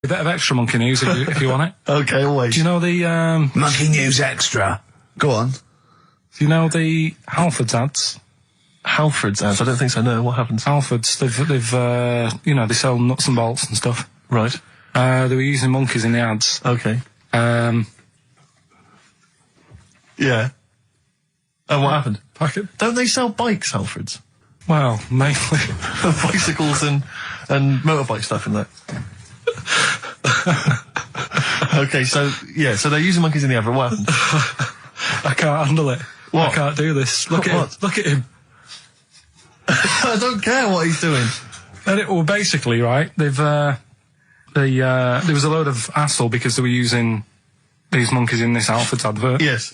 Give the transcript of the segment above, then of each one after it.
A bit of extra monkey news if you want it. Okay, always. Do you know the Monkey News Extra. Go on. Do you know the Halfords ads? Halfords ads? I don't think so. No, what happens? Halfords, they've they sell nuts and bolts and stuff. Right. They were using monkeys in the ads. Okay. Yeah. And what happened? Don't they sell bikes, Halfords? Well, mainly bicycles and motorbike stuff in that. Okay, so they're using monkeys in the advert. What happened? I can't handle it. What? I can't do this. Look at him. I don't care what he's doing. Well, basically, right? There was a load of hassle because they were using these monkeys in this Halfords advert. Yes.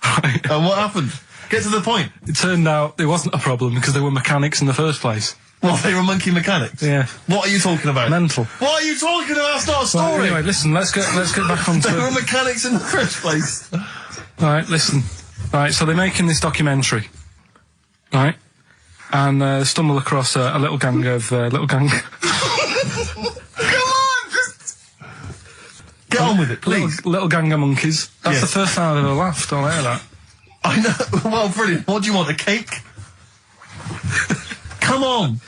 Right. And what happened? Get to the point. It turned out it wasn't a problem because they were mechanics in the first place. Well, they were monkey mechanics? Yeah. What are you talking about? Mental. What are you talking about? That's not a story. Right, anyway, listen, let's get back onto They were mechanics in the first place. Right, listen. Right, so they're making this documentary. Right? And stumble across a little gang of Come on, just... Get on with it, please. Little gang of monkeys. That's Yes. the first time I've ever laughed. I'll hear that. I know. Well, brilliant. What do you want, a cake? Come on.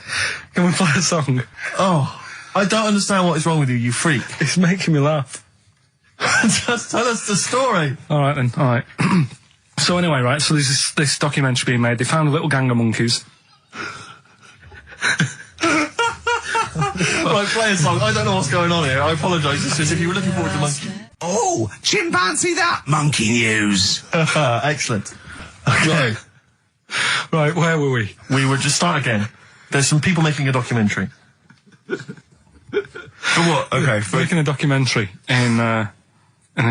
Can we play a song? Oh, I don't understand what is wrong with you, you freak. It's making me laugh. Just tell us the story. All right, then. All right. So anyway, right, so there's this documentary being made. They found a little gang of monkeys. Right, play a song. I don't know what's going on here. I apologise. It's as if you were looking forward to monkey. Oh, chimpanzee that. Monkey News. Excellent. Okay. Right, where were we? We would just start again. There's some people making a documentary. For what? Okay. Making a documentary in a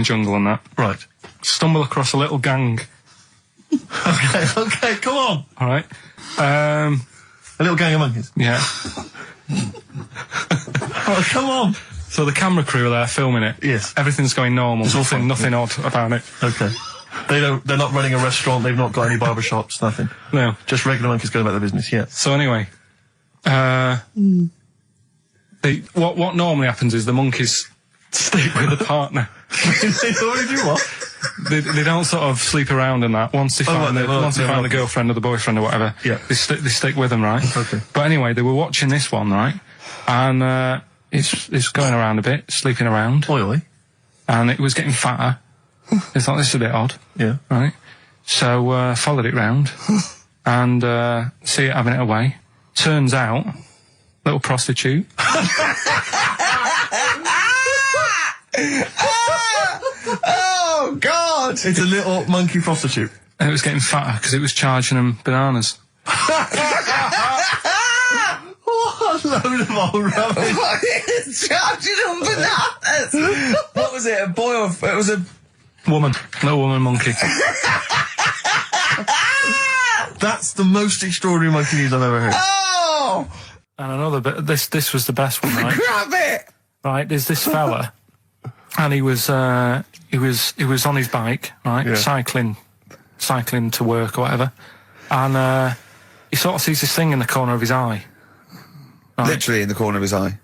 jungle and that. Right. Stumble across a little gang. Okay, come on. All right. A little gang of monkeys. Yeah. Oh, come on. So the camera crew are there filming it. Yes. Everything's going normal. It's all fine. Nothing odd about it. Okay. They're not running a restaurant, they've not got any barber shops, nothing. No. Just regular monkeys going about their business, yeah. So anyway, what normally happens is the monkeys sleep with a partner. They already do what? They don't sort of sleep around and that. Once they find the girlfriend or the boyfriend or whatever, yeah. they stick with them, right? Okay. But anyway, they were watching this one, right? And it's going around a bit, sleeping around. Oily. And it was getting fatter. They thought this is a bit odd. Yeah. Right? So followed it round and see it having it away. Turns out, little prostitute. Oh, God! It's a little monkey prostitute. And it was getting fatter because it was charging them bananas. What a load of old rubbish. Charging them bananas! What was it, a boy or... It was a... Woman. Little woman monkey. That's the most extraordinary monkey news I've ever heard. Oh! And another bit, this was the best one, right? Grab it! Right, there's this fella, and he was on his bike, right, Yeah. cycling to work or whatever, and he sort of sees this thing in the corner of his eye. Right? Literally in the corner of his eye.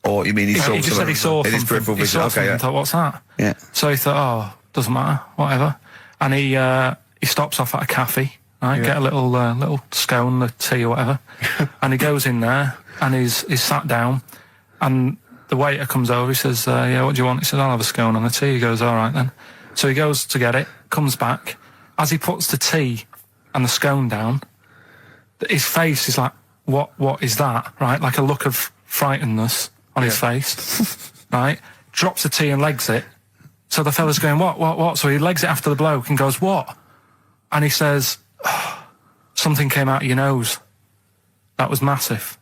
Or you mean he saw He just said he saw in his something. peripheral He vision? saw Okay, something yeah. and thought, what's that? Yeah. So he thought, oh, doesn't matter, whatever. And he stops off at a cafe, right, Yeah. get a little scone, a tea or whatever, and he goes in there and he's sat down, and the waiter comes over, he says, yeah, what do you want? He says, I'll have a scone and a tea. He goes, all right then. So he goes to get it, comes back. As he puts the tea and the scone down, his face is like, what is that? Right? Like a look of frightenedness on his face. Right? Drops the tea and legs it. So the fella's going, what? So he legs it after the bloke and goes, what? And he says, oh, something came out of your nose. That was massive.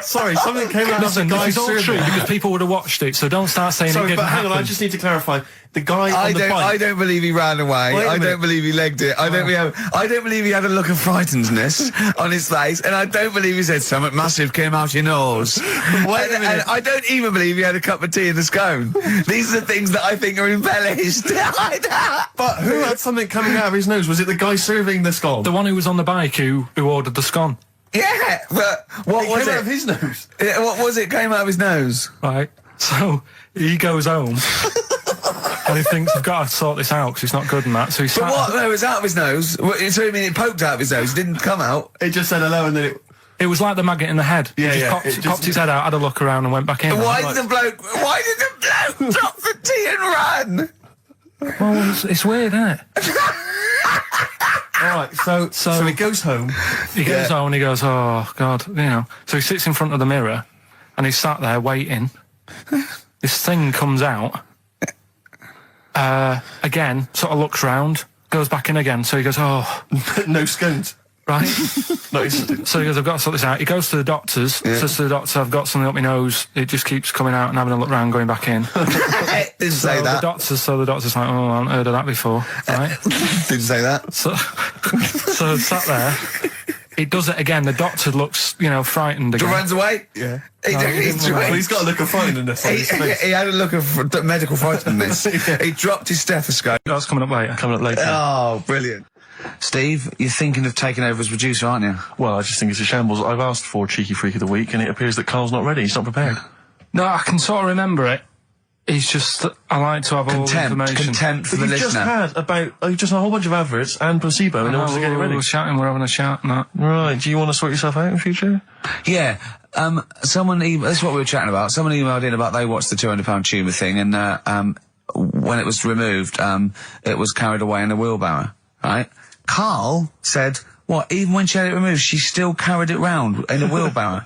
Sorry, something came out of the guy's This is all true because people would have watched it, so don't start saying it Sorry, didn't but hang on, happen. I just need to clarify. The guy on the bike... I don't believe he ran away. Wait a I minute. don't believe he legged it. I don't believe he had a look of frightenedness on his face, and I don't believe he said something massive came out your nose. Wait a minute. And I don't even believe he had a cup of tea in the scone. These are the things that I think are embellished. But who had something coming out of his nose? Was it the guy serving the scone? The one who was on the bike who ordered the scone. Yeah, but what was Came out it? of his nose. Yeah, what was it? Came out of his nose. Right. So he goes home and he thinks, I've got to sort this out because it's not good and that. So he But sat. what? No, it was out of his nose. So you mean it poked out of his nose? It didn't come out. It just said hello and then it... It was like the maggot in the head. Yeah, he yeah, just it just- popped his head out, had a look around and went back in. Why Like, did the bloke drop the tea and run? well, it's weird, isn't it? All right, so he goes home. He goes home and he goes, oh, God, you know. So he sits in front of the mirror and he's sat there waiting. This thing comes out. Again, sort of looks round, goes back in again. So he goes, oh, No scones. right. No, it's... So he goes, I've got to sort this out. He goes to the doctors, says to the doctor, I've got something up my nose. It just keeps coming out and having a look round, going back in. Didn't say that. The doctor's like, oh, I haven't heard of that before. Right? Didn't say that. So sat there. It does it again. The doctor looks, you know, frightened again. Runs away? Yeah. He Well, he's got a look of frightenness on his face. he had a look of medical frightenness. He dropped his stethoscope. That's coming up later. Coming up later. Oh, brilliant. Steve, you're thinking of taking over as producer, aren't you? Well, I just think it's a shambles. I've asked for Cheeky Freak of the Week, and it appears that Karl's not ready. He's not prepared. No, I can sort of remember it. It's just, I like to have all the information. Contempt for the You've just listener. had you've just had a whole bunch of adverts and placebo in order to get it ready. We're shouting, we're having a shout and that. Right, do you want to sort yourself out in future? Yeah, someone that's what we were chatting about. Someone emailed in about they watched the £200 tumour thing, and when it was removed, it was carried away in a wheelbarrow, right? Karl said, what, even when she had it removed, she still carried it round in a wheelbarrow.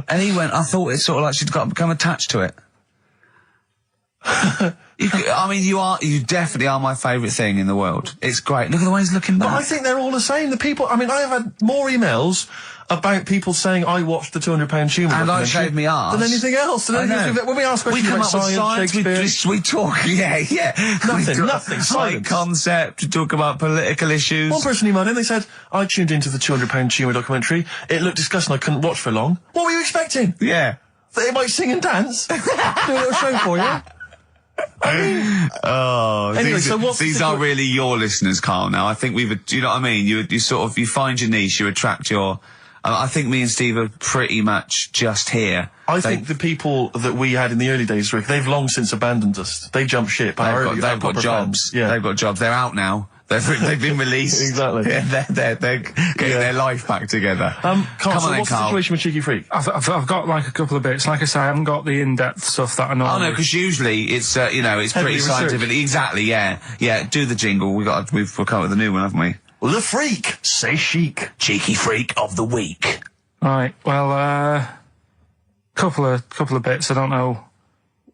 And he went, I thought it's sort of like she'd got become attached to it. You definitely are my favourite thing in the world. It's great. Look at the way he's looking back. But I think they're all the same. The people, I mean, I have had more emails about people saying I watched the £200 tumour And I documentary shaved me arse. than anything else. I know. When we ask questions come about up with science, Shakespeare... we talk, yeah. Nothing, High silence. concept, we talk about political issues. One person emailed in, they said, I tuned into the £200 tumour documentary. It looked disgusting, I couldn't watch for long. What were you expecting? Yeah. That it might sing and dance? Do a little show for you? Oh, Anyway, so what's these the are really your listeners, Karl. Now, I think do you know what I mean? You sort of, you find your niche, you attract your. I think me and Steve are pretty much just here. I think the people that we had in the early days, Rick, they've long since abandoned us. They jumped ship. They've got jobs. Yeah. They've got jobs. They're out now. They've been released. Exactly. Yeah, they're getting their life back together. Karl, Come so on then, what's the Karl. situation with Cheeky Freak? I've got like a couple of bits. Like I say, I haven't got the in-depth stuff that I know. Oh no, because usually it's it's Heavily pretty researched. scientific. Exactly, yeah. Do the jingle. We've come up with a new one, haven't we? The Freak, say chic. Cheeky Freak of the Week. Right, well, couple of bits. I don't know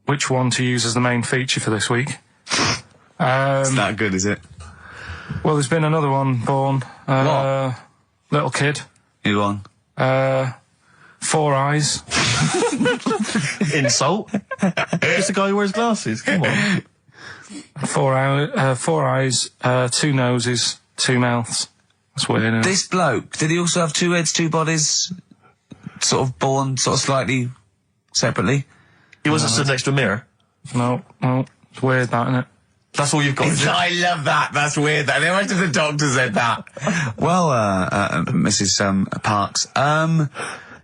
which one to use as the main feature for this week. It's not good, is it? Well, there's been another one born. What? Little kid. Who won? 4 eyes. Insult. Just a guy who wears glasses. Come on. 4 eyes, 2 noses, 2 mouths. That's weird, isn't it? This bloke, did he also have 2 heads, 2 bodies? Sort of born sort of slightly separately? He wasn't stood next to a mirror. No, it's weird, that, isn't it? That's all you've got. Is it? I love that. That's weird. I imagine the doctor said that. Well, Mrs. Parks,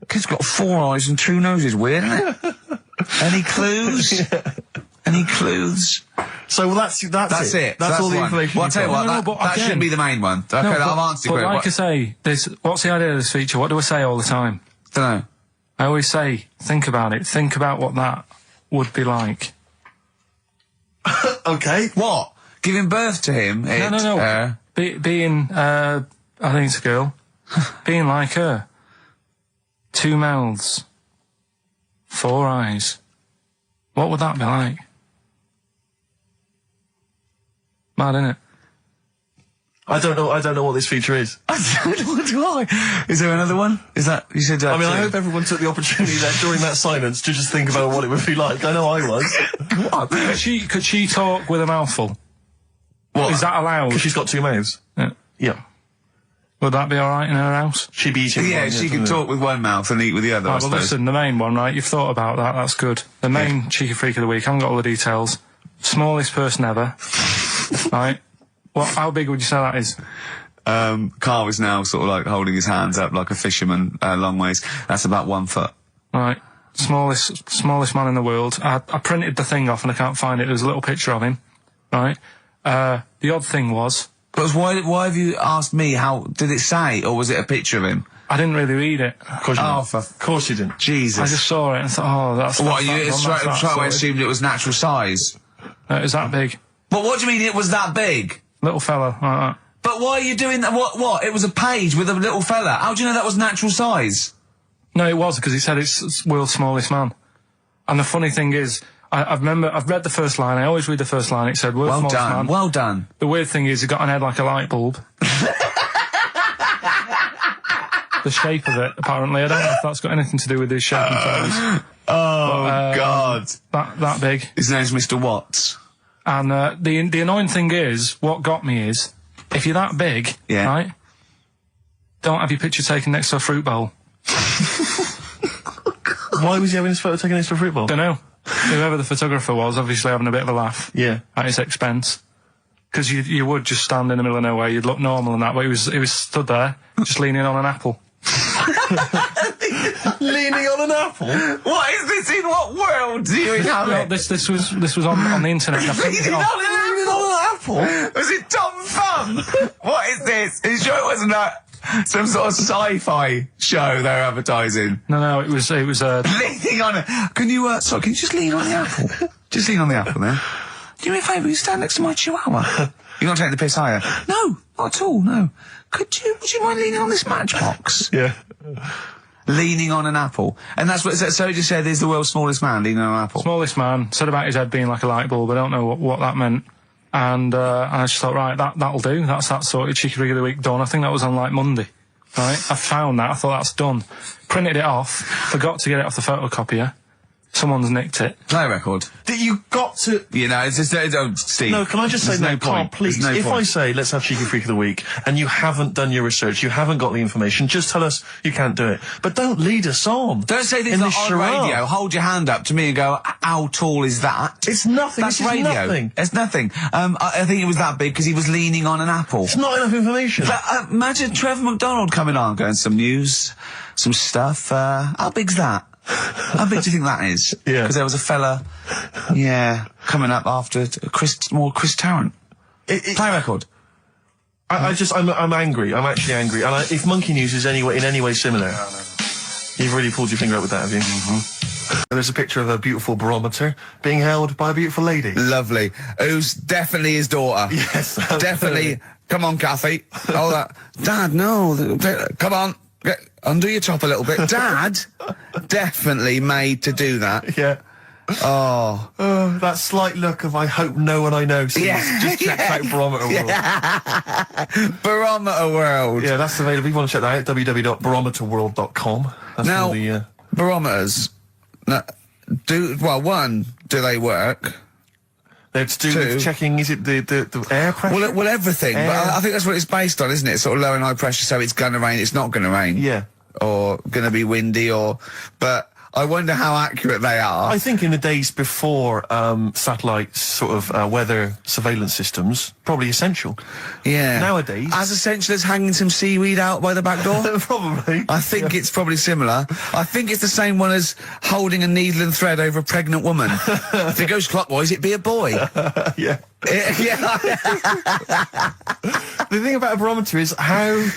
kid's got 4 eyes and 2 noses. Weird, isn't it? Any clues? Any clues? So that's it. That's all the one. information. Well, I'll tell you what, No, but that again- shouldn't be the main one. Okay, No, I've answered but it. like I say, what's the idea of this feature? What do I say all the time? Don't know. I always say, think about it. Think about what that would be like. Okay. What? Giving birth to him? No. Being, I think it's a girl. Being like her. 2 mouths. 4 eyes. What would that be like? Mad, innit? I don't know what this feature is. I don't know why. Is there another one? Is that, you said that? I mean, I hope everyone took the opportunity there during that silence to just think about what it would be like. I know I was. What? Could she talk with a mouthful? What? Is that allowed? Because she's got 2 mouths. Yeah. Yeah. Would that be alright in her house? She'd be eating. Yeah, one, she can doesn't talk with one mouth and eat with the other, I Right, well, suppose. listen, the main one, right? You've thought about that. That's good. The main Cheeky Freak of the Week. I haven't got all the details. Smallest person ever. Right? How big would you say that is? Karl is now sort of like holding his hands up like a fisherman, long ways. That's about 1 foot. Right. Smallest man in the world. I printed the thing off and I can't find it. There's a little picture of him. Right. The odd thing was... But why have you asked me how... Did it say, or was it a picture of him? I didn't really read it. Of course you didn't. Of course you didn't. Jesus. I just saw it and thought, oh, that's... What, you straight away assumed it was natural size? It was that big. But what do you mean it was that big? Little fella, like that. But why are you doing that? What? It was a page with a little fella. How do you know that was natural size? No, it was, because he said it's world's smallest man. And the funny thing is, I've read the first line, I always read the first line, it said world's smallest man. Well done. The weird thing is, he got an head like a light bulb. The shape of it, apparently. I don't know if that's got anything to do with his shape and size. God. That big. His name's Mr. Watts. And the annoying thing is, what got me is, if you're that big, right, don't have your picture taken next to a fruit bowl. Why was he having his photo taken next to a fruit bowl? Don't know. Whoever the photographer was, obviously having a bit of a laugh. Yeah. At his expense. Because you would just stand in the middle of nowhere, you'd look normal and that, but he was stood there, just leaning on an apple. Leaning on an apple? What is this? In what world do you inhabit? This was on the internet. Leaning on an apple? Was it Tom Thumb? What is this? Are you sure it wasn't some sort of sci-fi show they're advertising? No, it was leaning on it. Can you just lean on the apple? Just lean on the apple there. Do me a favour, you stand next to my chihuahua. You're not taking the piss, are you? No, not at all, no. Would you mind leaning on this matchbox? Yeah. Leaning on an apple. And that's what, so it just said he's the world's smallest man leaning on an apple. Smallest man, said about his head being like a light bulb, I don't know what that meant. And I just thought, right, that'll do. That's that sorted Cheeky Rig of the Week done. I think that was on like Monday. Right? I found that, I thought that's done. Printed it off, forgot to get it off the photocopier. Someone's nicked it. Play record. You got to... You know, it's just... Steve. No, can I just say, no Carl, point. please, No if point. I say, let's have Cheeky Freak of the Week, and you haven't done your research, you haven't got the information, just tell us you can't do it. But don't lead us on. Don't say things like on radio, hold your hand up to me and go, how tall is that? It's nothing. That's this is radio. Nothing. It's nothing. I think it was that big because he was leaning on an apple. It's not enough information. But, imagine Trevor McDonald coming on, going, some news, some stuff, how big's that? How big do you think that is? Yeah. Because there was a fella, coming up after Chris Tarrant. Play record. I'm angry. I'm actually angry. And if Monkey News is in any way similar, you've really pulled your finger out with that, have you? Mm-hmm. There's a picture of a beautiful barometer being held by a beautiful lady. Lovely. Who's definitely his daughter. Yes. Definitely. Come on, Kathy. Hold that. Dad, no. Come on. Undo your top a little bit. Dad, definitely made to do that. Yeah. Oh, that slight look of I hope no one I know sees. Yeah. Just check out Barometer World. Barometer World. Yeah, that's available. If you want to check that out, www.barometerworld.com. That's now, all the, barometers, do they work? They're to do with checking, is it the air pressure? Well, everything. But I think that's what it's based on, isn't it? Sort of low and high pressure, so it's going to rain, it's not going to rain. Yeah. Or going to be windy, but I wonder how accurate they are. I think in the days before satellite sort of weather surveillance systems, probably essential. Yeah. Nowadays. As essential as hanging some seaweed out by the back door? Probably. I think it's probably similar. I think it's the same one as holding a needle and thread over a pregnant woman. If it goes clockwise, it'd be a boy. Yeah. Yeah. The thing about a barometer is how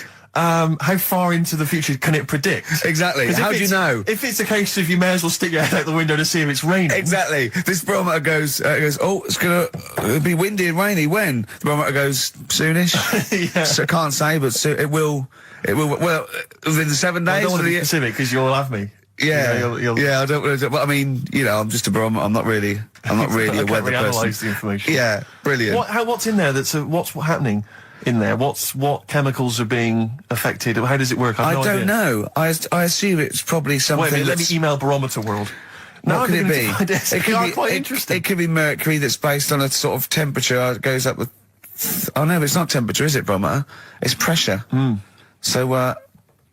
far into the future can it predict? Exactly. How do you know? If it's a case of you may as well stick your head out the window to see if it's raining. Exactly. This barometer goes, oh, it's going to be windy and rainy. When? The barometer goes, soonish. Yeah. So I can't say, but it will, well, within 7 days. I don't want to be specific because you'll have me. Yeah, you'll yeah, I don't. But I mean, I'm just a barometer. I'm not really a weather person. Analyse the information. Yeah, brilliant. What's in there? What's happening in there? What chemicals are being affected? How does it work? I don't know. I assume it's probably something. Wait a minute, let me email Barometer World. What could it be? It could be quite interesting. It could be mercury that's based on a sort of temperature. It goes up with. Oh no, it's not temperature, is it, barometer? It's pressure. So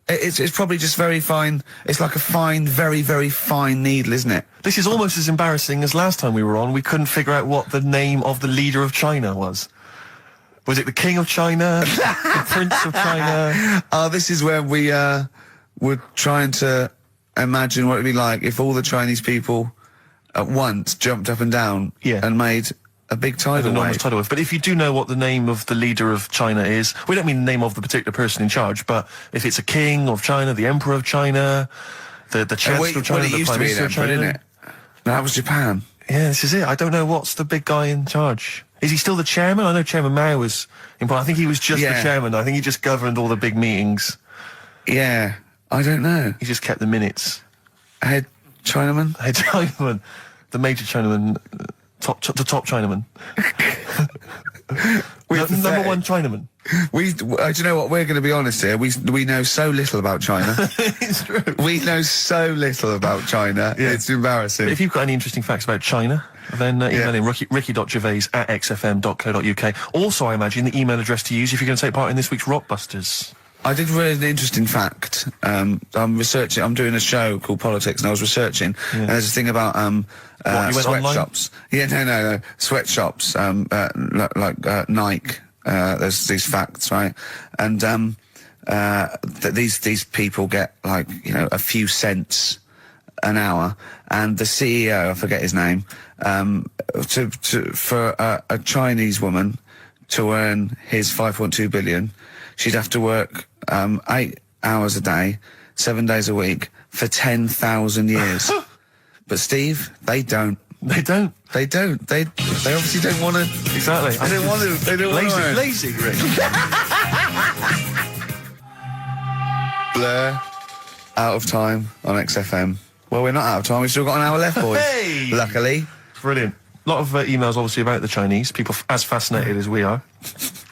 it's probably just very fine. It's like a fine, very, very fine needle, isn't it? This is almost as embarrassing as last time we were on. We couldn't figure out what the name of the leader of China was. Was it the King of China? The Prince of China? Oh, this is where we were trying to imagine what it'd be like if all the Chinese people at once jumped up and down and made a big tidal enormous wave. tidal wave. But if you do know what the name of the leader of China is, we don't mean the name of the particular person in charge, but if it's a king of China, the emperor of China, the chancellor of China, it the used to prime be an minister of emperor, China. didn't it? No, that was Japan. Yeah, this is it. I don't know what's the big guy in charge. Is he still the chairman? I know Chairman Mao was important. I think he was just the chairman. I think he just governed all the big meetings. Yeah, I don't know. He just kept the minutes. Head Chinaman? Head Chinaman. The major Chinaman. The top Chinaman. Number one Chinaman. Do you know what? We're going to be honest here. We know so little about China. It's true. We know so little about China. Yeah. It's embarrassing. But if you've got any interesting facts about China, then email in ricky.gervais@xfm.co.uk. Also, I imagine the email address to use if you're going to take part in this week's Rockbusters. I did read an interesting fact. I'm doing a show called Politics, and I was researching, and there's a thing about you went sweatshops. Yeah, no. Sweatshops, like Nike. There's these facts, right? And that these people get, like, you know, a few cents an hour, and the CEO, I forget his name, for a Chinese woman to earn his 5.2 billion, she'd have to work 8 hours a day, 7 days a week for 10,000 years. But Steve, they don't. They don't. They obviously don't want to. Exactly. They don't want to. They don't want to. Lazy, Rick. Blur, Out of Time on XFM. Well, we're not out of time. We've still got an hour left, boys. Hey! Luckily. Brilliant. A lot of emails, obviously, about the Chinese. People as fascinated as we are.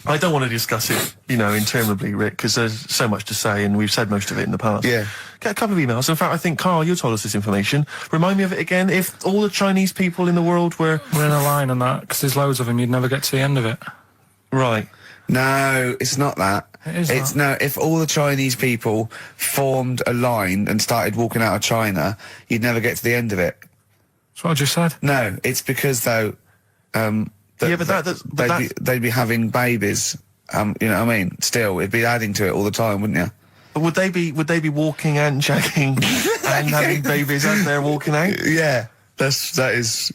I don't want to discuss it, interminably, Rick, because there's so much to say, and we've said most of it in the past. Yeah. Get a couple of emails. In fact, I think, Karl, you told us this information. Remind me of it again. If all the Chinese people in the world were... We're in a line on that, because there's loads of them, you'd never get to the end of it. Right. No, it's not that. It's no, if all the Chinese people formed a line and started walking out of China, you'd never get to the end of it. That's what I just said. No, it's because, though, they'd be having babies. You know what I mean? Still, it'd be adding to it all the time, wouldn't you? But would they be walking and shagging and having babies as they're walking out? Yeah, that is.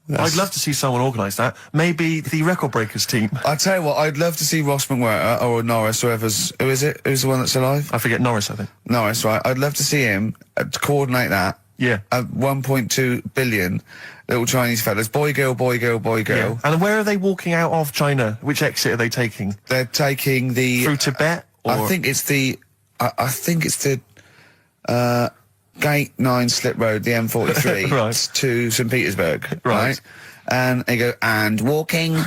I'd love to see someone organise that. Maybe the Record Breakers team. I tell you what, I'd love to see Ross McWhirter or Norris, who is it? Who's the one that's alive? I forget Norris, I think. Norris, right? I'd love to see him to coordinate that. Yeah. 1.2 billion little Chinese fellas. Boy, girl, boy, girl, boy, girl. Yeah. And where are they walking out of China? Which exit are they taking? They're taking the... Through Tibet? Or? I think it's the Gate 9 Slip Road, the M43, right. to St. Petersburg, right? And they go, and walking,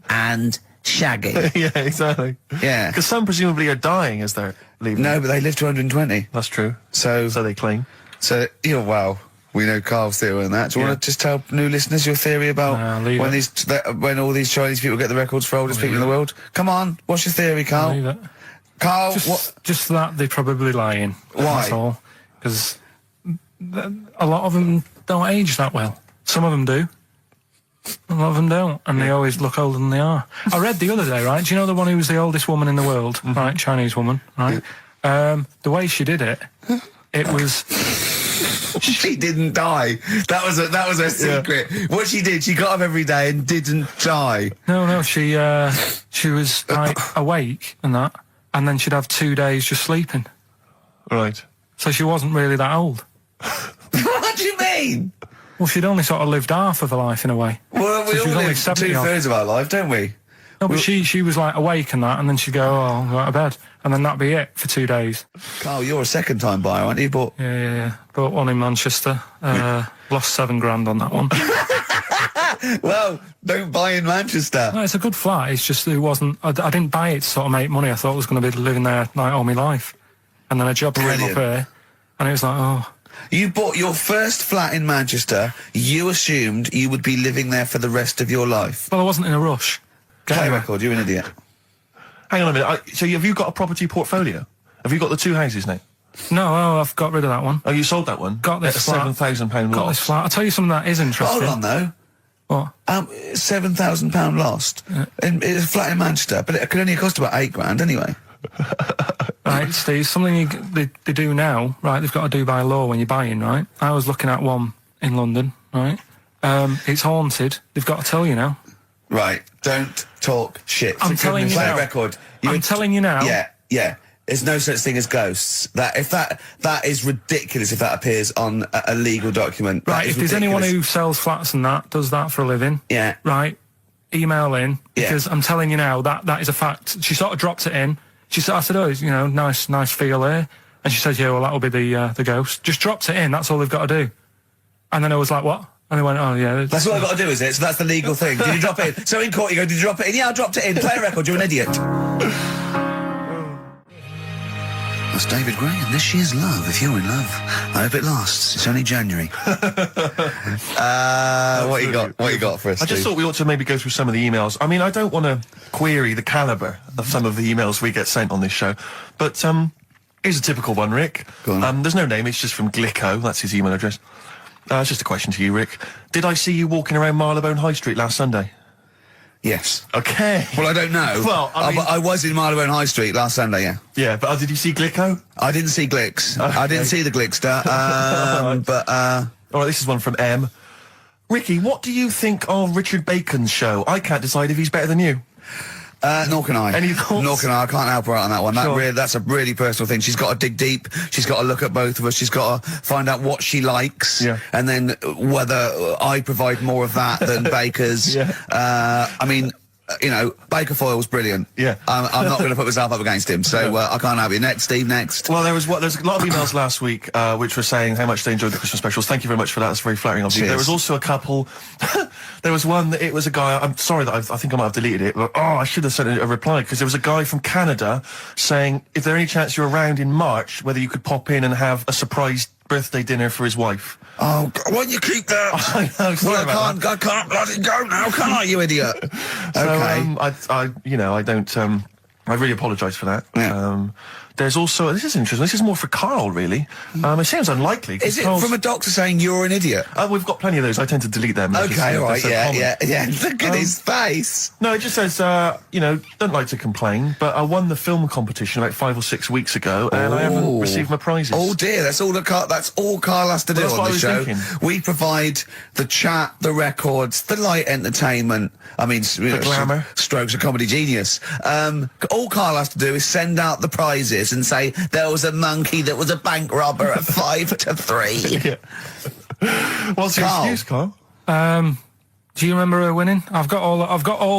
and shagging. Yeah, exactly. Yeah. Because some presumably are dying as they're leaving. No, but they live to 120. That's true. So they claim. So, well, we know Karl's theory on that. Do you want to just tell new listeners your theory about when all these Chinese people get the records for oldest people in the world? Come on, what's your theory, Karl? Leave it. Karl, just that they're probably lying. Why? That's all. Because a lot of them don't age that well. Some of them do. A lot of them don't, and they always look older than they are. I read the other day, right? Do you know the one who was the oldest woman in the world, right? Chinese woman, right? The way she did it, it was... She didn't die. That was her secret. Yeah. What she did, she got up every day and didn't die. No, she was like awake and that, and then she'd have 2 days just sleeping. Right. So she wasn't really that old. What do you mean? Well, she'd only sort of lived half of her life in a way. Well, we all live 2/3 of our life, don't we? No, but she was like awake and that, and then she'd go, I'll go out of bed. And then that'd be it for 2 days. Karl, you're a second-time buyer, aren't you? Yeah. Bought one in Manchester. Lost $7,000 on that one. Well, don't buy in Manchester. No, it's a good flat. It's just it wasn't... I didn't buy it to sort of make money. I thought I was going to be living there like all my life. And then a job came up here, and it was like, oh... You bought your first flat in Manchester. You assumed you would be living there for the rest of your life. Well, I wasn't in a rush. Play record, you're an idiot. Hang on a minute. So have you got a property portfolio? Have you got the 2 houses now? No, I've got rid of that one. Oh, you sold that one? Got this at a flat. £7,000 Got loss. this flat. I'll tell you something that is interesting. Hold on, though. What? £7,000 lost. It's a flat in Manchester, but it could only cost about £8,000 anyway. Right, Steve, something they do now, right, they've got to do by law when you're buying, right? I was looking at one in London, right? It's haunted. They've got to tell you now. Right, don't talk shit. I'm telling you play now. a record. I'm telling you now. Yeah. There's no such thing as ghosts. That is ridiculous if that appears on a legal document. Right, if there's anyone who sells flats and does that for a living. Yeah. Right, email in, Yeah. because I'm telling you now, that is a fact. She sort of dropped it in. I said, oh, you know, nice feel here. And she said, yeah, well, that'll be the ghost. Just dropped it in, that's all they've got to do. And then I was like, what? And they went, oh, yeah. That's all I've got to do, is it? So that's the legal thing. Did you drop it in? So in court you go, did you drop it in? Yeah, I dropped it in. Play a record, you're an idiot. That's David Gray, and this year's Love, if you're in love. I hope it lasts. It's only January. What you got for us, I just thought we ought to maybe go through some of the emails. I mean, I don't want to query the calibre of some of the emails we get sent on this show, but here's a typical one, Rick. Go on. There's no name, it's just from Glicko, that's his email address. It's just a question to you, Rick. Did I see you walking around Marylebone High Street last Sunday? Yes. Okay. Well, I don't know. Well, I mean, I was in Marylebone High Street last Sunday, yeah. Yeah, but did you see Glicko? I didn't see Glicks. Okay. I didn't see the Glickster. But All right, this is one from M. Ricky, what do you think of Richard Bacon's show? I can't decide if he's better than you. Nor can I. Any thoughts? Nor can I. I can't help her out on that one. Sure. That's a really personal thing. She's got to dig deep. She's got to look at both of us. She's got to find out what she likes. Yeah. And then whether I provide more of that than Baker's. Yeah. I mean, you know, Baker Foyle's brilliant. Yeah. I'm not going to put myself up against him, so I can't have you. Next, Steve, next. Well, there's a lot of emails last week which were saying how much they enjoyed the Christmas specials. Thank you very much for that. That's very flattering of you. Cheers. There was also a couple. There was one that it was a guy. I'm sorry that I think I might have deleted it. But, I should have sent a reply, because there was a guy from Canada saying if there any chance you're around in March, whether you could pop in and have a surprise birthday dinner for his wife. Oh, God, why don't you keep that? I know. Sorry Well, about that. I can't bloody go now, can I, you idiot? Okay. So, I really apologise for that. Yeah. There's also, this is interesting, this is more for Karl, really. It sounds unlikely. 'cause Is it Karl's- from a doctor saying you're an idiot? We've got plenty of those. I tend to delete them. Okay, all right, They're so common. yeah. Look at his face. No, it just says, don't like to complain, but I won the film competition about 5 or 6 weeks ago, and I haven't Ooh. received my prizes. Oh dear, that's all Carl has to do Well, that's on what I the was show. thinking. We provide the chat, the records, the light entertainment. I mean, the glamour. Strokes of comedy genius. All Carl has to do is send out the prizes and say there was a monkey that was a bank robber at 5 to 3. Yeah. What's your Karl. excuse, Karl? Do you remember her winning? I've got all.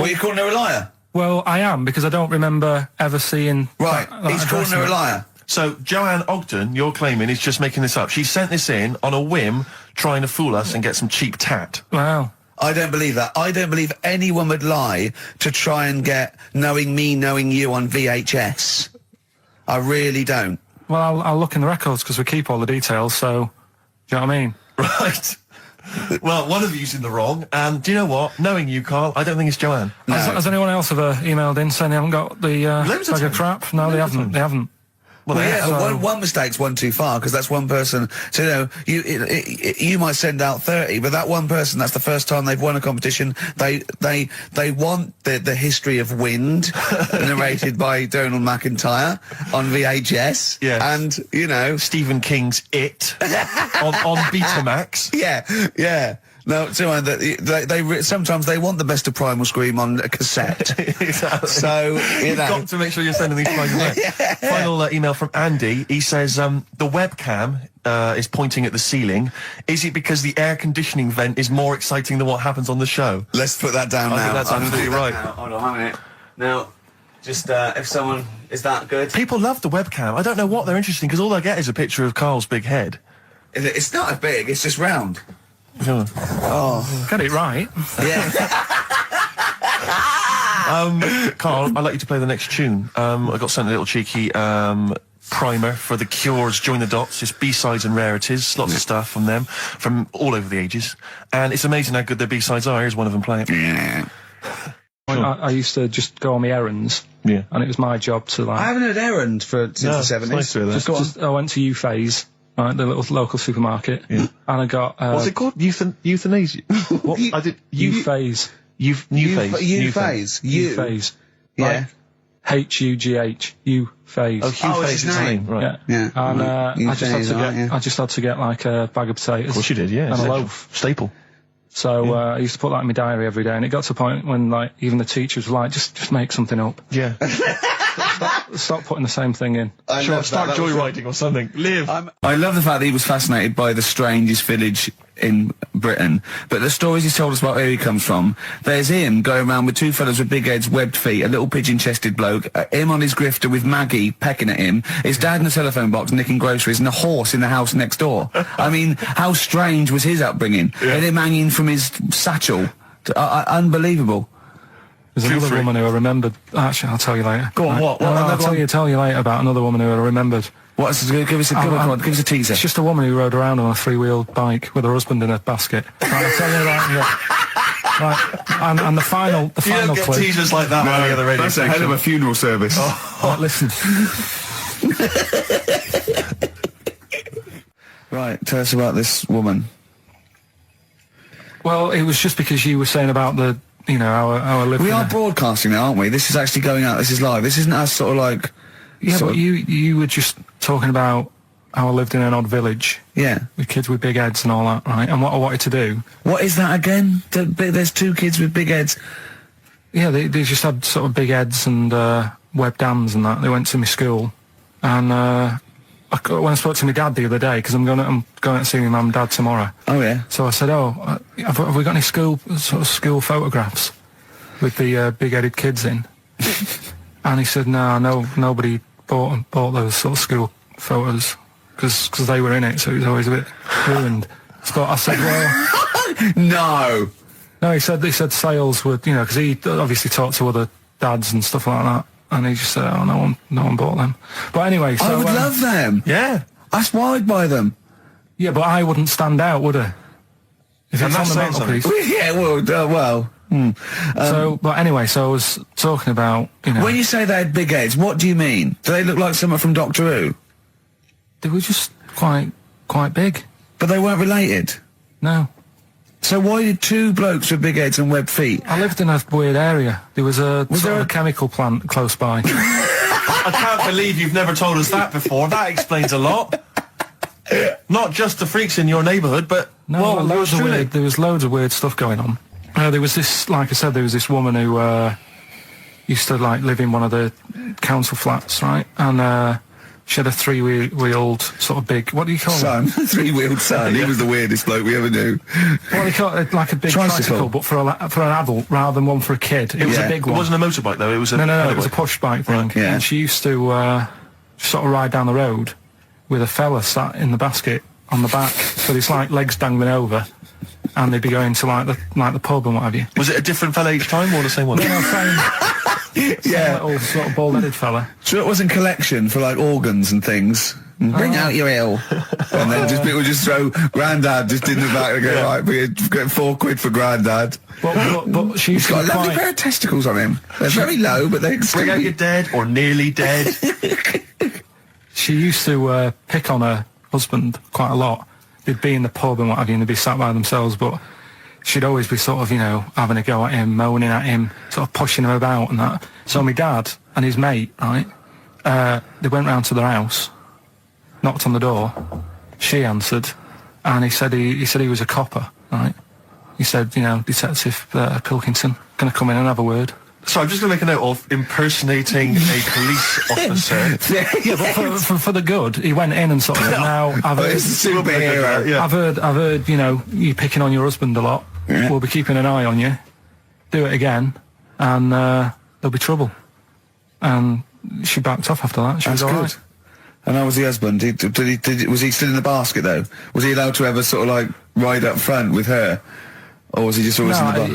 What, you calling her a liar? Well, I am, because I don't remember ever seeing. Right, he's calling her a liar. So, Joanne Ogden, you're claiming, is just making this up. She sent this in on a whim, trying to fool us and get some cheap tat. Wow. I don't believe that. I don't believe anyone would lie to try and get Knowing Me, Knowing You on VHS. I really don't. Well, I'll look in the records, because we keep all the details, so... Do you know what I mean? Right. Well, one of you's in the wrong, and do you know what? Knowing you, Karl, I don't think it's Joanne. No. Has anyone else ever emailed in saying they haven't got the Loads of bag of times. crap? No, they Loads of haven't. times. They haven't. Well, Well, they yeah, have. one mistake's one too far, because that's one person. So, you know, you might send out 30, but that one person, that's the first time they've won a competition. They want the history of Wind, narrated by Donald McIntyre on VHS. Yes. And, you know. Stephen King's It on Betamax. Yeah. No, they sometimes they want the best of Primal Scream on a cassette. Exactly. So, you You've know. got to make sure you're sending these prizes out. Final email from Andy. He says, the webcam is pointing at the ceiling. Is it because the air conditioning vent is more exciting than what happens on the show? Let's put that down I now. think that's absolutely right. Hold on a minute. Now, just if someone... Is that good? People love the webcam. I don't know what they're interested in, because all they get is a picture of Karl's big head. It's not as big, it's just round. Yeah. Oh. Got it right. Yeah. Karl, I'd like you to play the next tune. I got sent a little cheeky primer for The Cure's Join the Dots. It's B-sides and rarities, lots of stuff from them, from all over the ages. And it's amazing how good their B-sides are. Here's one of them playing. Yeah. I used to just go on my errands. Yeah. And it was my job to, like... I haven't heard Errand since the 70s. Nice to hear that. I went to U-Phase, right, the little local supermarket, and I got... What's it called? Euthanasia? What? I did... U-phase. New phase. U-phase. Yeah. H-U-G-H. U-phase. Oh, Hugh Phase is his name, right. Yeah. And I Euthanasia, just had to get like a bag of potatoes. Of course you did, yeah. And a loaf. Staple. So I used to put that in my diary every day, and it got to a point when like even the teachers were like, just make something up. Yeah. Stop putting the same thing in. Sure, start joyriding or something. Live. I love the fact that he was fascinated by the strangest village in Britain, but the stories he's told us about where he comes from, there's him going around with two fellas with big heads, webbed feet, a little pigeon-chested bloke, him on his grifter with Maggie pecking at him, his dad in a telephone box nicking groceries, and a horse in the house next door. I mean, how strange was his upbringing? And him hanging from his satchel. Unbelievable. There's another woman who I remembered. Actually, I'll tell you later. Go on, what? I'll tell you later about another woman who I remembered. What's give us a teaser. It's just a woman who rode around on a three-wheeled bike with her husband in a basket. Right, I'll tell you that. Right, and the final You don't get clip. teasers like that on any other radio That's station. a hell of a funeral service. Right, listen. Right, tell us about this woman. Well, it was just because you were saying about the, our living. We are broadcasting now, aren't we? This is actually going out. This is live. This isn't us sort of like... Yeah, but you were just talking about how I lived in an odd village. Yeah. With kids with big heads and all that, right? And what I wanted to do... What is that again? There's two kids with big heads. Yeah, they just had sort of big heads and webbed hands and that. They went to my school. And when I spoke to my dad the other day, because I'm going to see my mum and dad tomorrow. Oh, yeah. So I said, have we got any school photographs with the big-headed kids in? And he said, no, nobody bought those sort of school photos because they were in it, so it was always a bit ruined. So I said, well... No, he said sales were, because he obviously talked to other dads and stuff like that, and he just said, oh, no one bought them. But anyway, so... I would love them. Yeah. That's why I'd buy them. Yeah, but I wouldn't stand out, would I? If it's on the mantelpiece. Yeah, well... But anyway, so I was talking about, When you say they had big heads, what do you mean? Do they look like someone from Doctor Who? They were just quite big. But they weren't related? No. So why did two blokes with big heads and webbed feet? I lived in a weird area. There was a chemical plant close by. I can't believe you've never told us that before. That explains a lot. Not just the freaks in your neighbourhood, but... No, there was loads of weird stuff going on. There was this, like I said, there was this woman who used to live in one of the council flats, right? And she had a three-wheeled sort of big, what do you call it? Three-wheeled son. He was the weirdest bloke we ever knew. Well, they call it like a big tricycle, but for an adult rather than one for a kid. It was a big one. It wasn't a motorbike though. It was a no. It was a push bike thing. Right, yeah. And she used to sort of ride down the road with a fella sat in the basket on the back, with his legs dangling over. And they'd be going to the pub and what have you. Was it a different fella each time or the same one? No, same little sort of bald-headed fella. So it wasn't collection for organs and things. Bring out your ill. And then people just throw Grandad just in the back and go, right, we get £4 for Grandad. But she's got a lovely pair of testicles on him. They're very low, but they bring out your dead or nearly dead. She used to pick on her husband quite a lot. They'd be in the pub and what have you, and they'd be sat by themselves, but she'd always be sort of, having a go at him, moaning at him, sort of pushing him about and that. So my dad and his mate, right, they went round to their house, knocked on the door, she answered, and he said he was a copper, right? He said, Detective Pilkington, gonna come in and have a word. So I'm just going to make a note of impersonating a police officer. Yeah, but for the good, he went in and sort of, now, I've heard, it's a superhero. I've heard, you picking on your husband a lot. Yeah. We'll be keeping an eye on you. Do it again, and there'll be trouble. And she backed off after that. She was all right. And how was the husband? Was he still in the basket, though? Was he allowed to ever sort of, ride up front with her? Or was he just always in the bar?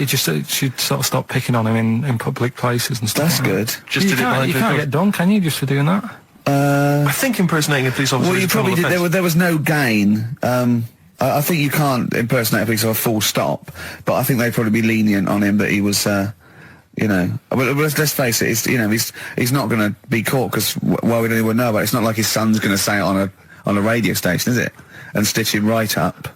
She'd sort of stopped picking on him in public places and stuff. That's good. You can't get done, can you, just for doing that? I think impersonating a police officer. Well, you probably did. There was no gain. I think you can't impersonate a police officer full stop. But I think they'd probably be lenient on him that he was, But let's face it. He's not going to be caught because why would anyone know about it? It's not like his son's going to say it on on a radio station, is it? And stitch him right up.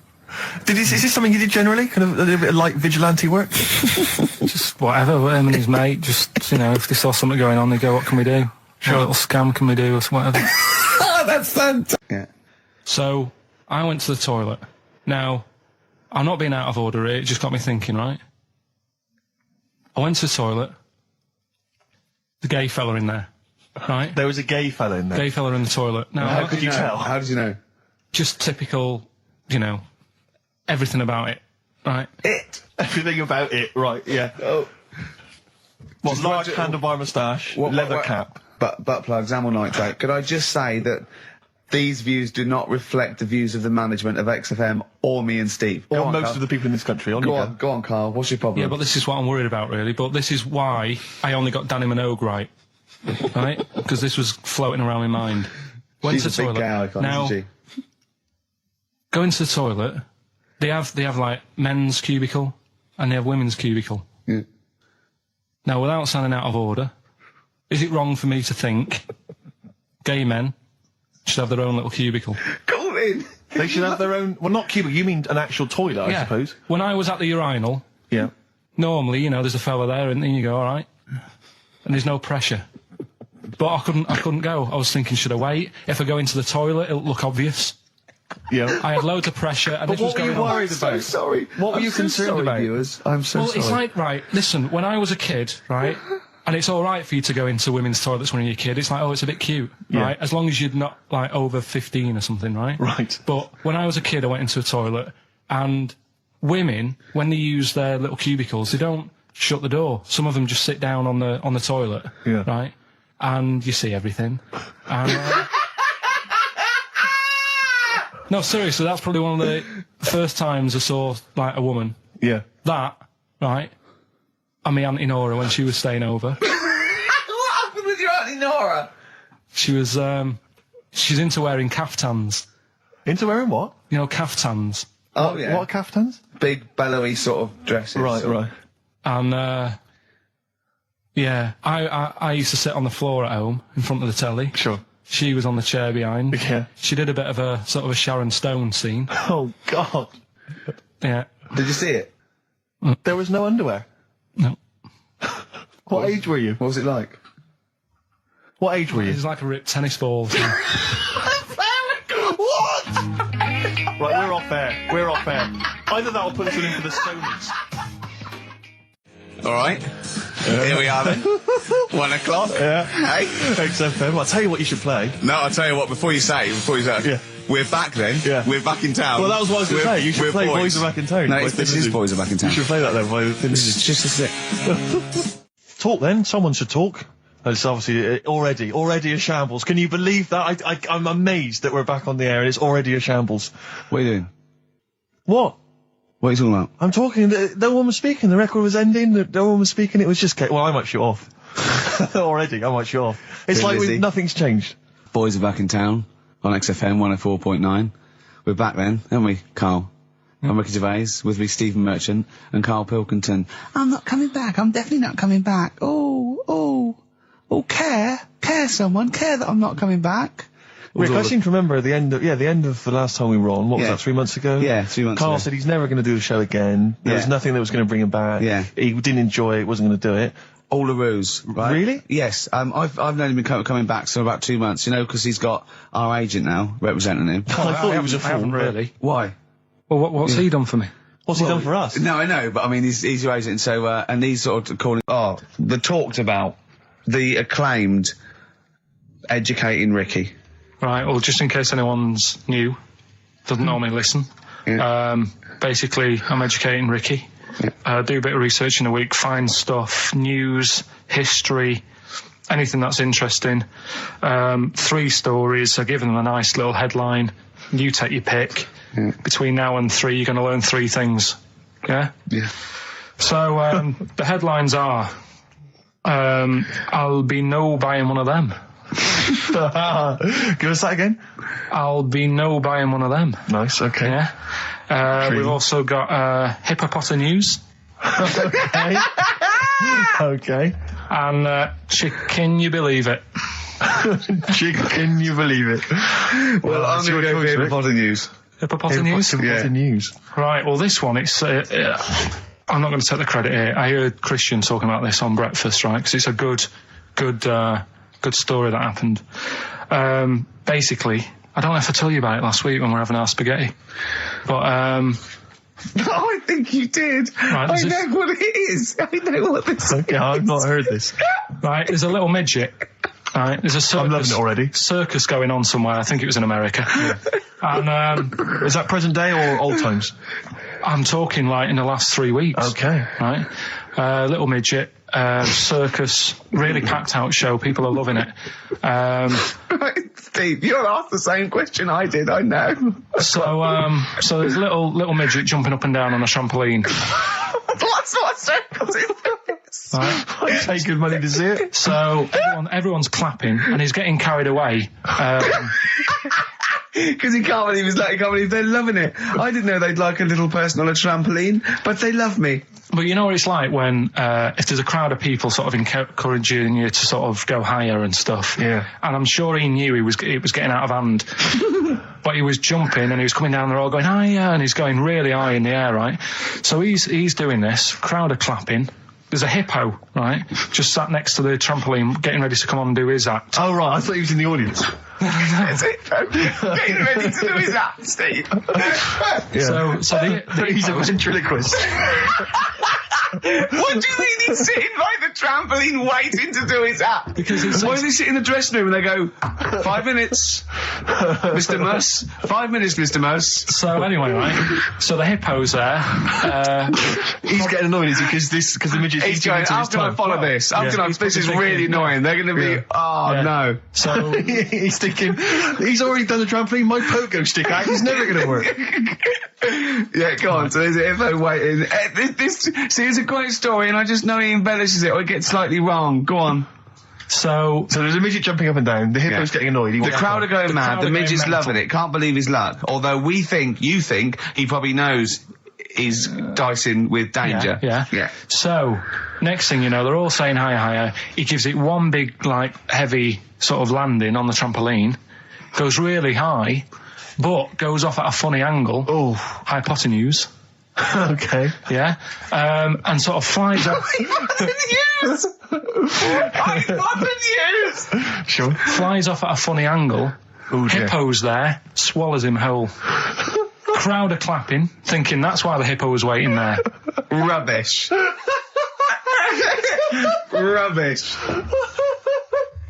Is this something you did generally? Kind of a little bit of light vigilante work? Just whatever, him and his mate, just, you know, if they saw something going on, they go, what can we do? What little scam can we do, or whatever. That's fantastic. Yeah. So, I went to the toilet. Now, I'm not being out of order here, it just got me thinking, right? I went to the toilet. The gay fella in there, right? There was a gay fella in there. Gay fella in the toilet. Now, How could you tell? How did you know? just typical, you know, everything about it, right? Everything about it, right, yeah. Oh. What, large handlebar moustache, leather cap. Butt plugs, amyl nitrate. Could I just say that these views do not reflect the views of the management of XFM or me and Steve. Or most of the people in this country. Go on, Karl. What's your problem? Yeah, but this is what I'm worried about, really. But this is why I only got Danny Minogue right. Right? Because this was floating around my mind. Went She's to the a big toilet. gay icon, Now, isn't she? go into the toilet. They have like men's cubicle and they have women's cubicle. Yeah. Now, Without sounding out of order, is it wrong for me to think gay men should have their own little cubicle? Go in. They should have their own... Well, not cubicle, you mean an actual toilet, I suppose. When I was at the urinal, Yeah. normally, you know, there's a fella there and then you go, all right. And there's no pressure. But I couldn't go. I was thinking, should I wait? If I go into the toilet, it'll look obvious. Yeah. I had loads of pressure and But this was what were going you on. worried about? So sorry. What were you concerned about? Viewers? I'm so Well, sorry. it's like, right, listen, when I was a kid, right, and it's all right for you to go into women's toilets when you're a kid, it's like, oh, it's a bit cute, right, as long as you're not, like, over 15 or something, right? Right. But when I was a kid, I went into a toilet, and women, when they use their little cubicles, they don't shut the door. Some of them just sit down on the toilet, Yeah. right, and you see everything. And, no, seriously, that's probably one of the first times I saw, like, a woman. Yeah. That, right, and my Auntie Nora when she was staying over. What happened with your Auntie Nora? She was, she's into wearing caftans. Into wearing what? You know, caftans. Oh, yeah. What are caftans? Big, bellowy sort of dresses. Right. And, yeah, I used to sit on the floor at home in front of the telly. Sure. She was on the chair behind. Yeah. She did a bit of a, sort of a Sharon Stone scene. Oh, God. Yeah. Did you see it? There was no underwear. No. What age were you? What was it like? What age were you? It was like a ripped tennis ball. What? Right, we're off air. We're off air. Either that or put us in for the Stonies. All right. Here we are then. 1 o'clock. Yeah. Hey. XFM. I'll tell you what you should play. No, I'll tell you what, before you say, Yeah. we're back then. Yeah. We're back in town. Well, that was what I was going to say. You should play Boys Are Back in Town. No, by this is Thin Boys Are Back in Town. You should play that then. This is just a sec. Talk then. Someone should talk. It's obviously already a shambles. Can you believe that? I'm amazed that we're back on the air and it's already a shambles. What are you doing? What? What are you talking about? I'm talking. No one was speaking. The record was ending. No one was speaking. It was just. Well, I might shut off. Already, I might shut off. It's Been like busy. nothing's changed. Boys Are Back in Town on XFM 104.9. We're back then, aren't we, Karl? I'm Ricky Gervais, with me Stephen Merchant and Karl Pilkington. I'm not coming back. I'm definitely not coming back. Oh, care someone, care that I'm not coming back. Rick, I seem to remember the end of the last time we were on. What was that? 3 months ago. Yeah, 3 months ago. Carl said he's never going to do the show again. There was nothing that was going to bring him back. Yeah. He didn't enjoy it. Wasn't going to do it. All a ruse, right? Really? Yes. I've known him coming back for about 2 months, you know, because he's got our agent now representing him. I thought he was a I fool. haven't really. Why? Well, what's he done for me? What's he done for us? No, I know, but I mean, he's your agent, so, and he's sort of calling, the talked about, the acclaimed, educating Ricky. Right, well, just in case anyone's new, doesn't normally listen, basically, I'm educating Ricky. Do a bit of research in a week, find stuff, news, history, anything that's interesting. 3 stories, I give them a nice little headline. You take your pick. Between now and 3, you're going to learn 3 things. Yeah? Yeah. So, the headlines are, I'll be no buying one of them. Give us that again. I'll be no buying one of them. Nice. Okay. Yeah. We've also got hippopotamus news. Okay. And can you believe it? Can you believe it? Well, I'm going to go with hippopotamus. Hippopotamus? Right, well, this one, it's... I'm not going to take the credit here. I heard Christian talking about this on breakfast, right? Because it's a good story that happened. Basically, I don't know if I told you about it last week when we were having our spaghetti, but I think you did. Right, I know what it is. I know what this is. Okay, I've not heard this. Right, there's a little midget. Right, there's a circus, I'm loving it already. Circus going on somewhere. I think it was in America. And is that present day or old times? I'm talking like in the last 3 weeks. Okay. Right, little midget. Circus, really packed out show. People are loving it. Right, Steve, you asked the same question I did. I know. So there's little midget jumping up and down on a trampoline. That's what circus is. Right. I pay good money to see it. So everyone's clapping, and he's getting carried away. Because he can't believe they're loving it. I didn't know they'd like a little person on a trampoline, but they love me. But you know what it's like when, if there's a crowd of people sort of encouraging you to sort of go higher and stuff. Yeah. And I'm sure he knew it was getting out of hand. But he was jumping and he was coming down the road going higher, and he's going really high in the air, right? So he's doing this, crowd are clapping. There's a hippo, right, just sat next to the trampoline getting ready to come on and do his act. Oh, right, I thought he was in the audience. There's a hippo getting ready to do his act, Steve. Yeah. So he's a ventriloquist. What do you mean he's sitting by the trampoline waiting to do his act? Because why does he sit in the dressing room and they go, 5 minutes, Mr. Muss, 5 minutes, Mr. Muss? So anyway, right, so the hippo's there. He's getting annoyed, is he? Because the midget... He's going, how can I follow this? This is really annoying. They're going to be, no. So he's thinking, he's already done the trampoline, my pogo stick act is never going to work. Yeah, go on. So there's a hippo waiting. See, it's a great story, and I just know he embellishes it or it gets slightly wrong. Go on. So there's a midget jumping up and down. The hippo's getting annoyed. The crowd are going mad. The midget's loving it. Can't believe his luck. Although you think he probably knows he's dicing with danger. Yeah. So next thing you know, they're all saying higher. He gives it one big, like, heavy sort of landing on the trampoline, goes really high, but goes off at a funny angle. Oh, hypotenuse. Okay. Yeah. And sort of flies up. Hypotenuse! Sure. Flies off at a funny angle. Ooh, dear. Hippo's there, swallows him whole. Crowd are clapping, thinking that's why the hippo was waiting there. Rubbish. Rubbish.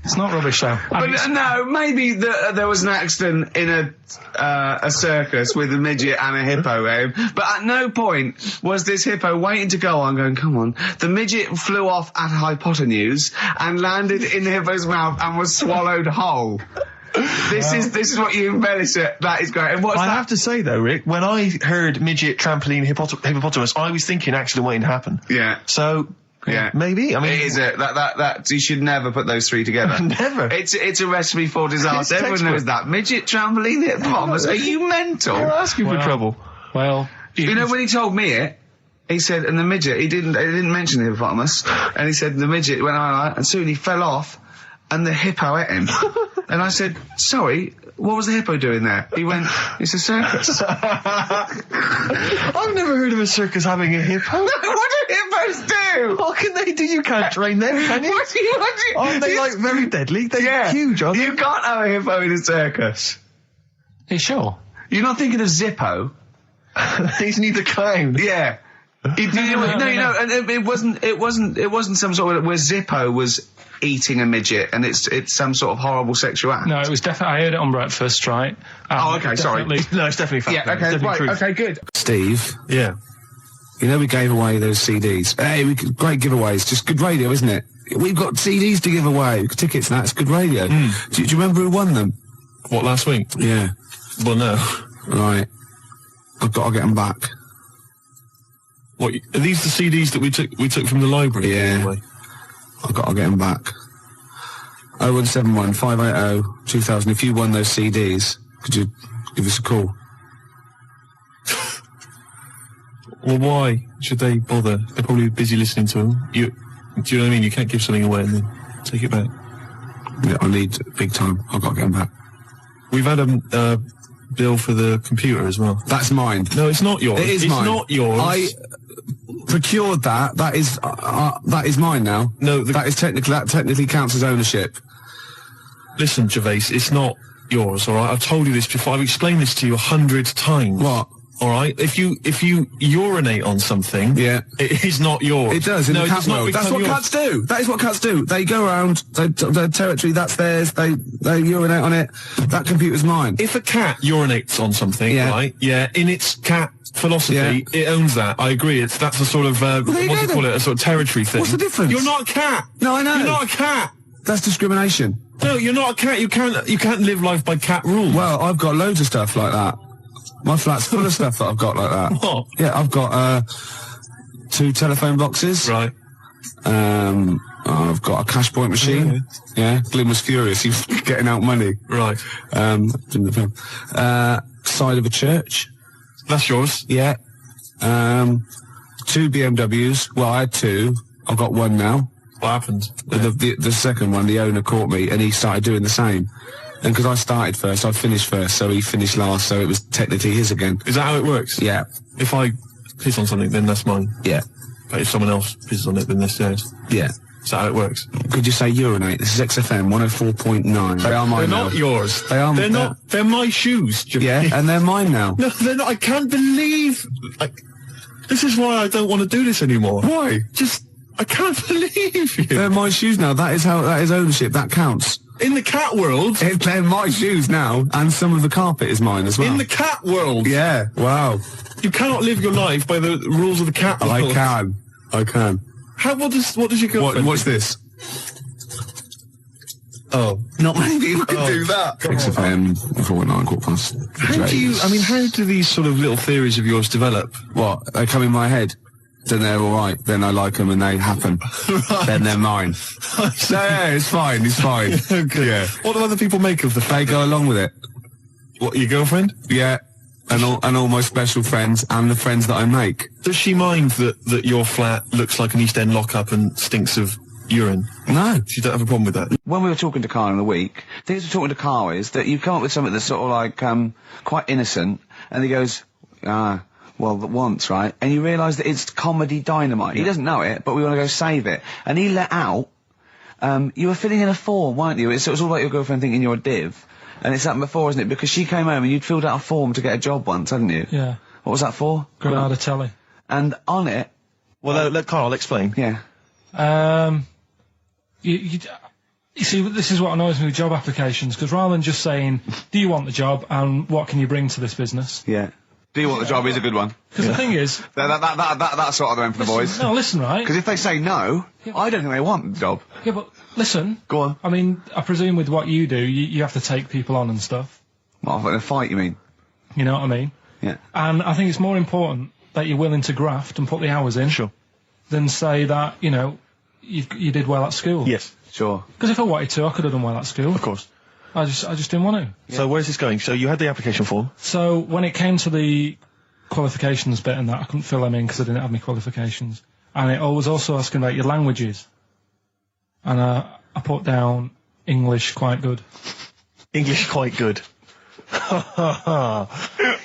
It's not rubbish, though. But no, maybe there was an accident in a circus with a midget and a hippo, but at no point was this hippo waiting to go on, going, come on. The midget flew off at hypotenuse and landed in the hippo's mouth and was swallowed whole. This is what you embellish it. That is great. And I have to say, though, Rick, when I heard midget, trampoline, hippopotamus, I was thinking accident waiting to happen. Yeah. So... Yeah, maybe. I mean, it is that you should never put those three together. Never. It's a recipe for disaster. Everyone knows that. Midget, trampoline, hippopotamus. Are you mental? You're asking for trouble. Well, you know when he told me it, he said, and the midget. He didn't mention the hippopotamus, and he said the midget went on, and soon he fell off, and the hippo ate him. And I said, sorry. What was the hippo doing there? He went, it's a circus. I've never heard of a circus having a hippo. No, what do hippos do? What can they do? You can't train them, can you? What do you... Aren't they, like, very deadly? They're huge, aren't they? You can't have a hippo in a circus. Are you sure? You're not thinking of Zippo? He's neither kind. Yeah. No, and it wasn't some sort of where Zippo was eating a midget, and it's some sort of horrible sexual act. No, it was definitely. I heard it on breakfast, right? Oh, okay, sorry. No, it's definitely fact. Yeah, okay, right, okay, good. Steve. Yeah. You know we gave away those CDs. Hey, great giveaways. Just good radio, isn't it? We've got CDs to give away. Tickets and that's good radio. Do you remember who won them? What, last week? Yeah. Well, no. Right. I've got to get them back. What, are these the CDs that we took from the library? Yeah. I've got to get them back. 0171 580 2000. If you won those CDs, could you give us a call? Well, why should they bother? They're probably busy listening to them. Do you know what I mean? You can't give something away and then take it back. Yeah, I need big time. I've got to get them back. We've had a bill for the computer as well. That's mine. No, it's not yours. It is mine. It's not yours. I procured that. That is mine now. No, that technically counts as ownership. Listen, Gervais, it's not yours, all right? I've told you this before. I've explained this to you 100 times. What? All right? If you urinate on something, yeah, it is not yours. It does in the cat world. That's what cats do. That is what cats do. They go around their territory. That's theirs. They urinate on it. That computer's mine. If a cat urinates on something, right? Yeah, in its cat philosophy, it owns that. I agree. That's a sort of what do you call it? A sort of territory thing. What's the difference? You're not a cat. No, I know. You're not a cat. That's discrimination. No, you're not a cat. You can't live life by cat rules. Well, I've got loads of stuff like that. My flat's full of stuff that I've got like that. What? Yeah, I've got 2 telephone boxes. Right. I've got a cash point machine. Yeah. Glyn was furious. He was getting out money. Right. Side of a church. That's yours. Yeah. 2 BMWs. Well, I had 2. I've got 1 now. What happened? The second one, the owner caught me, and he started doing the same. And because I started first, I finished first, so he finished last, so it was technically his again. Is that how it works? Yeah. If I piss on something, then that's mine. Yeah. But if someone else pisses on it, then that's theirs. Yeah. Is that how it works? Could you say urinate? This is XFM 104.9. They are mine They're now. not yours. They are. They're not. They're my shoes. Yeah, and they're mine now. No, they're not. I can't believe. This is why I don't want to do this anymore. Why? I can't believe you. They're my shoes now. That is ownership. That counts. In the cat world. They're my shoes now, and some of the carpet is mine as well. In the cat world. Yeah. Wow. You cannot live your life by the rules of the cat world. I can. What does your girlfriend? What's this? Oh. Not many people can do that. XFM 4.9 quarter past. How do these sort of little theories of yours develop? What? They come in my head. Then they're all right. Then I like them and they happen. Right. Then they're mine. Yeah, it's fine. It's fine. Okay. Yeah. What do other people make of the fact? They go along with it. What, your girlfriend? Yeah. And all my special friends and the friends that I make. Does she mind that your flat looks like an East End lockup and stinks of urine? No. She don't have a problem with that? When we were talking to Karl in the week, things we're talking to Karl is that you come up with something that's sort of like, quite innocent, and he goes, well, once, right? And you realise that it's comedy dynamite. He doesn't know it, but we want to go save it. And he let out, you were filling in a form, weren't you? It was all like your girlfriend thinking you're a div. And it's happened before, isn't it? Because she came home and you'd filled out a form to get a job once, hadn't you? Yeah. What was that for? Granada Telly. And on it... Well, let Karl explain. Yeah. You see, this is what annoys me with job applications, because rather than just saying, do you want the job and what can you bring to this business? Yeah. Do you want the job is a good one. Because the thing is... That's sort of the one for the boys. No, listen, right? Because if they say no, I don't think they want the job. Yeah, but listen. Go on. I mean, I presume with what you do, you have to take people on and stuff. What, in a fight, you mean? You know what I mean? Yeah. And I think it's more important that you're willing to graft and put the hours in. Sure. Than say that, you did well at school. Yes. Sure. Because if I wanted to, I could have done well at school. Of course. I just didn't want to. Yeah. So where's this going? So you had the application form. So when it came to the qualifications bit and that, I couldn't fill them in because I didn't have any qualifications. And it was also asking about your languages. And I put down English quite good. English quite good. And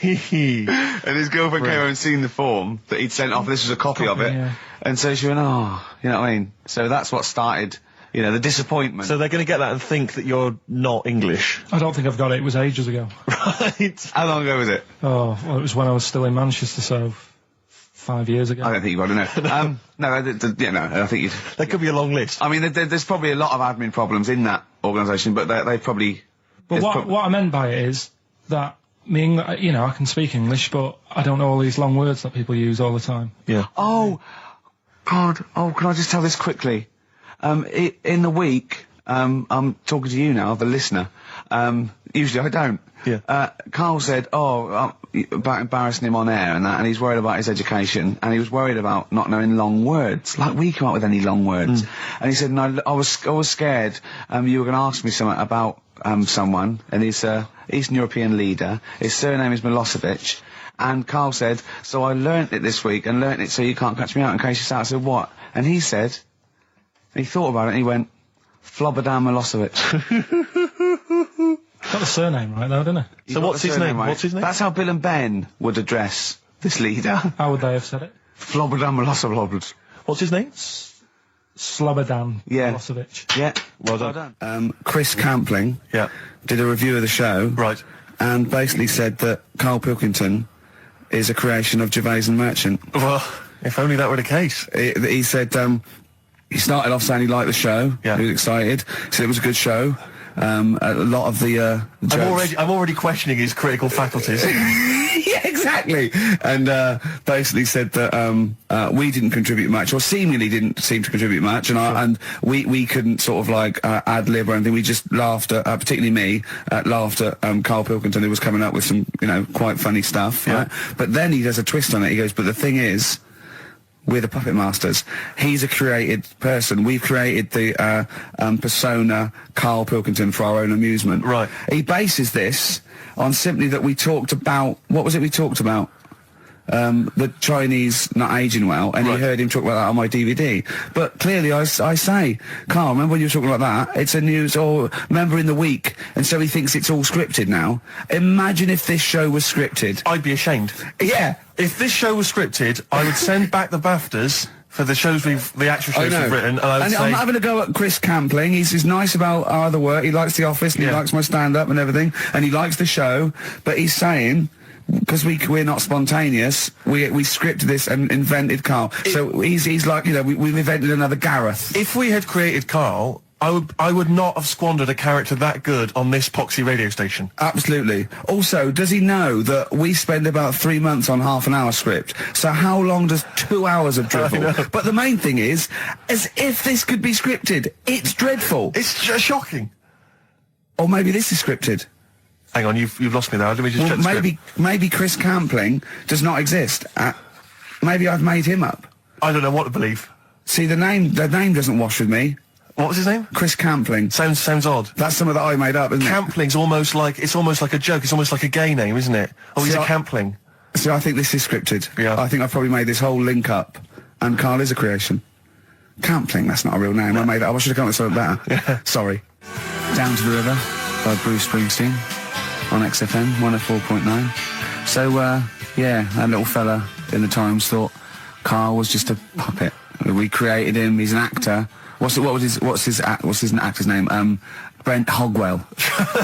his girlfriend came over and seen the form that he'd sent off. This was a copy of it. Yeah. And so she went, oh, you know what I mean? So that's what started, the disappointment. So they're going to get that and think that you're not English. I don't think I've got it. It was ages ago. Right. How long ago was it? Oh, well, it was when I was still in Manchester, so 5 years ago. I don't think you got to know. No, I think you'd... There could be a long list. I mean, there's probably a lot of admin problems in that organisation, but they probably... But what I meant by it is that I can speak English, but I don't know all these long words that people use all the time. Yeah. Oh, God. Oh, can I just tell this quickly? In the week, I'm talking to you now, the listener. Usually I don't. Yeah. Karl said, about embarrassing him on air and that, and he's worried about his education, and he was worried about not knowing long words. Like, we come up with any long words. And he said, no, I was scared, you were going to ask me something about, someone, and he's Eastern European leader. His surname is Milosevic. And Karl said, so I learnt it this week, and learnt it so you can't catch me out in case you start. I said, what? And he said, and he thought about it, and he went, Flobodan Milosevic. Got the surname right though, didn't he? So what's his name? What's his name? That's how Bill and Ben would address this leader. How would they have said it? Flobodan Milosevic. What's his name? Slobodan Yeah. Milosevic. Yeah. Well done. Chris Campling Yeah. did a review of the show. Right. And basically said that Karl Pilkington is a creation of Gervais and Merchant. Well, if only that were the case. He said he started off saying he liked the show. Yeah. He was excited. He said it was a good show. A lot of the jokes. I'm already questioning his critical faculties. Yeah, exactly. And basically said that we didn't contribute much, or seemingly didn't seem to contribute much, and we couldn't sort of like ad lib or anything. We just laughed at, particularly me, laughed at Karl Pilkington, who was coming up with some, quite funny stuff. Yeah. Right? But then he does a twist on it. He goes, but the thing is, we're the puppet masters. He's a created person. We've created the persona Karl Pilkington for our own amusement. Right. He bases this on simply that we talked about, what was it we talked about? The Chinese not aging well, and Right. you heard him talk about that on my DVD. But clearly I say, Karl, remember when you were talking about that? It's a news, or remember in the week, and so he thinks it's all scripted now. Imagine if this show was scripted. I'd be ashamed. Yeah. If this show was scripted, I would send back the BAFTAs for the actual shows we've written, and I would And say... I'm not having a go at Chris Campling. He's nice about our other work. He likes The Office, and he Yeah. likes my stand-up and everything, and he likes the show, but he's saying, because we're not spontaneous, we scripted this and invented Karl. So he's like, we've invented another Gareth. If we had created Karl, I would not have squandered a character that good on this poxy radio station. Absolutely. Also, does he know that we spend about 3 months on half an hour script? So how long does 2 hours of drivel? know. But the main thing is, as if this could be scripted, it's dreadful. It's shocking. Or maybe this is scripted. Hang on, you've lost me there. Let me just Well, check the script. maybe Chris Campling does not exist. Maybe I've made him up. I don't know what to believe. See, the name doesn't wash with me. What was his name? Chris Campling. Sounds odd. That's something that I made up, isn't Campling's almost like a joke. It's almost like a gay name, isn't it? Oh, he's See, a Campling. it? So I think this is scripted. Yeah. I think I've probably made this whole link up, and Karl is a creation. Campling, that's not a real name. I made that up. I should have come up with something better. Yeah. Sorry. Down to the River by Bruce Springsteen on XFM 104.9. So, that little fella in the Times thought Karl was just a puppet. We created him. He's an actor. What's his actor's name? Brent Hogwell.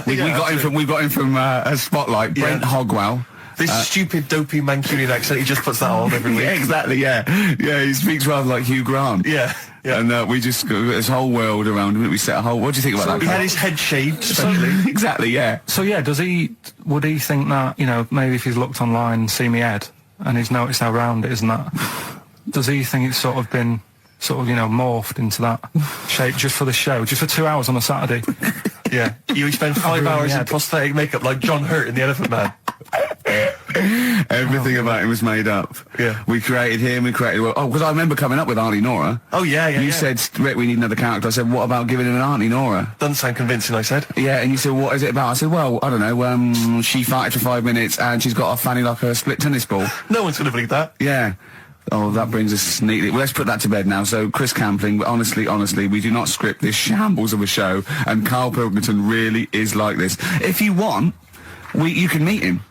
We got him from a Spotlight. Brent Hogwell. This stupid, dopey Mancunian accent, he just puts that on every week. Yeah, exactly. Yeah, he speaks rather like Hugh Grant. Yeah. And we just got this whole world around him. We set a whole. What do you think about that? He Karl? had his head shaved, especially. Exactly. Yeah. So yeah, would he think that, maybe if he's looked online and seen me head and he's noticed how round it is and that, does he think it's sort of been morphed into that shape just for the show, just for 2 hours on a Saturday? Yeah. You spend 5 hours in head. prosthetic makeup like John Hurt in The Elephant Man. Everything about him was made up. Yeah. We created him, because I remember coming up with Auntie Nora. Oh, yeah. You said, Rick, we need another character. I said, what about giving him an Auntie Nora? Doesn't sound convincing, I said. Yeah, and you said, what is it about? I said, well, I don't know, she farted for 5 minutes and she's got a fanny like a split tennis ball. No one's going to believe that. Yeah. Oh, that brings us neatly. Well, let's put that to bed now. So, Chris Campling, honestly, we do not script this shambles of a show, and Karl Pilkington really is like this. If you want, you can meet him.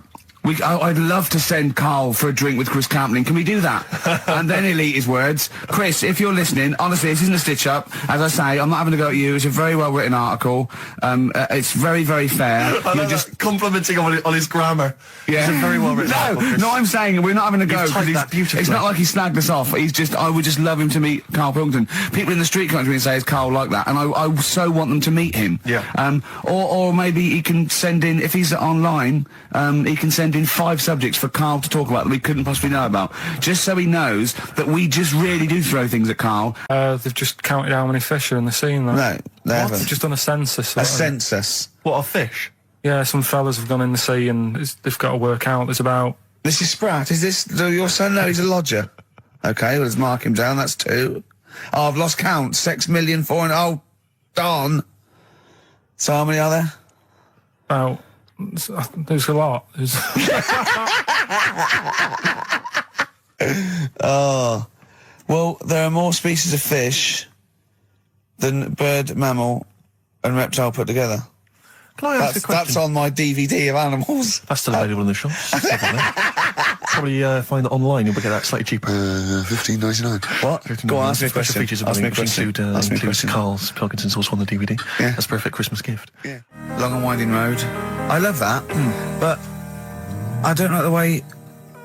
I'd love to send Karl for a drink with Chris Campling. Can we do that? And then he'll eat his words. Chris, if you're listening, honestly, this isn't a stitch-up. As I say, I'm not having a go at you. It's a very well-written article. It's very, very fair. I love that, complimenting him on his grammar. Yeah. It's a very well written article, Chris. No, I'm saying we're not having a go. You've typed 'cause that beautifully. It's not like he snagged us off. I would just love him to meet Karl Pilkington. People in the street come up to me and say, is Karl like that? And I so want them to meet him. Yeah. Or maybe he can send in, if he's online, he can send in 5 subjects for Karl to talk about that we couldn't possibly know about. Just so he knows that we just really do throw things at Karl. They've just counted how many fish are in the sea. And that. No, they haven't. They've just done a census. A census. What, a fish? Yeah, some fellas have gone in the sea and they've got to work out. There's about... This is Spratt. Is this your son? No, he's a lodger. Okay, let's mark him down. That's 2. Oh, I've lost count. 6 million, 4 and... Oh, darn. So how many are there? About... There's a lot. Oh. Well, there are more species of fish than bird, mammal, and reptile put together. Can I ask a question? That's on my DVD of animals. That's still available in the shops. Probably find it online. You'll get that slightly cheaper. $15.99. What? Go on, ask me a question. Features Ask me a question. includes Karl's Pilkington's also on the DVD. Yeah. That's a perfect Christmas gift. Yeah. Long and Winding Road. I love that, but I don't like the way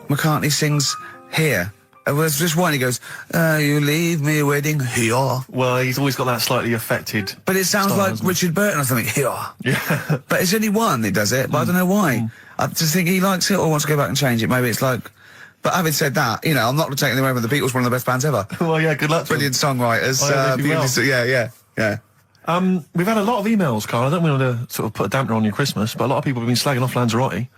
McCartney sings here. There's just one, he goes, you leave me waiting here. Well, he's always got that slightly affected. But it sounds style, like doesn't it? Richard Burton or something, here. Yeah. But it's only one that does it, but I don't know why. I just think he likes it or wants to go back and change it. Maybe it's like... But having said that, you know, I'm not taking away from the Beatles, one of the best bands ever. Well, yeah, good luck to Brilliant songwriters. Oh, yeah, they do well. Yeah. We've had a lot of emails, Karl. I don't want to sort of put a dampener on your Christmas, but a lot of people have been slagging off Lanzarote.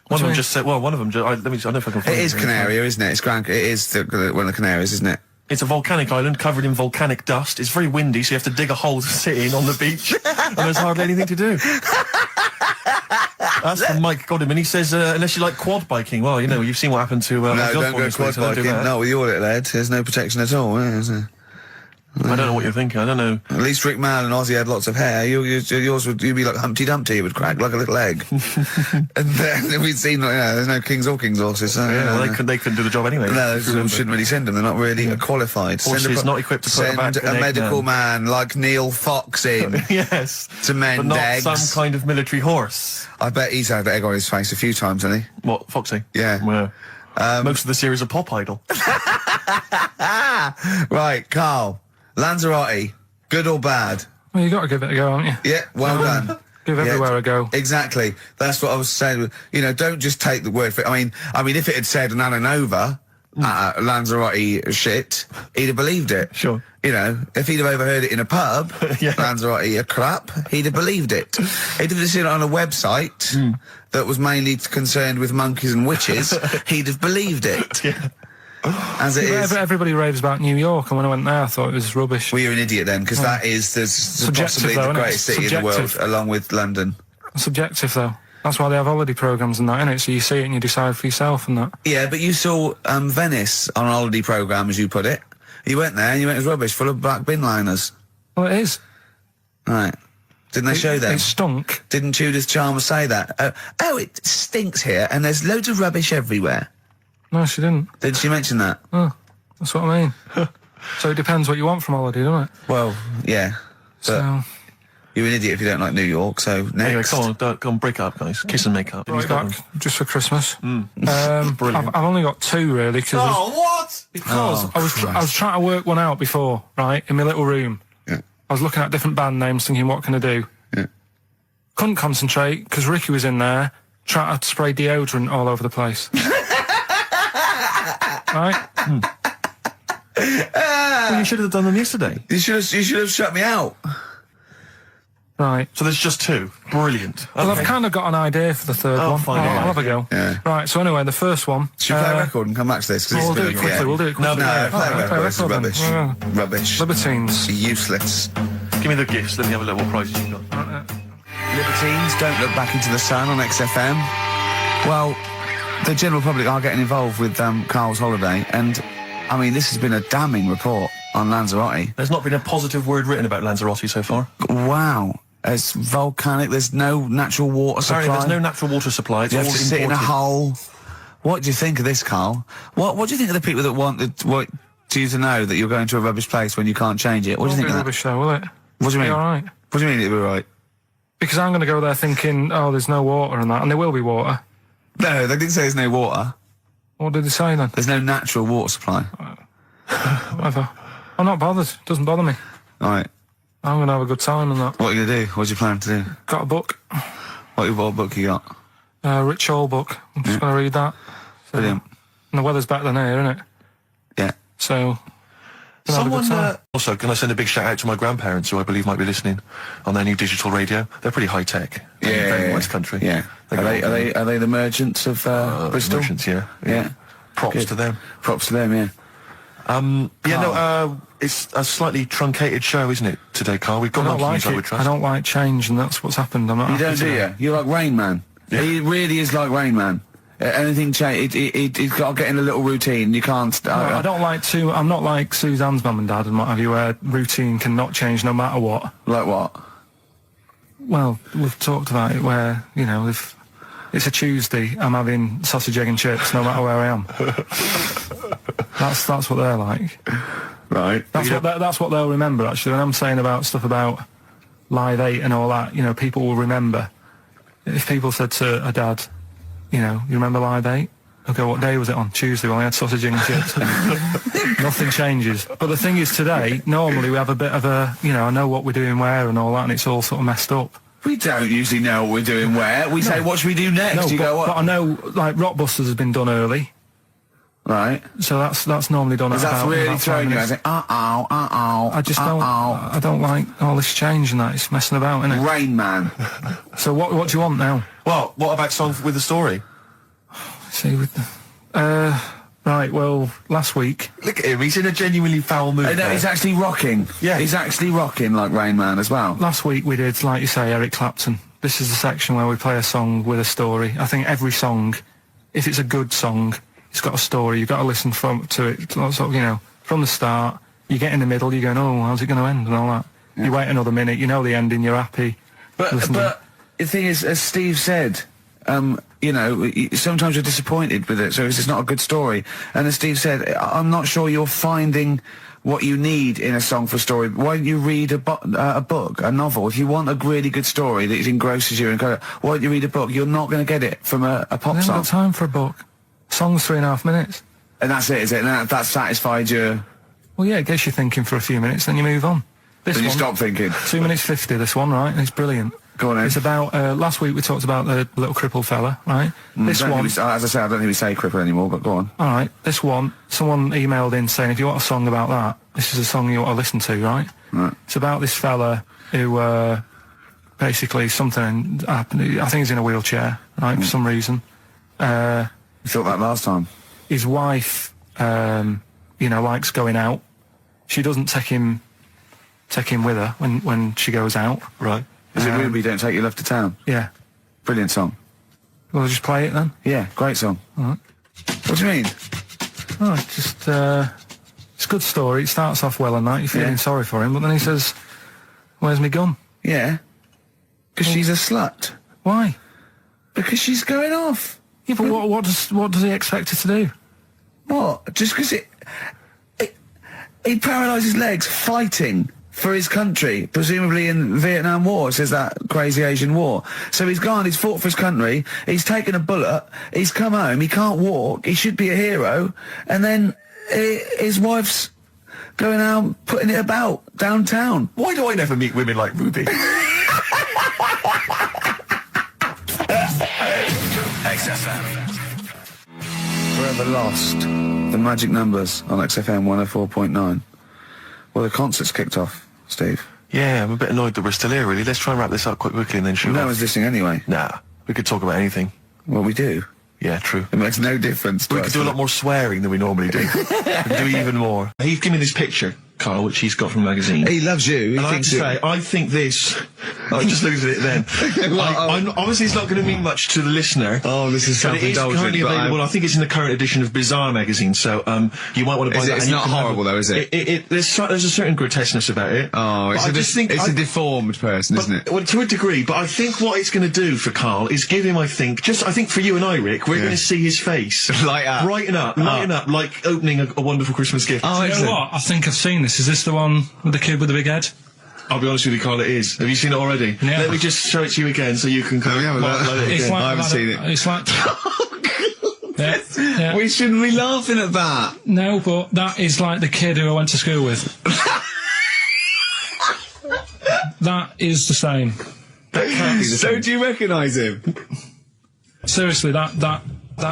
One of them just said, well, one of them, I don't know if I can find It is Canaria, isn't it? It's Grand. It is one of the Canaries, isn't it? It's a volcanic island covered in volcanic dust. It's very windy, so you have to dig a hole to sit in on the beach, and there's hardly anything to do. That's from Mike Godham, he says, unless you like quad biking, well, you know, you've seen what happened to... No, don't go quad biking. No, with your little head, there's no protection at all, is there? I don't know what you're thinking. I don't know. At least Rick Mann and Ozzy had lots of hair. Yours would, you'd be like Humpty Dumpty. It would crack like a little egg. And then we'd seen, there's no kings or kings horses. So, yeah, well, they couldn't do the job anyway. No, we shouldn't really send them. They're not really qualified. Horses not equipped to put send a medical man like Neil Fox in. Yes. To mend but not eggs. some kind of military horse. I bet he's had egg on his face a few times, hasn't he? What, Foxy? Yeah. Well, most of the series are Pop Idol. Right, Karl. Lanzarote, good or bad? Well, you got to give it a go, haven't you? Yeah, well done. Give everywhere a go. Exactly. That's what I was saying. You know, don't just take the word for it. I mean, if it had said an Alanova, Lanzarote shit, he'd have believed it. Sure. You know, if he'd have overheard it in a pub, Yeah. Lanzarote a crap, he'd have believed it. He'd have seen it on a website that was mainly concerned with monkeys and witches, he'd have believed it. Yeah. As it is. Everybody raves about New York, and when I went there, I thought it was rubbish. Well, you're an idiot then, because that is possibly though, the isn't it? greatest city in the world, Subjective. along with London. Subjective, though. That's why they have holiday programmes and that, innit? So you see it and you decide for yourself and that. Yeah, but you saw Venice on a holiday programme, as you put it. You went there and you went, it was rubbish, full of black bin liners. Well, it is. Right. Didn't they show that? It stunk. Didn't Judith Chalmers say that? Oh, it stinks here and there's loads of rubbish everywhere. No, she didn't. Did she mention that? Oh, that's what I mean. So it depends what you want from holiday, doesn't it? Well, yeah. But So... you're an idiot if you don't like New York, so next. Anyway, go on, break up, guys. Kiss and make up. Right back, just for Christmas. Brilliant. I've only got two, really, because... what? Because I was trying to work one out before, right, in my little room. Yeah. I was looking at different band names, thinking, what can I do? Yeah. Couldn't concentrate, because Ricky was in there, trying to spray deodorant all over the place. Right? Well, you should have done them yesterday. You should have shut me out. Right. So there's just two. Brilliant. Well, Okay. I've kind of got an idea for the third Oh, one. fine, I'll yeah. have a go. Yeah. Right, so anyway, the first one... Should we play a record and come back to this? 'Cause We'll it's do it been- quickly, yeah. we'll do it quickly. No, play a Alright, record. It's then. rubbish. Yeah. Rubbish. Libertines. Useless. Give me the gifts. Let me have a look what prizes you got. Libertines, Don't Look Back Into the Sun on XFM. Well, the general public are getting involved with Karl's holiday, and, I mean, this has been a damning report on Lanzarote. There's not been a positive word written about Lanzarote so far. Wow. It's volcanic, there's no natural water supply. Apparently there's no natural water supply. It's You all have to sit in a imported. hole. What do you think of this, Karl? What do you think of the people that want you to know that you're going to a rubbish place when you can't change it? What do you think of that? Rubbish though, will it? What do you mean? Be alright. What do you mean it'll be right? Because I'm going to go there thinking, oh, there's no water and that, and there will be water. No, they didn't say there's no water. What did they say then? There's no natural water supply. Whatever. I'm not bothered. Doesn't bother me. All right. I'm going to have a good time and that. What are you going to do? What's your plan to do? Got a book. What book you got? Rich Hall book. I'm just going to read that. So, Brilliant. and the weather's better than here, isn't it? Yeah. So... gonna have a good Someone, time. also, can I send a big shout out to my grandparents, who I believe might be listening on their new digital radio? They're pretty high tech. Very West Country. Yeah. They Are they the merchants of Bristol? Merchants, yeah. Yeah. Props Good. to them. Props to them, yeah. It's a slightly truncated show, isn't it, today, Karl? We've got I don't Monkey like News, I would it. trust. I don't like change, and that's what's happened. I'm not You happy don't, do today. you? You're like Rain Man. Yeah. He really is like Rain Man. Anything change? It's got to get in a little routine. You can't. I don't like to. I'm not like Suzanne's mum and dad and what have you, where routine cannot change no matter what. Like what? Well, we've talked about it where, you know, if it's a Tuesday, I'm having sausage, egg and chips no matter where I am. That's what they're like. Right. That's what they'll remember, actually. When I'm saying about stuff about Live 8 and all that, you know, people will remember. If people said to a dad, you know, you remember Live 8? They'll go, what day was it on? Tuesday, well, I had sausage, egg and chips. Nothing changes. But the thing is, today, normally we have a bit of a, you know, I know what we're doing where and all that, and it's all sort of messed up. We don't usually know what we're doing where. We say, what should we do next? No, You go, what? but I know, like, Rockbusters has been done early. Right. So that's normally done at That's about... really about 5 throwing you. I minutes. say, I just don't... I don't like all this change and that. It's messing about, innit? Rain Man. So what do you want now? Well, what about song with a story? See, right, well, last week... Look at him, he's in a genuinely foul mood. No, there. he's actually rocking. Yeah. He's actually rocking like Rain Man as well. Last week we did, like you say, Eric Clapton. This is the section where we play a song with a story. I think every song, if it's a good song, it's got a story. You've got to listen to it, sort of, you know, from the start. You get in the middle, you're going, oh, how's it going to end and all that. Yeah. You wait another minute, you know the ending, you're happy. But the thing is, as Steve said, you know, sometimes you're disappointed with it, so it's just not a good story. And as Steve said, I'm not sure you're finding what you need in a song for a story. Why don't you read a book, a novel? If you want a really good story that engrosses you, and why don't you read a book? You're not going to get it from a pop I haven't song. got time for a book. Song's 3.5 minutes. And that's it, is it? And that satisfied you? Well, yeah, it gets you thinking for a few minutes, then you move on. Then you stop thinking. 2 minutes 50, this one, right? And it's brilliant. Go on, Ed. It's about, last week we talked about the little crippled fella, right? This one... As I say, I don't think we say cripple anymore, but go on. Alright, this one, someone emailed in saying, if you want a song about that, this is a song you ought to listen to, right? Right. It's about this fella who, basically something happened. I think he's in a wheelchair, right, for some reason. You thought that last time. His wife, you know, likes going out. She doesn't take him with her when she goes out. Right. Is it Ruby, Don't Take Your Love to Town? Yeah. Brilliant song. Well, I'll just play it then. Yeah, great song. Alright. What do you mean? Oh, just, it's a good story. It starts off well and that. You're feeling sorry for him, but then he says, where's my gun? Yeah. Because she's a slut. Why? Because she's going off. Yeah, but what does he expect her to do? What? Just because he paralysed his legs fighting for his country, presumably in the Vietnam War, says that crazy Asian war. So he's gone, he's fought for his country, he's taken a bullet, he's come home, he can't walk, he should be a hero, and then his wife's going out putting it about downtown. Why do I never meet women like Ruby? XFM. Forever Lost, the magic numbers on XFM 104.9. Well, the concert's kicked off, Steve. Yeah, I'm a bit annoyed that we're still here, really. Let's try and wrap this up quite quickly and then shoot No off. one's listening anyway. Nah, we could talk about anything. Well, we do. Yeah, true. It makes no difference to We us. could do a lot more swearing than we normally do. We could do even more. He's given me this picture, Karl, which he's got from a magazine. He loves you. He And I have thinks to say, I think this... I just looked at it then. Obviously, it's not going to mean much to the listener. Oh, this is but it is self-indulgent, currently but available. I think it's in the current edition of Bizarre magazine, so you might want to buy that. It's and you not can have horrible, though, is it? There's a certain grotesqueness about it. Oh, But I just think it's a deformed person, isn't it? Well, to a degree, but I think what it's going to do for Karl is give him, I think for you and I, Rick, we're going to see his face. Light up. Lighten up, like opening a wonderful Christmas gift. Oh, you know what? I think I've seen this. Is this the one with the kid with the big head? I'll be honest with you, Karl, it is. Have you seen it already? Yeah. Let me just show it to you again so you can kind of highlight it It's again. like I haven't seen it. It's like... yeah. We shouldn't be laughing at that. No, but that is like the kid who I went to school with. That is the same. That can't be the So same. do you recognise him? Seriously, that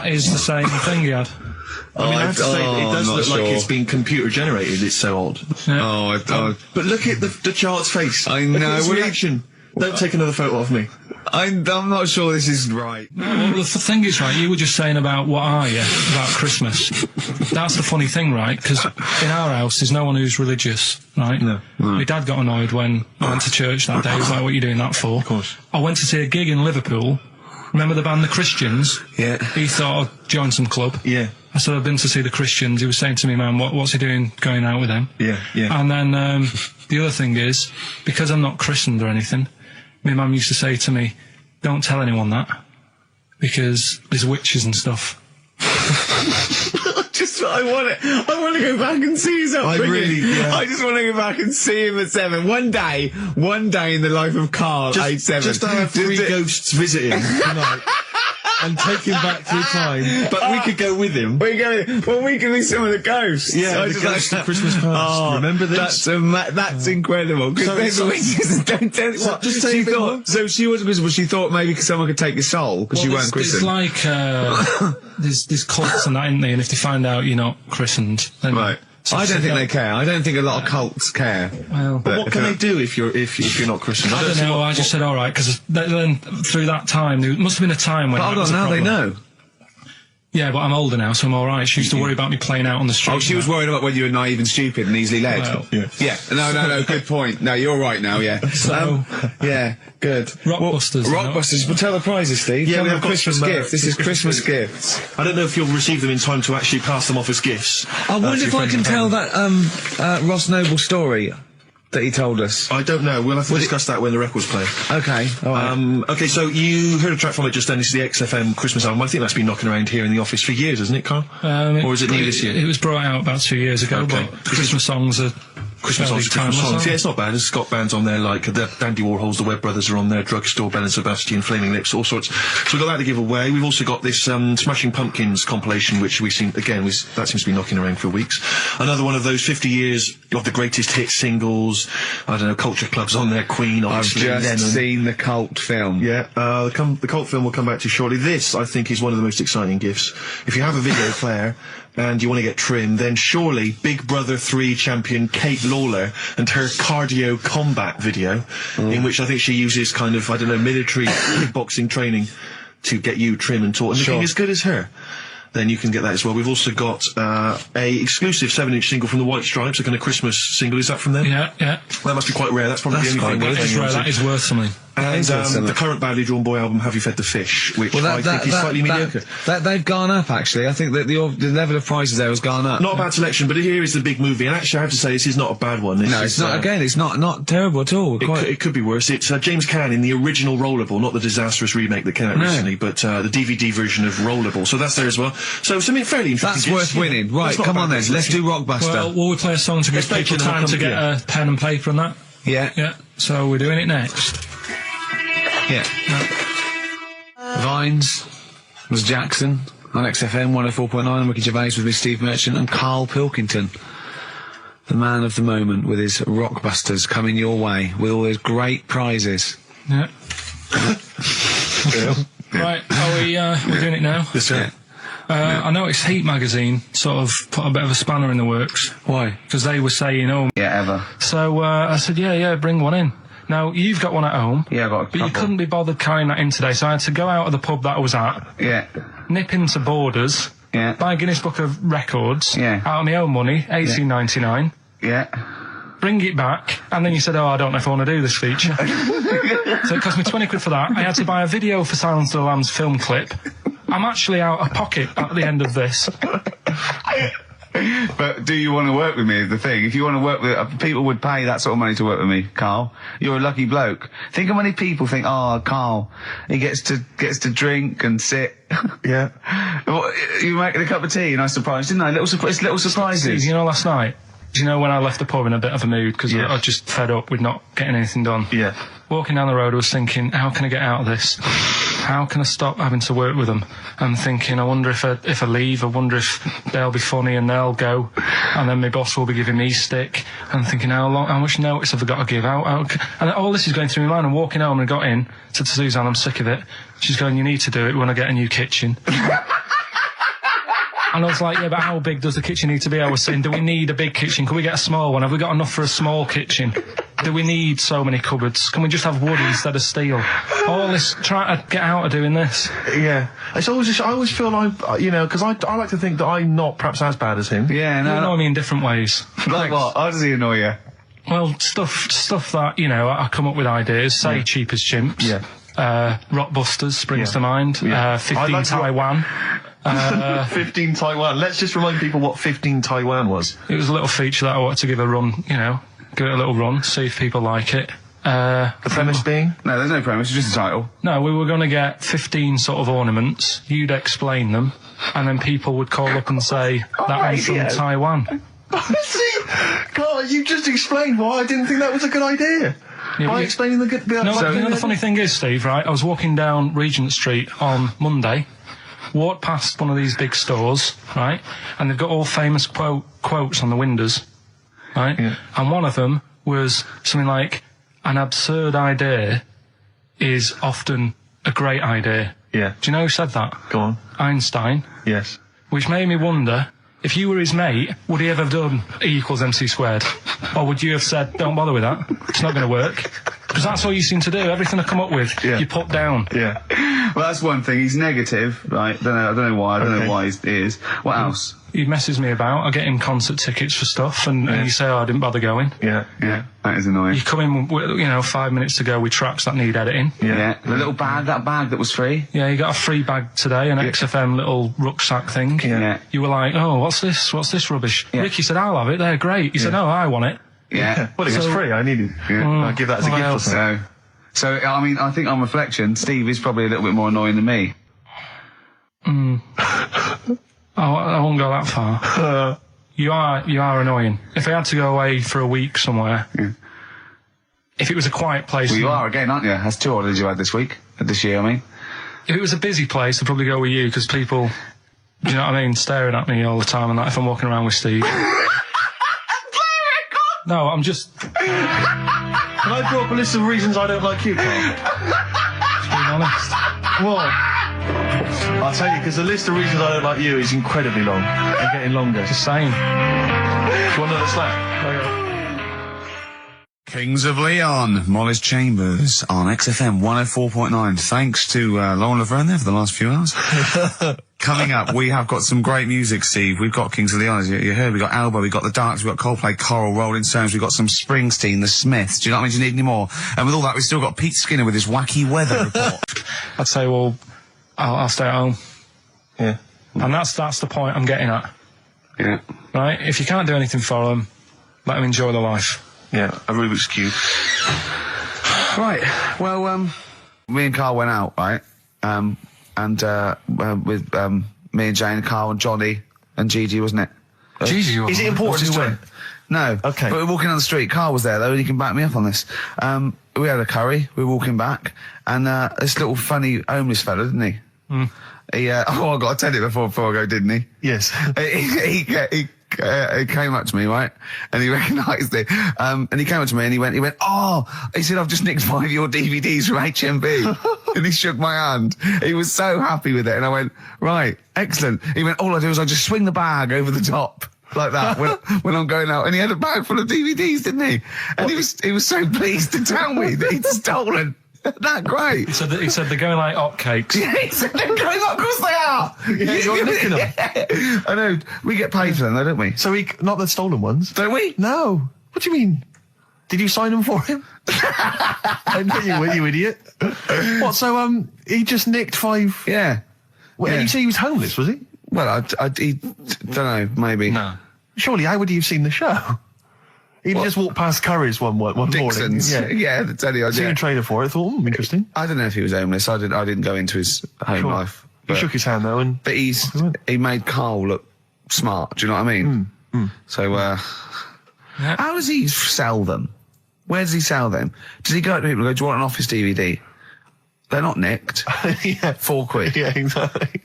is the same thing he had. I mean, I have to say, it does not look like sure. it's been computer generated. It's so odd. Yeah. But look at the child's face. I Look know, at his what do you- reaction. Don't take another photo of me. I'm not sure this is right. Well, the thing is, right, you were just saying about what are you, about Christmas. That's the funny thing, right, because in our house there's no one who's religious, right? No. My dad got annoyed when I went to church that day. He was like, what are you doing that for? Of course. I went to see a gig in Liverpool Remember the band The Christians? Yeah. He thought I'd join some club. Yeah. I said I've been to see The Christians. He was saying to me, man, what's he doing going out with them? Yeah, yeah. And then the other thing is, because I'm not christened or anything, my mum used to say to me, don't tell anyone that, because there's witches and stuff. I want to go back and see his upbringing. I just want to go back and see him at 7. One day in the life of Karl, age 7. Just have 3 ghosts visiting tonight. And take him back through time. But we could go with him. We could be some of the ghosts. Yeah, the ghosts of Christmas past. Remember this? That's incredible. Because don't tell what. Just say she thought. So she wasn't Christian, but she thought maybe someone could take your soul because you weren't christened. It's like there's cults and that, isn't there? And if they find out you're not christened, then right. I don't think they care. I don't think a lot of cults care. Well, but what can they do if you're not Christian? I don't know. I just said all right because then through that time there must have been a time when. But hold on, now they know. Yeah, but I'm older now, so I'm all right. She used to worry about me playing out on the street. Oh, she was worried about whether you were naive and stupid and easily led. Well, yeah. No. Good point. No, you're right now. Yeah. So, yeah, good. Rockbusters. Rockbusters. But tell the prizes, Steve. Yeah, we we have have Christmas got some, gifts. This is Christmas gifts. I don't know if you'll receive them in time to actually pass them off as gifts. I wonder if I can tell that Ross Noble story that he told us. I don't know. We'll have to discuss that when the record's playing. Okay. All right. Okay, so you heard a track from it just then. This is the XFM Christmas album. I think that's been knocking around here in the office for years, hasn't it, Karl? Or is it new this year? It was brought out about 2 years ago, Okay. but Christmas songs are Christmas songs. Yeah, it's not bad. It's got bands on there like the Dandy Warhols, the Webb Brothers are on there, Drugstore, Bell and Sebastian, Flaming Lips, all sorts. So we've got that to give away. We've also got this Smashing Pumpkins compilation, which we've seen, again, that seems to be knocking around for weeks. Another one of those 50 years of the greatest hit singles. I don't know, Culture Club's on there, Queen, obviously. I've just seen the cult film. Yeah, the cult film will come back to you shortly. This, I think, is one of the most exciting gifts. If you have a video player and you want to get trim, then surely Big Brother 3 champion Kate Lawler and her cardio combat video, in which I think she uses kind of, I don't know, military kickboxing training to get you trim and taut and looking as good as her. Then you can get that as well. We've also got a exclusive 7-inch single from the White Stripes, a kind of Christmas single. Is that from them? Yeah. That must be quite rare. That's probably the only thing. That is rare. That is worth something. And the current Badly Drawn Boy album, Have You Fed the Fish, which I think is slightly mediocre. They've gone up, actually. I think that the level of prices there has gone up. Not a bad selection, but here is the big movie. And actually, I have to say, this is not a bad one. No, it's not. Again, it's not terrible at all. It could be worse. It's James Caan in the original Rollerball, not the disastrous remake that came out recently, but the DVD version of Rollerball. So that's there as well. So something fairly interesting. That's worth winning. Right, come on then. Let's do Rockbuster. Well, will we play a song to give people time to get a pen and paper and that? Yeah. So we're doing it next. Yeah. Vines was Jackson on XFM 104.9. Ricky Gervais with me, Steve Merchant, and Karl Pilkington, the man of the moment, with his Rockbusters coming your way with all those great prizes. Yeah. Right, we're doing it now? Yes, sir. I noticed Heat magazine sort of put a bit of a spanner in the works. Why? Because they were saying, ever. So I said, yeah, bring one in. Now, you've got one at home. Yeah, I got a But couple. you couldn't be bothered carrying that in today, so I had to go out of the pub that I was at, nip into Borders, buy a Guinness Book of Records, out of my own money, $18.99, bring it back, and then you said, I don't know if I want to do this feature. So it cost me 20 quid for that. I had to buy a video for Silence of the Lambs film clip. I'm actually out of pocket at the end of this. But do you want to work with me is the thing. If you want to work with... people would pay that sort of money to work with me, Karl. You're a lucky bloke. Think how many people think, Karl, he gets to drink and sit. Yeah. You making a cup of tea and I surprised, didn't I? Little surprises. You know, last night, when I left the pub in a bit of a mood, because I was just fed up with not getting anything done. Yeah. Walking down the road, I was thinking, how can I get out of this? How can I stop having to work with them? I'm thinking, I wonder if I leave, I wonder if they'll be funny and they'll go, and then my boss will be giving me stick. I'm thinking, how much notice have I got to give out? And all this is going through my mind. I'm walking home and I got in, said to Suzanne, I'm sick of it. She's going, you need to do it when I get a new kitchen. And I was like, but how big does the kitchen need to be? I was saying, do we need a big kitchen? Can we get a small one? Have we got enough for a small kitchen? Do we need so many cupboards? Can we just have wood instead of steel? All this, trying to get out of doing this. Yeah. It's always I always feel like, because I like to think that I'm not perhaps as bad as him. Yeah, no. You annoy me in different ways. Like what? How does he annoy you? Well, stuff that, I come up with ideas, say cheap as chimps. Yeah. Rockbusters springs to mind. Yeah. 15 Taiwan. 15 Taiwan. Let's just remind people what 15 Taiwan was. It was a little feature that I wanted to give a run, give it a little run, see if people like it. The premise being? No, there's no premise, it's just a title. No, we were going to get 15 sort of ornaments, you'd explain them, and then people would call up and say, that one's from Taiwan. See, Karl, you just explained why I didn't think that was a good idea. Yeah, By explaining the good... the funny thing is, Steve, right, I was walking down Regent Street on Monday, walked past one of these big stores, right, and they've got all famous quotes on the windows, right, and one of them was something like, an absurd idea is often a great idea. Yeah. Do you know who said that? Go on. Einstein. Yes. Which made me wonder, if you were his mate, would he ever have done E equals MC squared? Or would you have said, don't bother with that, it's not going to work? Because that's all you seem to do. Everything I come up with, you put down. Yeah. Well, that's one thing. He's negative, right? I don't know why. I don't know why he is. What else? He messes me about. I get him concert tickets for stuff, and you say, I didn't bother going. Yeah. That is annoying. You come in, with, 5 minutes to go with tracks that need editing. Yeah. The little bag, that bag that was free. Yeah, you got a free bag today, an XFM little rucksack thing. Yeah. You were like, oh, what's this? What's this rubbish? Yeah. Ricky said, I'll have it. They're great. He said, no, I want it. Yeah. Well, it was free. I needed it. I'll give that as a gift or something. So, I mean, I think on reflection, Steve is probably a little bit more annoying than me. I won't go that far. You are annoying. If I had to go away for a week somewhere, if it was a quiet place... Well, you are again, aren't you? That's 2 holidays you had this year, I mean. If it was a busy place, I'd probably go with you, because people, do you know what I mean, staring at me all the time and that if I'm walking around with Steve. No, I'm just... Can I draw up a list of reasons I don't like you, Karl? Just being honest. What? I'll tell you, because the list of reasons I don't like you is incredibly long and getting longer. Just saying. Do you want another slap? Kings of Leon, Molly's Chambers on XFM 104.9. Thanks to Lauren Laverne there for the last few hours. Coming up, we have got some great music, Steve. We've got Kings of Leon, as you heard. We've got Alba, we've got The Darks, we've got Coldplay, Coral, Rolling Stones, we've got some Springsteen, The Smiths. Do you know what I mean? Do you need any more? And with all that, we've still got Pete Skinner with his wacky weather report. I'd say, well, I'll stay at home. Yeah. And that's the point I'm getting at. Yeah. Right? If you can't do anything for them, let them enjoy their life. Yeah, a Rubik's Cube. Right. Well, me and Karl went out, right? With me and Jane, Karl and Johnny and Gigi, wasn't it? Gigi, Is it important who went? No. Okay. But we're walking down the street. Karl was there, though, and he can back me up on this. We had a curry. We were walking back, and this little funny homeless fella, didn't he? He, I got to tell you before I go, didn't he? Yes. He came up to me, right? And he recognised it. And he came up to me and he went, he said, I've just nicked 5 of your DVDs from HMV. And he shook my hand. He was so happy with it. And I went, right, excellent. He went, all I do is I just swing the bag over the top. Like that when I'm going out, and he had a bag full of DVDs, didn't he? And he was so pleased to tell me that he'd stolen. That great. He said they're going like hotcakes. Yeah, he said they're going up, of course they are. Yeah, you're nicking them. I know. We get paid for them, though, don't we? So not the stolen ones? Don't we? No. What do you mean? Did you sign them for him? I know you would, you idiot. What? So he just nicked 5. Yeah. Well, Yeah. And you say he was homeless, was he? Well, he don't know. Maybe. No. Surely, how would he have seen the show? He'd just walked past Curry's one morning. Dixon's. Yeah, that's any Seen idea. a trailer for it. I thought, interesting. I don't know if he was homeless. I didn't go into his home life. He But, shook his hand though, and but he made Karl look smart. Do you know what I mean? So, how does he sell them? Where does he sell them? Does he go to people and go, do you want an Office DVD? They're not nicked. yeah, £4. yeah, exactly.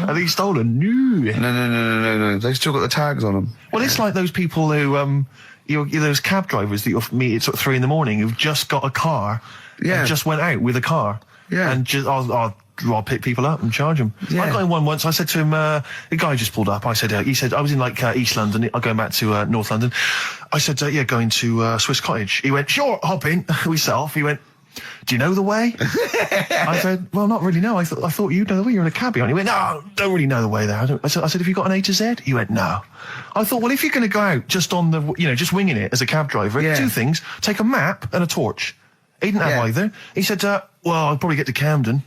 Are these stolen? No. No. They've still got the tags on them. Well, it's like those people who, you're those cab drivers that you'll meet at sort of 3 a.m. who've just got a car, Yeah. and just went out with a car, Yeah. and just I'll pick people up and charge them. Yeah. I got in one once. I said to him, the guy just pulled up. I said, he said I was in like East London. I'm going back to North London. I said, yeah, going to Swiss Cottage. He went, sure, hop in. We set off. He went, do you know the way? I said, well, not really, no. I thought you'd know the way. You're in a cabbie, aren't you? He went, no, don't really know the way there. I said, have you got an A to Z? He went, no. I thought, well, if you're going to go out just on the, just winging it as a cab driver, Yeah. 2 things. Take a map and a torch. He didn't have Yeah. either. He said, well, I'll probably get to Camden.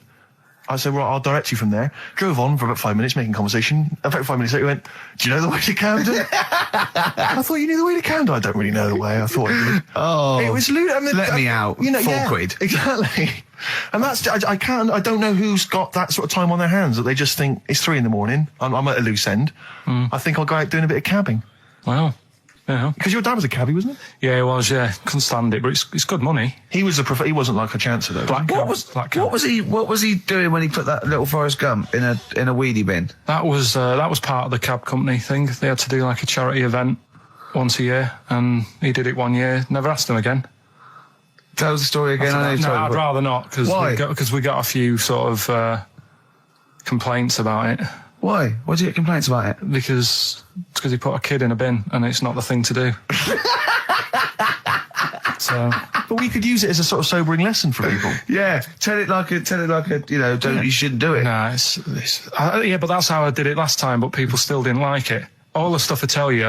I said, well, I'll direct you from there. Drove on for about 5 minutes, making conversation. About 5 minutes later, he went, do you know the way to Camden? I thought you knew the way to Camden. I don't really know the way. I thought you did. Oh. It was lewd. I mean, Let me out. You know, £4. Exactly. And that's, I don't know who's got that sort of time on their hands that they just think it's 3 a.m. I'm at a loose end. I think I'll go out doing a bit of cabbing. Wow. Yeah. Because your dad was a cabbie, wasn't he? Yeah, it was, yeah. Couldn't stand it, but it's good money. He was he wasn't like a chancer though. Black What cab, was he doing when he put that little Forrest Gump in a weedy bin? That was part of the cab company thing. They had to do like a charity event once a year, and he did it 1 year. Never asked him again. Tell us the story again. I know you No, told I'd me, rather not, Why? because we got a few sort of complaints about it. Why? Why did you get complaints about it? Because he put a kid in a bin, and it's not the thing to do. So, But we could use it as a sort of sobering lesson for people. Yeah, tell it like a, you know, you shouldn't do it. no, yeah, but that's how I did it last time. But people still didn't like it. All the stuff I tell you,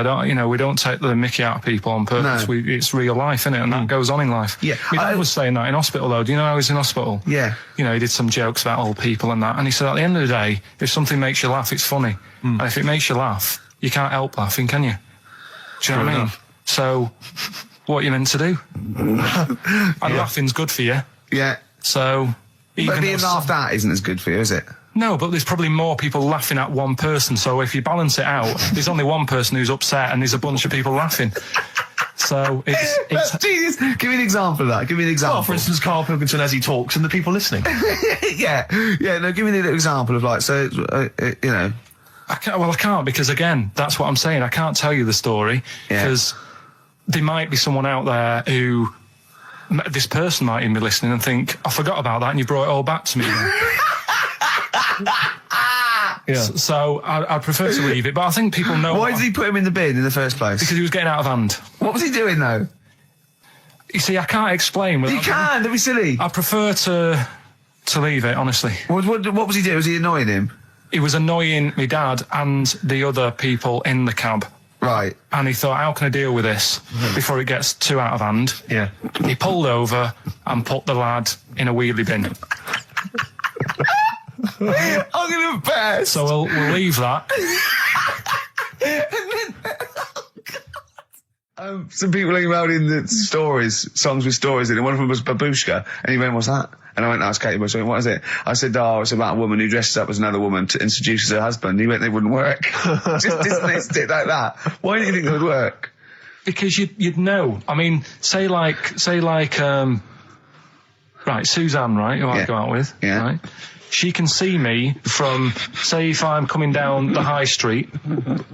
we don't take the mickey out of people on purpose. No. It's real life, innit? And that goes on in life. Yeah. My dad was saying that in hospital, though. Do you know I was in hospital? Yeah. You know, he did some jokes about old people and that. And he said, at the end of the day, if something makes you laugh, it's funny. And if it makes you laugh, you can't help laughing, can you? Do you know what I mean? So, what are you meant to do? And laughing's good for you. Yeah. So, even But being though laughed at isn't as good for you, is it? no, but there's probably more people laughing at one person. So if you balance it out, there's only one person who's upset and there's a bunch of people laughing. So it's Genius. Give me an example of that. Give me an example. Well, for instance, Karl Pilkington as he talks and the people listening. yeah. No, give me an example of like, so, you know. I can't because again, that's what I'm saying. I can't tell you the story Yeah. because there might be someone out there who this person might even be listening and think, I forgot about that and you brought it all back to me. Yeah. So I prefer to leave it, but I think people know. Why did he put him in the bin in the first place? Because he was getting out of hand. What was he doing though? You see, I can't explain. You can't, don't be silly. I prefer to leave it, honestly. What was he doing? Was he annoying him? He was annoying my dad and the other people in the cab. Right. And he thought, how can I deal with this before it gets too out of hand? Yeah. He pulled over and put the lad in a wheelie bin. I'm gonna burst. So we'll leave that. Some people emailed in the songs with stories in it. One of them was Babushka, and he went, what's that? And I went, that's Katie Bush. I went, what is it? I said, it's about a woman who dresses up as another woman to introduce her husband. He went, they wouldn't work. Just dismissed it like that. Why do you think it would work? Because you'd know. I mean, say like, right, Suzanne, right, who I go out with, Yeah. right? She can see me from, say, if I'm coming down the high street.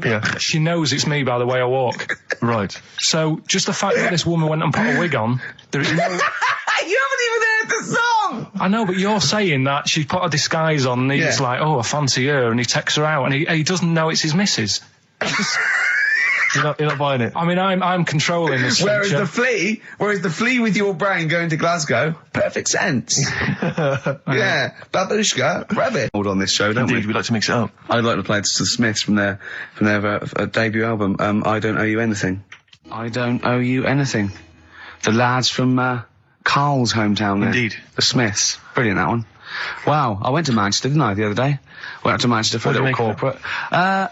Yeah. She knows it's me by the way I walk. Right. So just the fact that this woman went and put a wig on, there is no... You haven't even heard the song! I know, but you're saying that she put a disguise on and he's like, oh, I fancy her, and he takes her out and he doesn't know it's his missus. You're not buying it. I mean, I'm controlling this. Whereas the flea with your brain going to Glasgow, perfect sense. Yeah, Babushka, rabbit. Hold on this show, don't Indeed, we? we'd like to mix it up. I'd like to play this to the Smiths from their debut album, I Don't Owe You Anything. I Don't Owe You Anything. The lads from Karl's hometown there. Indeed. The Smiths. Brilliant, that one. Wow, I went to Manchester, didn't I, the other day? Went up to Manchester for a What did little you make of corporate.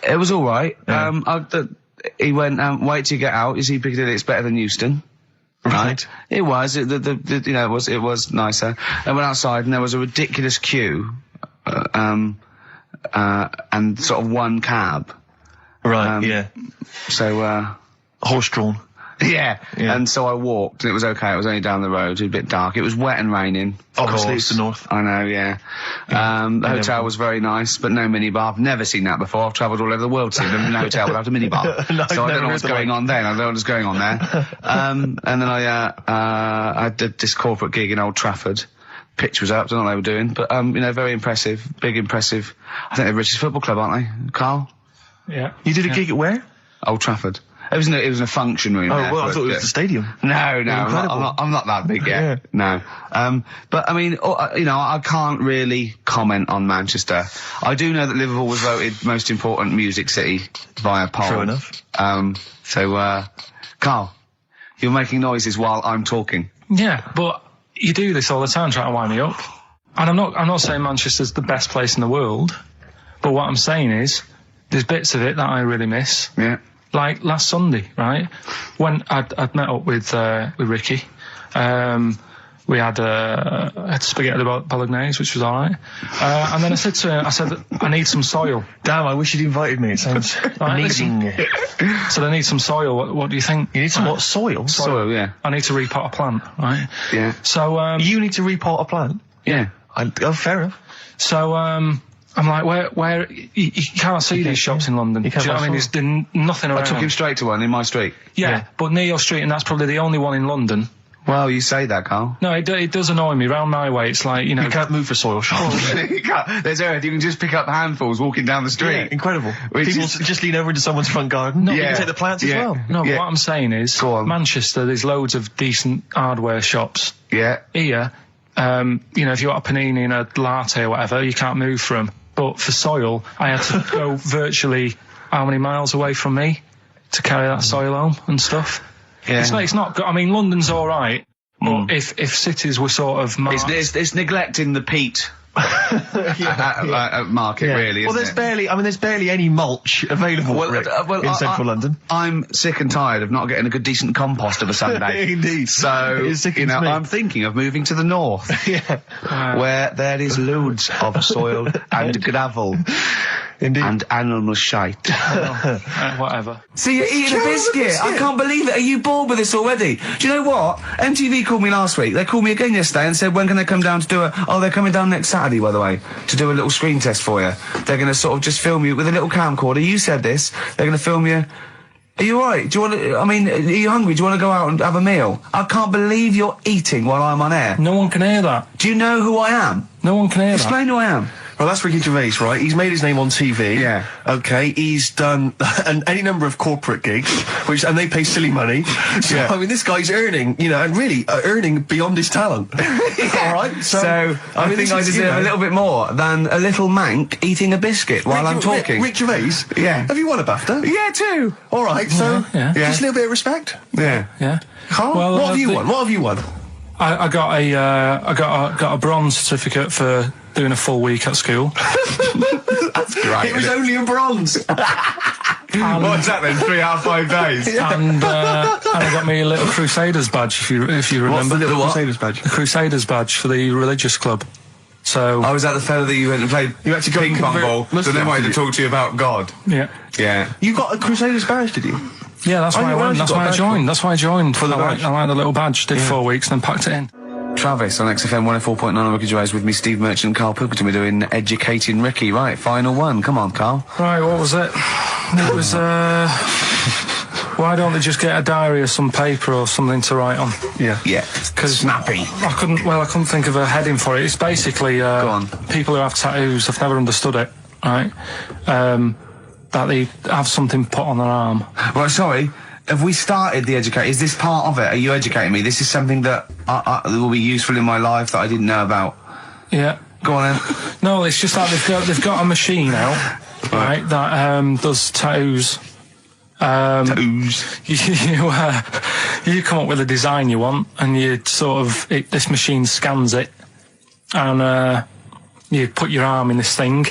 It was all right. Yeah. He went, wait till you get out. You see Piccadilly, it's better than Euston. Right. It was. It was nicer. I went outside and there was a ridiculous queue, and sort of one cab. Right, yeah. So, Horse-drawn. yeah. Yeah. And so I walked, and it was okay. It was only down the road. It was a bit dark. It was wet and raining. Obviously, it's the north. I know, yeah. The hotel was very nice, but no minibar. I've never seen that before. I've travelled all over the world seeing a hotel without a minibar. No, so I don't know never what's heard going of on then. I don't know what's going on there. And then I did this corporate gig in Old Trafford. Pitch was up, don't know what they were doing, but very impressive, big impressive. I think they're British Football Club, aren't they, Karl? Yeah. You did a gig at where? Old Trafford. It was in a function room. Oh, there, well, I but, thought it was the stadium. No, I'm Incredible. not that big yet. Yeah. No. But I mean, I can't really comment on Manchester. I do know that Liverpool was voted most important music city via poll. True enough. So, Karl, you're making noises while I'm talking. Yeah, but you do this all the time trying to wind me up. And I'm not saying Manchester's the best place in the world, but what I'm saying is there's bits of it that I really miss. Yeah. Like last Sunday, right? When I'd met up with Ricky, we had spaghetti bolognese, which was all right. And then I said to him, I need some soil. Damn, I wish you'd invited me. It sounds amazing. So I need some soil. What do you think? You need some what? Soil? Soil, yeah. I need to repot a plant, right? Yeah. So you need to repot a plant? Yeah. Fair enough. So I'm like, where you can't see these shops in London. Do you know what I mean? There's nothing around. I took him straight to one in my street. Yeah, but near your street, and that's probably the only one in London. Well, you say that, Karl. No, it does annoy me. Round my way, it's like, you know... You can't move for soil shops. You can't. There's earth. You can just pick up handfuls walking down the street. Yeah, incredible. Which People is- just lean over into someone's front garden. No, you Yeah. can take the plants as Yeah. well. No, Yeah. but what I'm saying is, Go on. Manchester, there's loads of decent hardware shops. Yeah. Here, you know, if you want a panini and a latte or whatever, you can't move from. But for soil, I had to go virtually how many miles away from me to carry that soil home and stuff. Yeah. It's not good. I mean, London's all right, but if cities were sort of marked, It's neglecting the peat market, really. Well, isn't there's barely any mulch available Rick, in central London. I'm sick and tired of not getting a good decent compost of a Sunday. Indeed. So, It sickens you know, me. I'm thinking of moving to the north, where there is loads of soil and gravel Indeed. and animal shite. whatever. See, you're eating a biscuit. I can't believe it. Are you bored with this already? Do you know what? MTV called me last week. They called me again yesterday and said, when can they come down to do they're coming down next Saturday, by the way, to do a little screen test for you. They're going to sort of just film you with a little camcorder. You said this. They're going to film you. Are you alright? Do you want to, are you hungry? Do you want to go out and have a meal? I can't believe you're eating while I'm on air. No one can hear that. Do you know who I am? No one can hear that. Explain who I am. Well, that's Ricky Gervais, right? He's made his name on TV. Yeah. Okay, he's done any number of corporate gigs, and they pay silly money. So, Yeah. I mean, this guy's earning, you know, and really earning beyond his talent. All right? So, I mean, think this I is, deserve you know, a little bit more than a little mank eating a biscuit while I'm talking. Rick Gervais? Yeah. Have you won a BAFTA? Yeah, too. All right, so Yeah. just a little bit of respect. Yeah. Yeah. Karl, Well, what have you the- won? What have you won? I got a bronze certificate for doing a full week at school. That's great. It was only a bronze. What's that then? 3 out of 5 days? and I got me a little Crusaders badge, if you remember. What's the little what? Crusaders badge? The Crusaders badge for the religious club. So Oh, was that the fella that you went and played You had to go ping and pong convert ball? So Muslims, they wanted to did you? talk to you about God. yeah, Yeah. You got a Crusaders badge, did you? yeah, that's Oh, why I you went. actually That's got a why I badge joined. That's why I joined. For the badge. I like the little badge. Did 4 weeks and then packed it in. Travis on XFM 104.9 on Ricky Gervais with me, Steve Merchant and Karl Pilkington. We're doing Educating Ricky. Right, final one. Come on, Karl. Right, what was it? It was why don't they just get a diary or some paper or something to write on? Yeah. Yeah. Because snappy. I couldn't think of a heading for it. It's basically on. people who have tattoos. I've never understood it. Right, that they have something put on their arm. Well, sorry. Have we started the educate? Is this part of it? Are you educating me? This is something that will be useful in my life that I didn't know about. Yeah. Go on then. No, it's just that they've got a machine out, right, that does tattoos. Tattoos. You come up with a design you want, and you sort of this machine scans it, and you put your arm in this thing,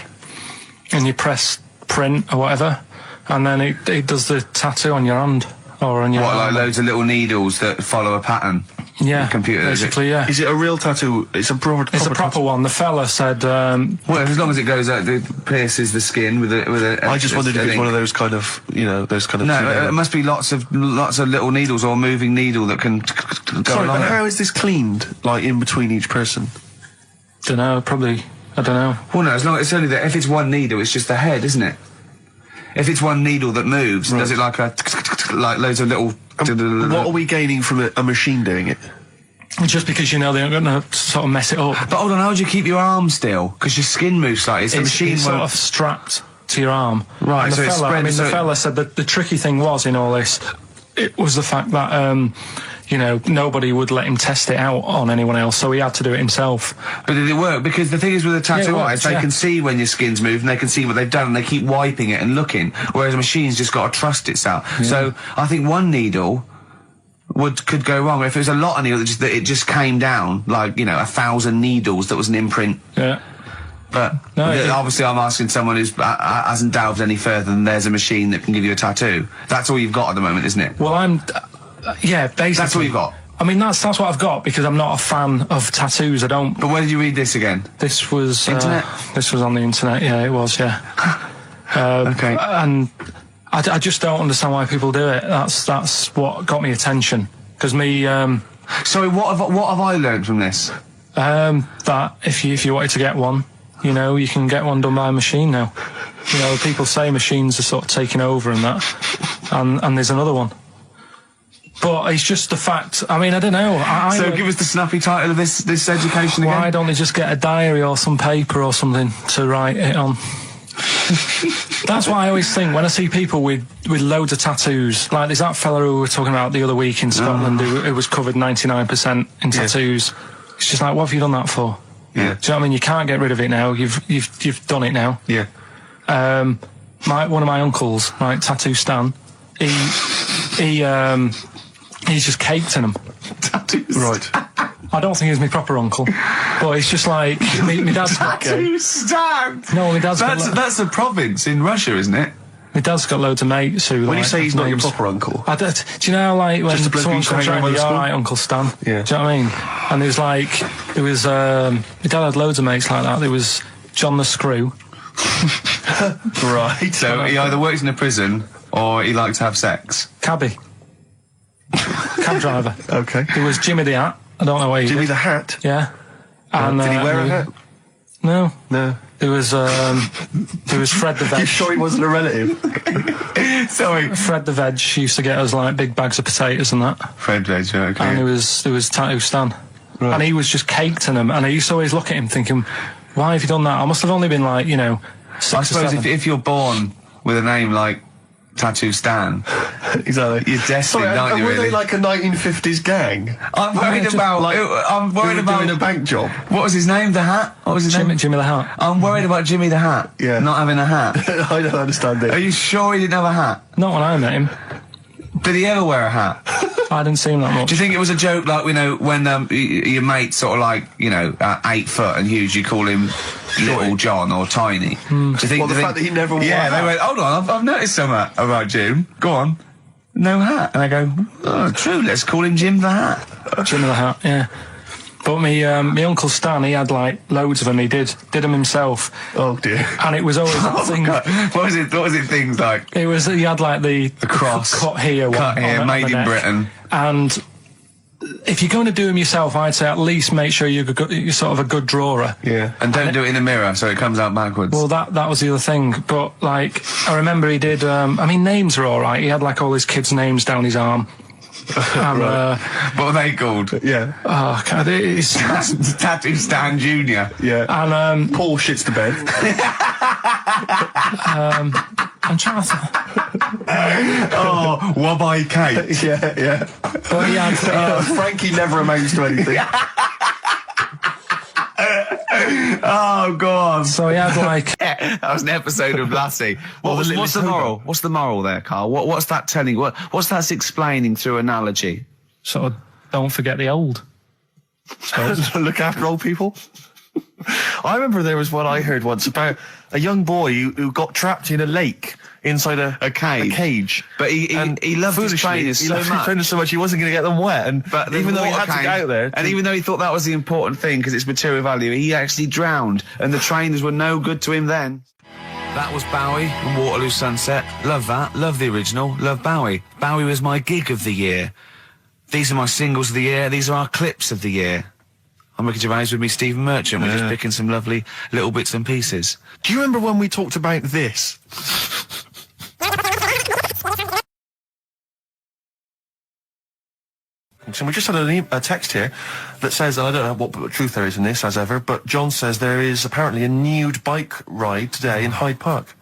and you press print or whatever, and then it does the tattoo on your hand or on your What, like arm. loads of little needles that follow a pattern? Yeah, The computer, is it? basically, yeah. Is it a real tattoo? It's a proper. It's a proper one. The fella said, Well, as long as it goes out, it pierces the skin with a. I just wondered if it's ink. one of those kind of, you know, those kind of. No, it must be lots of little needles or a moving needle that can go Sorry, along but it. how is this cleaned? Like in between each person? don't know, probably, I don't know. Well, no, as long it's only that if it's one needle, it's just the head, isn't it? If it's one needle that moves, does it like loads of little? What are we gaining from a machine doing it? Just because you know they're going to sort of mess it up. But hold on, how do you keep your arm still? Because your skin moves slightly. It's the machine It's sort won't- of strapped to your arm. Right, And so the it fella, spreads, the so- fella said that the tricky thing was in all this, it was the fact that, you know, nobody would let him test it out on anyone else, so he had to do it himself. But did it work? Because the thing is with a tattoo Yeah, it works, artist, they yeah. can see when your skin's moved and they can see what they've done and they keep wiping it and looking. Whereas a machine's just got to trust itself. So I think one needle could go wrong. If it was a lot of needles, that it just came down, like, 1,000 needles, that was an imprint. Yeah. But obviously I'm asking someone who hasn't delved any further than there's a machine that can give you a tattoo. That's all you've got at the moment, isn't it? Well, yeah, basically. That's all you've got? I mean, that's what I've got, because I'm not a fan of tattoos. I don't... But where did you read this again? This was... Internet? This was on the internet, yeah, it was, yeah. Okay. And I just don't understand why people do it. That's what got me attention. Because me... Sorry, what have I learned from this? That if you wanted to get one, you can get one done by a machine now. People say machines are sort of taking over and that, and there's another one. But it's just the fact. I mean, I don't know. So give us the snappy title of this education again. Why don't they just get a diary or some paper or something to write it on? That's what I always think when I see people with loads of tattoos. Like there's that fella who we were talking about the other week in Scotland who was covered 99% in tattoos. It's just like, what have you done that for? Yeah. Do you know what I mean? You can't get rid of it now. You've done it now. Yeah. One of my uncles, right, Tattoo Stan, he's just caked in them. Tattoos. Right. I don't think he's my proper uncle, but it's just like my dad's got Tattoo Stan. No, my dad's that's a province in Russia, isn't it? My dad's got loads of mates who. When you say he's not your names- proper uncle, do you know how, like, when Just a bloke who someone used to comes hang around around, with you're the alright, Uncle Stan? Yeah. Do you know what I mean? And my dad had loads of mates like that. There was John the Screw. right? So he either works in a prison or he likes to have sex. Cabbie. Cab driver. Okay. There was Jimmy the Hat. I don't know what he Jimmy did. the Hat. Yeah. And, Did he wear a hat? No. No. There was Fred the You Veg. sure he wasn't a relative? Sorry. Fred the Veg used to get us like big bags of potatoes and that. Fred Veg, okay. And there was Tattoo Stan. Right. And he was just caked in them. And I used to always look at him thinking, why have you done that? I must have only been like, 6 I or suppose 7. if you're born with a name like Tattoo Stan, Exactly. you're destined, aren't you, were really? they like a 1950s gang? I'm worried just about... like- I'm Who worried were about... doing a bank job? What was his name? The Hat? What was his name? Jimmy the Hat. I'm worried about Jimmy the Hat. Yeah. Not having a hat. I don't understand Are it. you sure he didn't have a hat? Not when I met him. Did he ever wear a hat? I didn't see him that much. Do you think it was a joke, like, when your mate's sort of like, 8 foot and huge, you call him Little John or Tiny? Do you think... Well, the fact that he never wore Yeah, a they hat. went, hold on, I've noticed something about Jim. Go on. No hat. And I go, oh, true, let's call him Jim the Hat. Jimmy the Hat, yeah. But my Uncle Stan, he had like loads of them. He did them himself. Oh dear. And it was always that thing. God. What was it things like? He had like the cross. cut here, Cut one here, on made the in neck. Britain. And if you're going to do them yourself, I'd say at least make sure you're sort of a good drawer. Yeah. And don't do it in the mirror so it comes out backwards. Well, that was the other thing. But like, I remember he did. Names are all right. He had like all his kids' names down his arm. And, what are they called? Yeah. oh, God, it's, Tattoo Stan Jr. Yeah. and Paul shits to bed. I'm trying to. Oh, Wabbai Kate. yeah. But he had, Frankie never amounts to anything. Oh, God. so he had like. That was an episode of Lassie. What's the moral? What's the moral there, Karl? What's that telling? What's that explaining through analogy? Sort of don't forget the old. Look after old people. I remember there was one I heard once about a young boy who got trapped in a lake inside a cage. But he loved his foolishly, trainers he so loved his much. trainers so much he wasn't going to get them wet. But even though he water had to came, get out there, and even though he thought that was the important thing because it's material value, he actually drowned, and the trainers were no good to him then. That was Bowie and Waterloo Sunset. Love that. Love the original. Love Bowie. Bowie was my gig of the year. These are my singles of the year. These are our clips of the year. I'm Ricky Gervais with me, Stephen Merchant. We're just picking some lovely little bits and pieces. do you remember when we talked about this? So we just had a text here that says, and I don't know what truth there is in this, as ever, but John says there is apparently a nude bike ride today in Hyde Park.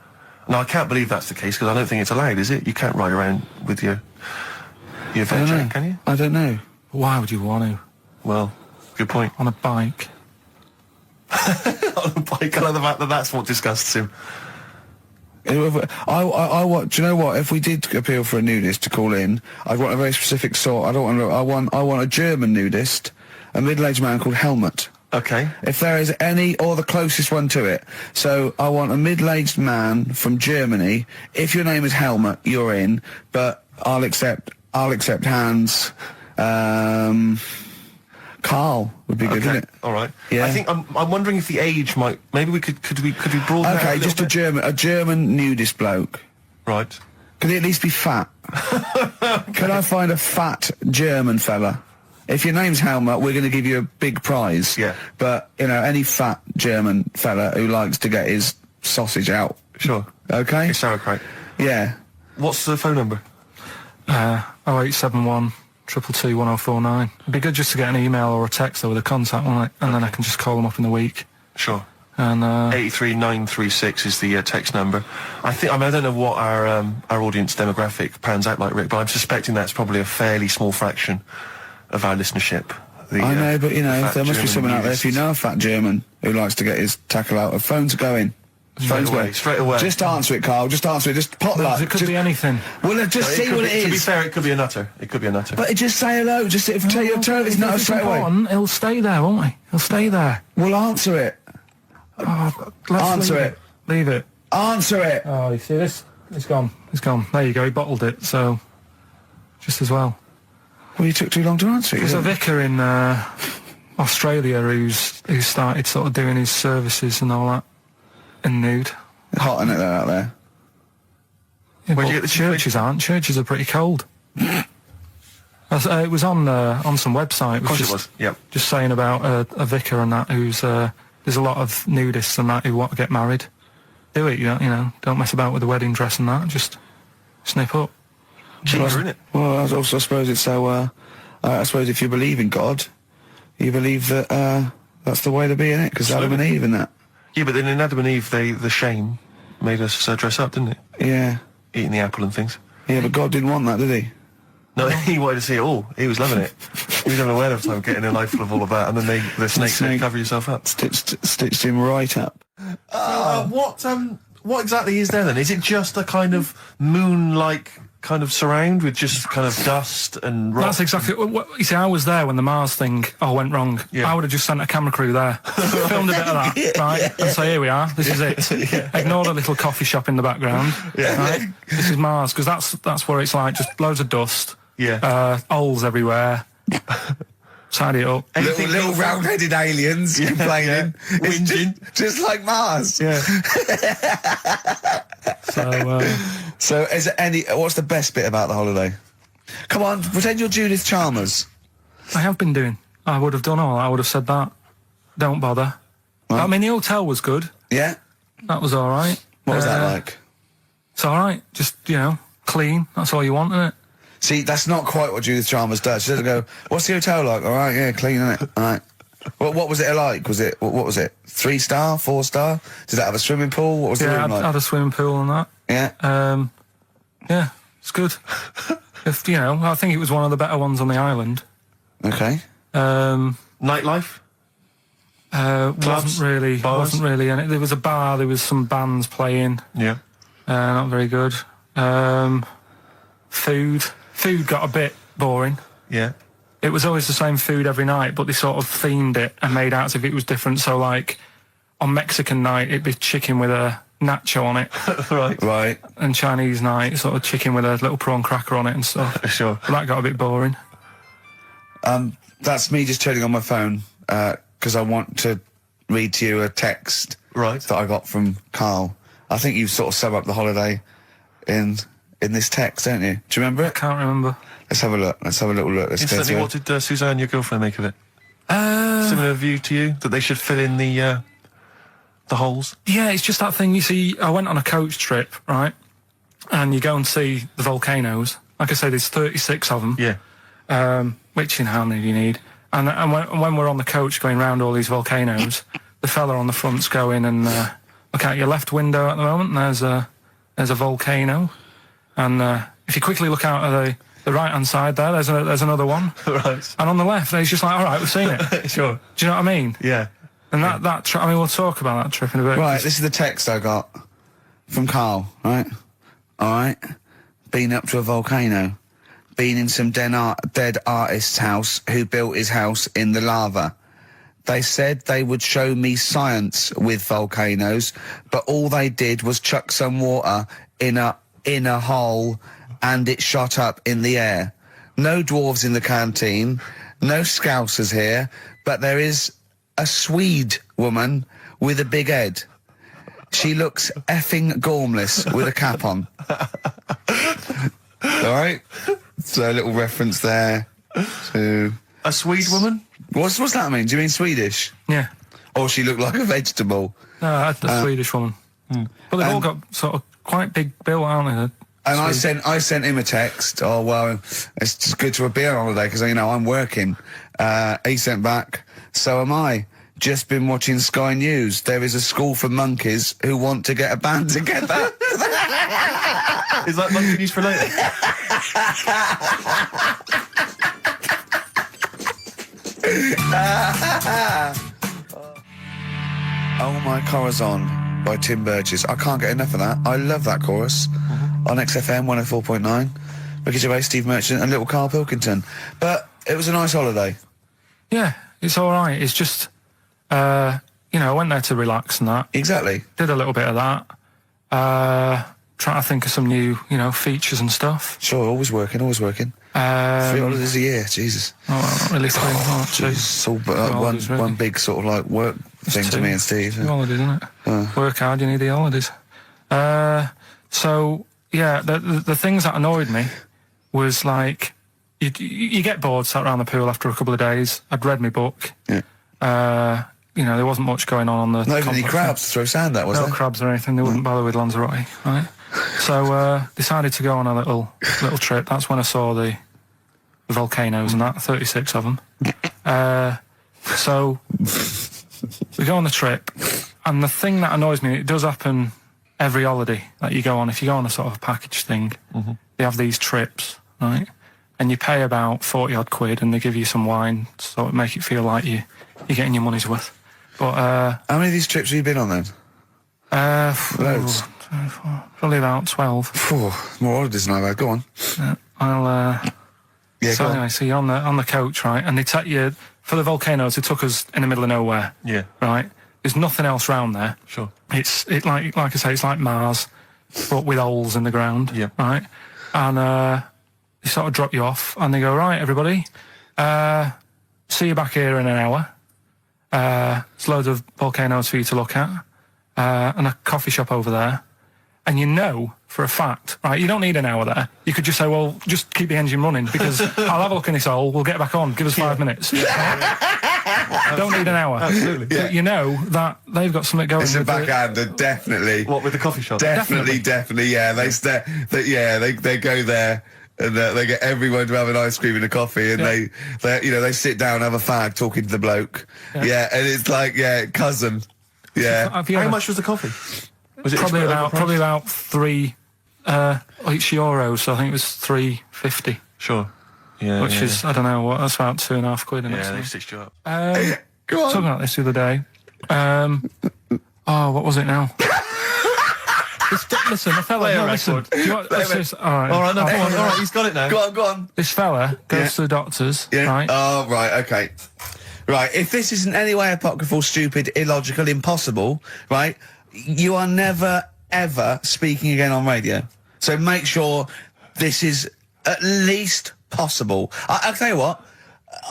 Now, I can't believe that's the case, because I don't think it's allowed, is it? You can't ride around with your veg, can you? I don't know. Why would you want to Well, good point. on a bike? On a bike, I like the fact that that's what disgusts him. I want. Do you know what? If we did appeal for a nudist to call in, I'd want a very specific sort. I want a German nudist, a middle-aged man called Helmut. Okay. If there is any, or the closest one to it. So I want a middle-aged man from Germany. If your name is Helmut, you're in. But I'll accept Hans. Carl would be good, wouldn't it? All right. Yeah. I think I'm wondering if the age might. Maybe we could we broaden that Okay, out just a a German nudist bloke. Right. Could he at least be fat? Could I find a fat German fella? If your name's Helmut, we're going to give you a big prize. Yeah. But, you know, any fat German fella who likes to get his sausage out. Sure. Okay? It's sauerkraut. Yeah. What's the phone number? 0871 222 1049. It'd be good just to get an email or a text with a contact on it, and then I can just call them up in the week. Sure. And 83936 is the text number. I don't know what our audience demographic pans out like, Rick, but I'm suspecting that's probably a fairly small fraction of our listenership. I know, but, you know, there must be German someone out there, if you know a fat German who likes to get his tackle out, phones are going. Straight away. Just answer it, Carl. Just answer it. Just pop that. it could be anything. Well, just see what it is. To be fair, it could be a nutter. But just say hello. Just tell your turn. It's not straight away. He'll stay there, won't he? He'll stay there. Well, answer it. Answer it. Leave it. Answer it. Oh, you see this? It's gone. It's gone. There you go. He bottled it. So, just as well. Well, you took too long to answer it. There's a vicar in Australia who started sort of doing his services and all that in nude. Hot, isn't it, out there? Yeah, Where'd but you get the churches aren't. Churches are pretty cold. It was on some website. Of course it was. Yep. Just saying about a vicar and that who's there's a lot of nudists and that who want to get married. Do it, you know. Don't mess about with the wedding dress and that. Just snip up. Cheaper, isn't it? Well, I also suppose it's so. I suppose if you believe in God, you believe that that's the way to be in it, because Adam and Eve and that. Yeah, but then in Adam and Eve, the shame made us dress up, didn't it? Yeah. Eating the apple and things. Yeah, but God didn't want that, did he? No, he wanted to see it all. He was loving it. He was having a whale of time getting a life full of all of that, and then the snake said, cover yourself up. Stitched him right up. What exactly is there then? Is it just a kind of moon-like kind of surround with just kind of dust and rock? That's exactly what you see. I was there when the Mars thing went wrong. Yeah. I would have just sent a camera crew there, filmed a bit of that, right, and say, here we are, this is it. Yeah. Ignore the little coffee shop in the background. Yeah. Right? This is Mars, because that's where it's like just loads of dust. Yeah. Holes everywhere. Tidy it up. Little round-headed aliens complaining. Whinging. Just like Mars. Yeah. So is there what's the best bit about the holiday? Come on, pretend you're Judith Chalmers. I have been doing. I would have done all. I would have said that. Don't bother. Well, I mean, the hotel was good. Yeah? That was all right. What was that like? It's all right. Just, clean. That's all you want, isn't it? See, that's not quite what Judith Chalmers does. She doesn't go, what's the hotel like? All right, yeah, clean, innit? All right. What was it like? What was it? 3-star, 4-star? Did it have a swimming pool? What was the room like? I had a swimming pool and that. Yeah. Yeah, it's good. I think it was one of the better ones on the island. Okay. Nightlife? Wasn't really in it. There was a bar, there was some bands playing. Yeah. Not very good. Food got a bit boring. Yeah. It was always the same food every night, but they sort of themed it and made out as if it was different. So, like, on Mexican night, it'd be chicken with a nacho on it. Right. And Chinese night, sort of chicken with a little prawn cracker on it and stuff. Sure. But that got a bit boring. That's me just turning on my phone, because I want to read to you a text that I got from Karl. I think you've sort of summed up the holiday in this text, don't you? Do you remember it? I can't remember. Let's have a look. Let's have a little look. Instantly, what did Suzanne, your girlfriend, make of it? Similar view to you, that they should fill in the holes? Yeah, it's just that thing, you see, I went on a coach trip, right? And you go and see the volcanoes. Like I say, there's 36 of them. Yeah. Which, how many do you need? And when we're on the coach going round all these volcanoes, the fella on the front's going and look out your left window at the moment, and there's a volcano. And if you quickly look out at the right-hand side there, there's another one. Right. And on the left, he's just like, all right, we've seen it. Sure. Do you know what I mean? Yeah. And that trip, we'll talk about that trip in a bit. Right, this is the text I got. from Karl, right? Alright? Been up to a volcano. Been in some dead artist's house who built his house in the lava. They said they would show me science with volcanoes, but all they did was chuck some water in a hole and it shot up in the air. No dwarves in the canteen, no scousers here, but there is a Swede woman with a big head. She looks effing gormless with a cap on. Alright? So a little reference there to... A Swede woman? What's that mean? Do you mean Swedish? Yeah. Or she looked like a vegetable? No, the Swedish woman. But they've all got sort of quite big bill, aren't they? And I sent him a text. Oh well, it's just good to be on holiday because I'm working. He sent back. So am I. Just been watching Sky News. There is a school for monkeys who want to get a band together. Is that monkey news for later? Oh My Corazon by Tim Burgess. I can't get enough of that. I love that chorus. On XFM 104.9. Ricky Gervais, Steve Merchant and little Karl Pilkington. But it was a nice holiday. Yeah, it's all right. It's just, I went there to relax and that. Exactly. Did a little bit of that. Trying to think of some new, features and stuff. Sure, always working. 3 holidays a year, Jesus. Oh, not really three. It's all one big sort of like work thing to me and Steve. Two holidays, isn't it? Work hard, you need the holidays. So, yeah, the things that annoyed me was like, you get bored sat around the pool after a couple of days. I'd read my book. Yeah. There wasn't much going on the... Not even any crabs to throw sand at, was there? No crabs or anything. They wouldn't bother with Lanzarote, right? So, decided to go on a little trip. That's when I saw the volcanoes and that, 36 of them. So, we go on the trip, and the thing that annoys me, it does happen every holiday that you go on. If you go on a sort of a package thing, they have these trips, right? And you pay about 40-odd quid, and they give you some wine, so it make it feel like you're getting your money's worth. But how many of these trips have you been on then? Loads. Probably about 12. More holidays than I've had. Go on. So anyway, so you're on the coach, right? And they take you for the volcanoes. They took us in the middle of nowhere. Yeah. Right. There's nothing else round there. Sure. It's like I say, it's like Mars, but with holes in the ground. Yeah. Right. And they sort of drop you off, and they go, right, everybody, see you back here in an hour. There's loads of volcanoes for you to look at, and a coffee shop over there. And for a fact, right, you don't need an hour there. You could just say, well, just keep the engine running, because I'll have a look in this hole, we'll get back on, give us 5 minutes. Don't need an hour. Absolutely. But you know that they've got something going. It's a backhander, definitely. What, with the coffee shop? Definitely, yeah. They go there. And they get everyone to have an ice cream and a coffee, and they sit down, have a fag, talking to the bloke. Yeah, and it's like, cousin. Yeah. How much was the coffee? Was it probably about €3 euros? So I think it was $3.50. Sure. Yeah. Which is, I don't know what, that's about £2.5 quid. Yeah, they stitched you up. Go on. Talking about this the other day. What was it now? Listen, the fella. No, listen. All right, no, go on. All right, he's got it now. Go on. This fella goes to the doctors, right? Oh, right, okay. Right, if this isn't any way apocryphal, stupid, illogical, impossible, right, you are never, ever speaking again on radio. So make sure this is at least possible. I'll tell you what,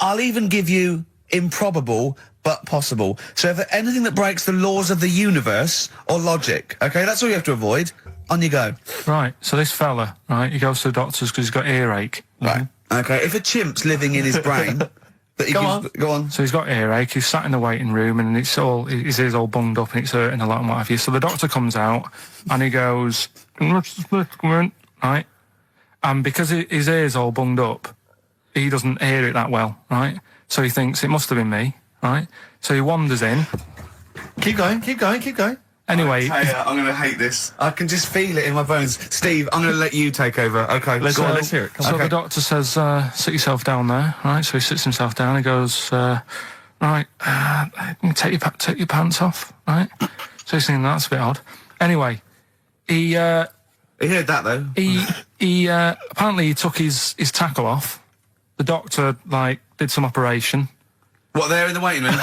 I'll even give you improbable but possible. So if anything that breaks the laws of the universe or logic, okay, that's all you have to avoid. On you go. Right, so this fella, right, he goes to the doctors because he's got earache. Right, okay, if a chimp's living in his brain... Go on. So he's got earache, he's sat in the waiting room, and his ear's all bunged up and it's hurting a lot and what have you. So the doctor comes out and he goes, right? And because his ear's all bunged up, he doesn't hear it that well, right? So he thinks it must have been me, right? So he wanders in. Keep going. Anyway, I'm going to hate this. I can just feel it in my bones. Steve, I'm going to let you take over. Okay, let's hear it. So the doctor says, sit yourself down there, right? So he sits himself down. He goes, right, take your pants off, right? So he's thinking that's a bit odd. Anyway, He heard that though. he apparently he took his tackle off. The doctor did some operation. What, there in the waiting room?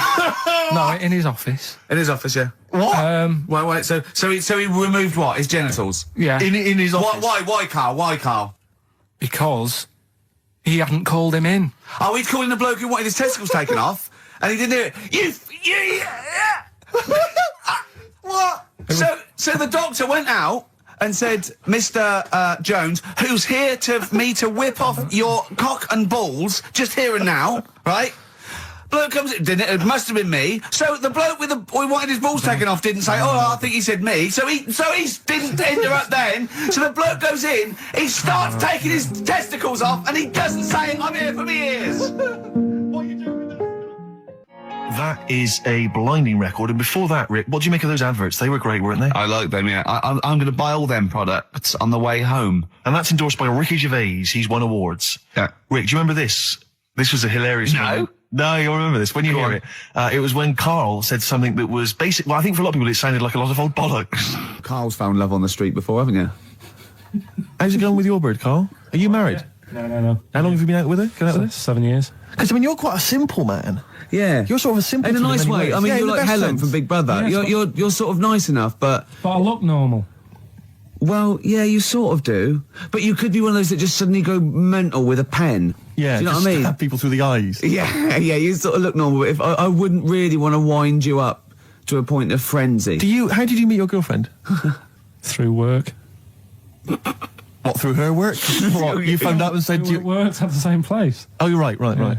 No, in his office. In his office, yeah. What? Wait. So he removed what? His genitals. Yeah. In his office? Why, Karl? Why, Karl? Because he hadn't called him in. Oh, he'd called in the bloke who wanted his testicles taken off, and he didn't do it. What? So the doctor went out and said, Mr. Jones, who's here to whip off your cock and balls just here and now, right? Bloke comes in, didn't it? It must have been me. So the bloke who wanted his balls taken off didn't say, oh, I think he said me. So he didn't interrupt then. So the bloke goes in, he starts taking his testicles off, and he doesn't say, I'm here for me ears. What are you doing with that? That is a blinding record. And before that, Rick, what do you make of those adverts? They were great, weren't they? I like them, yeah. I'm going to buy all them products on the way home. And that's endorsed by Ricky Gervais. He's won awards. Yeah. Rick, do you remember this? This was a hilarious moment. No, you'll remember this when you hear it. It was when Karl said something that was basic. Well, I think for a lot of people it sounded like a lot of old bollocks. Karl's found love on the street before, haven't you? How's it going with your bird, Karl? Are you married? No. How long have you been out with her? Going out with her? 7 years. Because, I mean, you're quite a simple man. Yeah. You're sort of a simple In a nice way. I mean, yeah, you're like Helen from Big Brother. Yeah, you're sort of nice enough, but I look normal. well, yeah, you sort of do. But you could be one of those that just suddenly go mental with a pen. Yeah, do you know just what I mean? stab people through the eyes. Yeah, you sort of look normal. But if I wouldn't really want to wind you up to a point of frenzy. How did you meet your girlfriend? Through work. What, through her work? What, you phoned up and said... We worked at the same place. Oh, you're right. Yeah.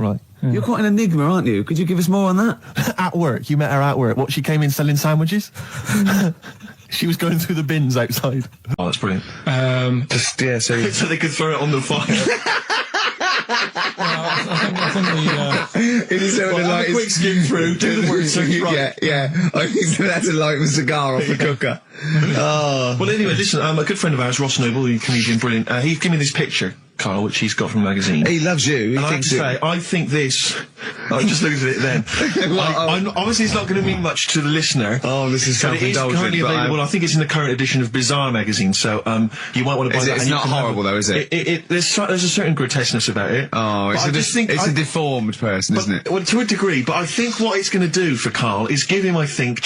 You're quite an enigma, aren't you? Could you give us more on that? At work, you met her at work. What, she came in selling sandwiches? She was going through the bins outside. Oh, that's brilliant. So they could throw it on the fire. I think It is sort of like a quick skim through, do the work circuit right. Yeah. I think that's like a cigar off the cooker. Oh. Well, anyway, listen, a good friend of ours, Ross Noble, the comedian, brilliant, he gave me this picture, Karl, which he's got from a magazine. He loves you. He And I have thinks to say, I think this... I just looked at it then. Obviously, it's not going to mean much to the listener. Oh, this is but it is self-indulgent. currently available. I think it's in the current edition of Bizarre magazine, so you might want to buy that. It's and not you can horrible, though, is it? There's a certain grotesqueness about it. Oh, it's a deformed person, isn't it? Well, to a degree, but I think what it's going to do for Karl is give him, I think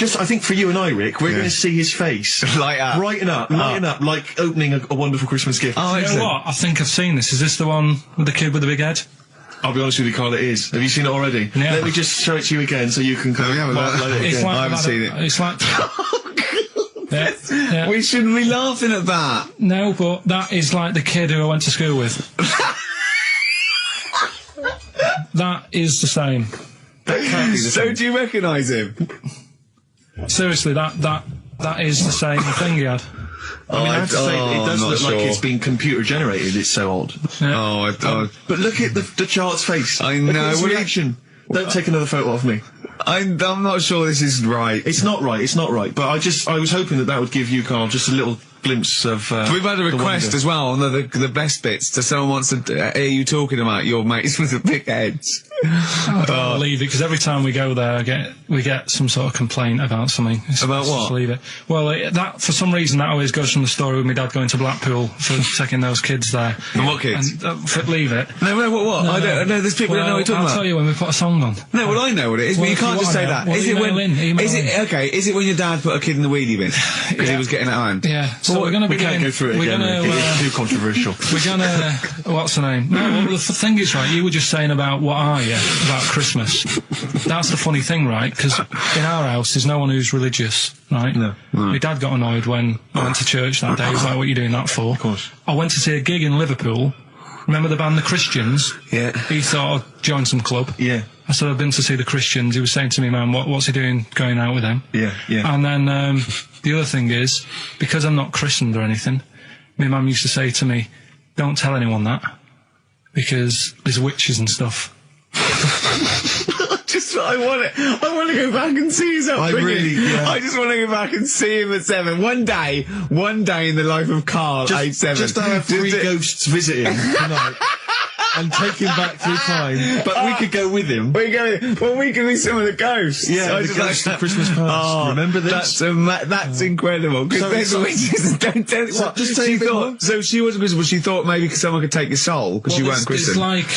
for you and I, Rick, we're going to see his face. Light up. Lighten up, like opening a wonderful Christmas gift. Oh, you know what? I think I've seen this. Is this the one with the kid with the big head? I'll be honest with you, Karl, it is. Have you seen it already? Yeah. Let me just show it to you again so you can have a look. It's like I haven't seen it. It's like... yeah. We shouldn't be laughing at that. No, but that is like the kid who I went to school with. That is the same. That can't be the So same. do you recognise him? Seriously, that is the same thing he had. I mean, I have to say, it does I'm look not like sure. it's been computer generated. It's so odd. Yeah. But look at the child's face. I Look know. at his Well, reaction. Don't take another photo of me. I'm not sure this is right. It's not right. But I was hoping that would give you, Karl, just a little glimpse of. We've had a the request wonder. as well on the best bits. So someone wants to hear you talking about your mates with the big heads. I don't believe it, because every time we go there, we get some sort of complaint about something. About what? Just leave it. Well, that for some reason that always goes from the story with my dad going to Blackpool for taking those kids there. And what kids? And leave it. No, what? No, I don't know. There's people that know what you're talking I'll about. tell you when we put a song on. No, well, I know what it is, but Well, you if can't you just say wanna that. know, Is it when? email Is in. it okay? Is it when your dad put a kid in the wheelie bin because he was getting out of hand? Yeah. So we're going to be We can't go through it again. Rick. It's too controversial. We're gonna. What's the name? No, well, the thing is, right, you were just saying about what are you about Christmas. That's the funny thing, right? Because in our house, there's no one who's religious, right? No. My dad got annoyed when I went to church that day. He was like, what are you doing that for? Of course. I went to see a gig in Liverpool. Remember the band The Christians? Yeah. He thought I'd join some club. Yeah. I said, I've been to see The Christians. He was saying to me, man, what's he doing going out with them? Yeah. And then the other thing is, because I'm not christened or anything, my mum used to say to me, don't tell anyone that, because there's witches and stuff. I want to go back and see his upbringing. I just want to go back and see him at 7. One day in the life of Karl, age 7. Just to have 3 ghosts visiting tonight. and take him back through time. But we could go with him. We could be some of the ghosts. Yeah, I the just ghosts like of Christmas past. Oh, Remember this? That's incredible. Because So- then we just don't tell So what just tell she you a bit more. thought. So she wasn't Christian, but she thought maybe someone could take your soul because you weren't It's christened. like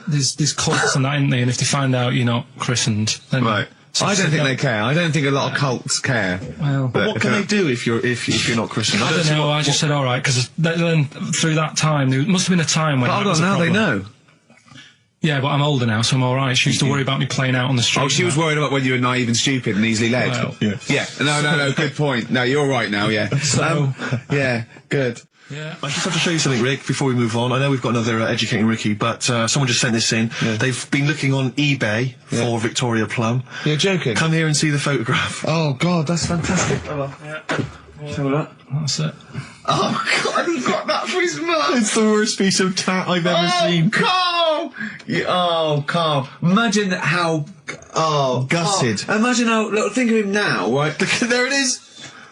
there's cults and that, isn't there? And if they find out you're not christened, then Right. So I don't think no. they care. I don't think a lot of cults care. Well, But what can they do if you're not Christian? I don't know. I just said all right because then through that time there must have been a time when. But that hold was on, a now they problem. know. Yeah, but I'm older now, so I'm all right. She used to worry about me playing out on the street. Oh, she was worried about when you were naive and stupid and easily led. Well, yeah. No, good point. No, you're right now, yeah. So- yeah, good. Yeah. I just have to show you something, Rick, before we move on. I know we've got another Educating Ricky, but someone just sent this in. Yeah. They've been looking on eBay for Victoria Plum. You're joking? Come here and see the photograph. Oh, God, that's fantastic. That's it. Oh, God, he got that for his mum. It's the worst piece of tat I've ever seen. Carl! Carl. Imagine how... Oh, Gutted. Carl. Imagine how... Look, think of him now, right? There it is.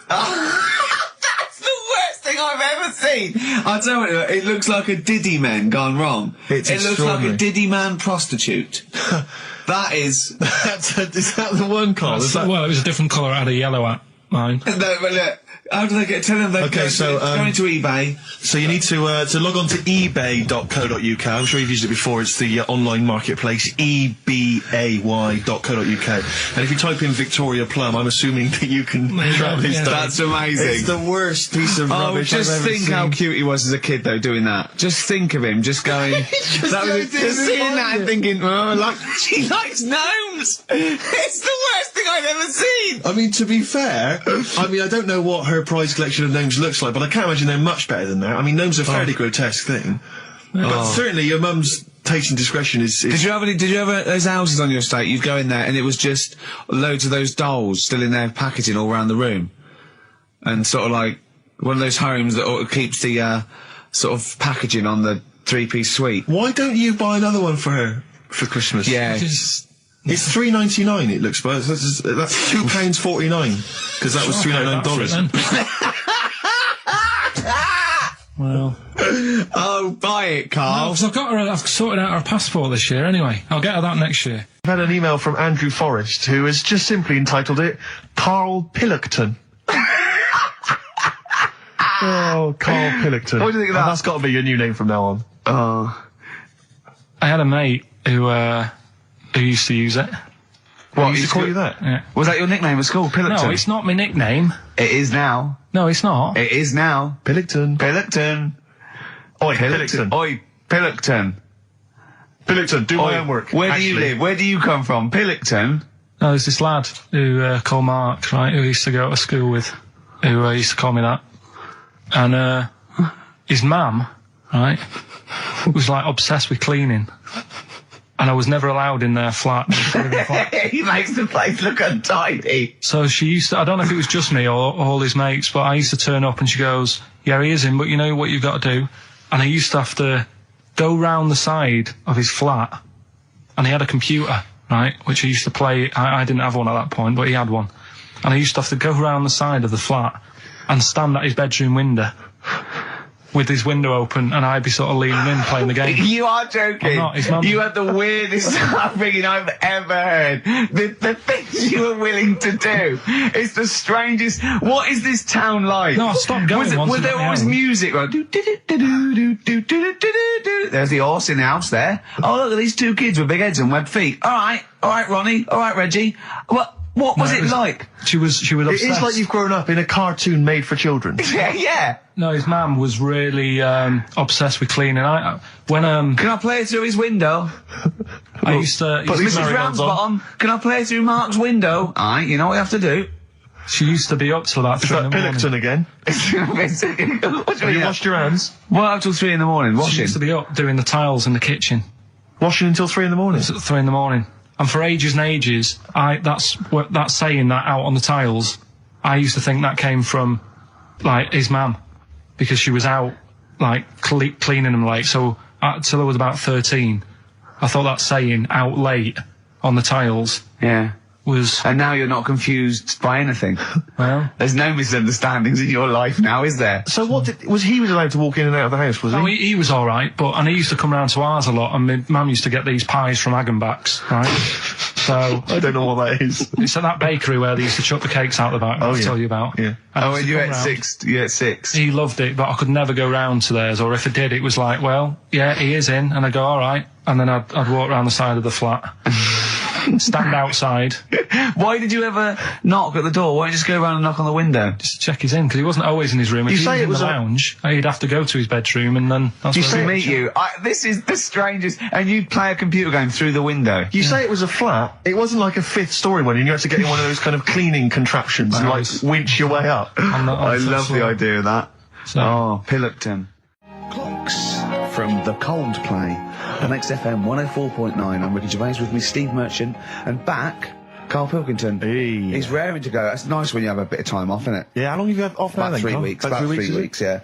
That's the worst thing I've ever seen. I'll tell you, it looks like a Diddy man gone wrong. It's it looks like a extraordinary. Diddy man prostitute. That is... Is that the one, Carl? Is that... Well, it was a different colour. I had a yellow at mine. No, but look, how do they get... Tell them they Okay, so, go into eBay. So you need to log on to ebay.co.uk. I'm sure you've used it before. It's the online marketplace, ebay.co.uk. And if you type in Victoria Plum, I'm assuming that you can track this down. That's amazing. It's the worst piece of Oh, rubbish just I've ever think seen. how cute he was as a kid, though, doing that. Just think of him, just going... just seeing that and thinking, oh, she likes gnomes! It's the worst thing I've ever seen! I mean, to be fair, I don't know what her prize collection of gnomes looks like, but I can't imagine they're much better than that. I mean, gnomes are a fairly grotesque thing. But certainly your mum's taste and discretion is... Did you have those houses on your estate? You'd go in there and it was just loads of those dolls still in their packaging all around the room. And sort of like one of those homes that keeps the sort of packaging on the three-piece suite. Why don't you buy another one for her for Christmas? Yeah. It's $3.99. It looks, but that's £2.49 because that was $399. Well, Oh, buy it, Carl. because I've sorted out her passport this year anyway. I'll get her that next year. I've had an email from Andrew Forrest who has just simply entitled it Karl Pilkington. Oh, Karl Pilkington. What do you think of that? That's got to be your new name from now on. Oh. I had a mate who used to use it. What, he used to call you that? Yeah. Was that your nickname at school, Pilkington? No, it's not my nickname. It is now. No, it's not. It is now. Pilkington. Pilkington. Oi, Pilkington. Oi, Pilkington. Pilkington, do my Oi, homework. Where do you Actually. live? Where do you come from? Pilkington? No, there's this lad who called Mark, right, who I used to go to school with, who used to call me that. And his mum, right, was like obsessed with cleaning. And I was never allowed in their flat. He makes the place look untidy. So she used to, I don't know if it was just me or all his mates, but I used to turn up and she goes, yeah, he is in, but you know what you've got to do? And I used to have to go round the side of his flat, and he had a computer, right, which he used to play. I didn't have one at that point, but he had one. And I used to have to go round the side of the flat and stand at his bedroom window with his window open, and I'd be sort of leaning in playing the game. You are joking. I'm not, his mum- You had the weirdest upbringing I've ever heard. The things you were willing to do. It's the strangest. What is this town like? No, I stopped going once Was I there got my always own. music? Like, there's the horse in the house there. Oh, look at these two kids with big heads and webbed feet. All right, Ronnie. All right, Reggie. What was it like? She was It obsessed. is like you've grown up in a cartoon made for children. Yeah. No, his mum was really obsessed with cleaning. When Can I play it through his window? I used to, Put these Mrs. Marigolds on. Ramsbottom, can I play it through Mark's window? Aye, you know what you have to do. she used to be up till about Is 3 in that the morning. Pilkington again? What do Have you you mean? washed your hands? What up till 3 in the morning? She Washing. used to be up doing the tiles in the kitchen. Washing until 3 in the morning? It's at 3 in the morning. And for ages and ages, that's saying that out on the tiles, I used to think that came from, like, his mum. Because she was out, like, cleaning them late. So, till I was about 13, I thought that saying out late on the tiles Yeah. was... And now you're not confused by anything. Well... There's no misunderstandings in your life now, is there? So was he allowed to walk in and out of the house, was he? Oh, he was all right, and he used to come round to ours a lot, and my mum used to get these pies from Hagenbach's, right? So... I don't know what that is. It's at that bakery where they used to chuck the cakes out the back, I'll tell you about. Yeah. Oh, and you ate six. He loved it, but I could never go round to theirs, or if I did, it was like, well, yeah, he is in, and I'd go, all right, and then I'd walk round the side of the flat. Stand outside. Why did you ever knock at the door? Why don't you just go around and knock on the window? Just to check he's in, because he wasn't always in his room. If he was in the lounge, he'd have to go to his bedroom, and then that's Used to meet you. This is the strangest. And you'd play a computer game through the window. You say it was a flat. It wasn't like a fifth story one, and you had to get in one of those kind of cleaning contraptions and like winch your way up. I love the idea of that. So, oh, Pilkington. Clocks from the Coldplay on XFM 104.9. I'm Ricky Gervais, with me Steve Merchant, and back, Karl Pilkington. Hey. He's raring to go. That's nice when you have a bit of time off, isn't it? Yeah, how long have you had off now About then, 3 Carl? weeks. About About 3 3 weeks, yeah.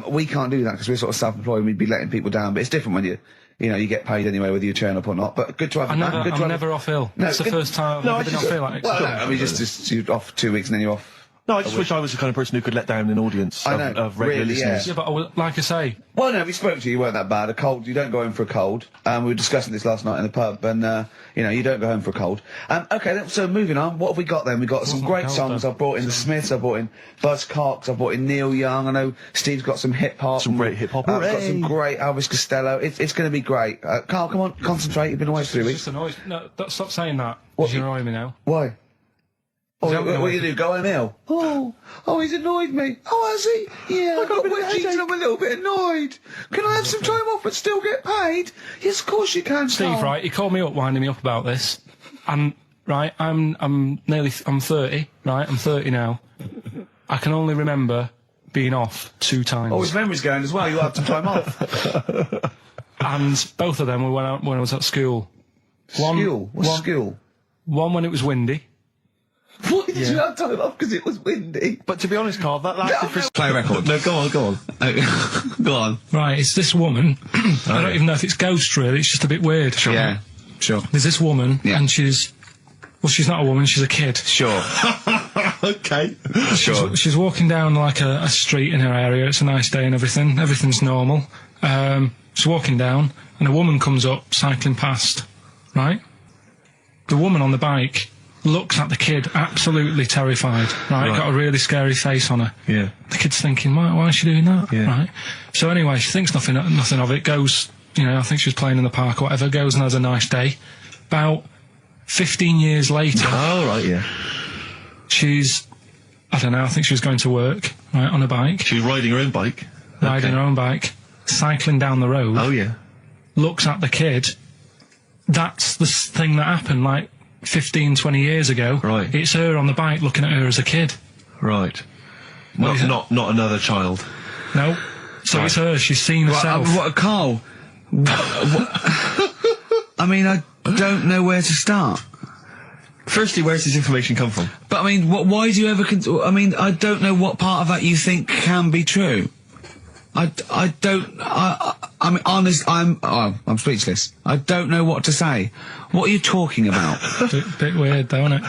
We can't do that because we're sort of self-employed and we'd be letting people down, but it's different when you get paid anyway, whether you turn up or not. But good to have I'm good to have never off ill. No, It's the good- first time No, I've ever been off ill. Like, Well, no, I mean, just you're off 2 weeks and then you're off. No, I just wish I was the kind of person who could let down an audience I know, of regular really, listeners. yeah, but like I say, Well, no, we spoke to you. You weren't that bad. A cold, you don't go home for a cold. We were discussing this last night in the pub, and you don't go home for a cold. Okay, so moving on. What have we got then? We've got some great cold, songs. though. I've brought in the Smiths. I've brought in Buzz Cox. I've brought in Neil Young. I know Steve's got some hip hop. Some great hip hop. I've got Hooray. some great Elvis Costello. It's going to be great. Karl, come on, concentrate. You've been away for 3 it's weeks. just annoying. No, stop saying that. What? Because you're annoying me now. Why? Oh, that what what you do? Go home ill? Oh, he's annoyed me. Oh, has he? Yeah, I got I'm a little bit annoyed. Can I have some time off but still get paid? Yes, of course you can, Steve, Karl. right, he called me up, winding me up about this, and right, I'm 30, right, I'm 30 now. I can only remember being off 2 times. Oh, his memory's going as well. You'll have some time off. And both of them were when I was at school. School? What's school? One when it was windy. Why did you have time off? Because it was windy. But to be honest, Carl, that lasted for... Play a record. No, go on. Go on. Right, it's this woman. I don't even know if it's ghost, really. It's just a bit weird. Yeah, sure. There's this woman, Yeah. and she's not a woman, she's a kid. Sure. Okay. Sure. She's walking down like a street in her area. It's a nice day and everything. Everything's normal. She's walking down, and a woman comes up, cycling past. Right? The woman on the bike looks at the kid, absolutely terrified. Right? Got a really scary face on her. Yeah. The kid's thinking, why is she doing that? Yeah. Right? So anyway, she thinks nothing of it. Goes, I think she was playing in the park or whatever. Goes and has a nice day. About 15 years later, Oh, right, yeah. she's, I don't know, I think she was going to work, right, on a bike, She was riding her own bike. riding her own bike, cycling down the road, Oh, yeah. looks at the kid. That's the thing that happened, like, 15, 20 years ago. Right. It's her on the bike looking at her as a kid. Right. What is it? Not another child. No. So it's her, she's seen herself. What, Karl? I mean, I don't know where to start. Firstly, where's this information come from? But I mean, why do you ever? I mean, I don't know what part of that you think can be true. I mean, honest, I'm speechless. I don't know what to say. What are you talking about? Bit weird, though, isn't it?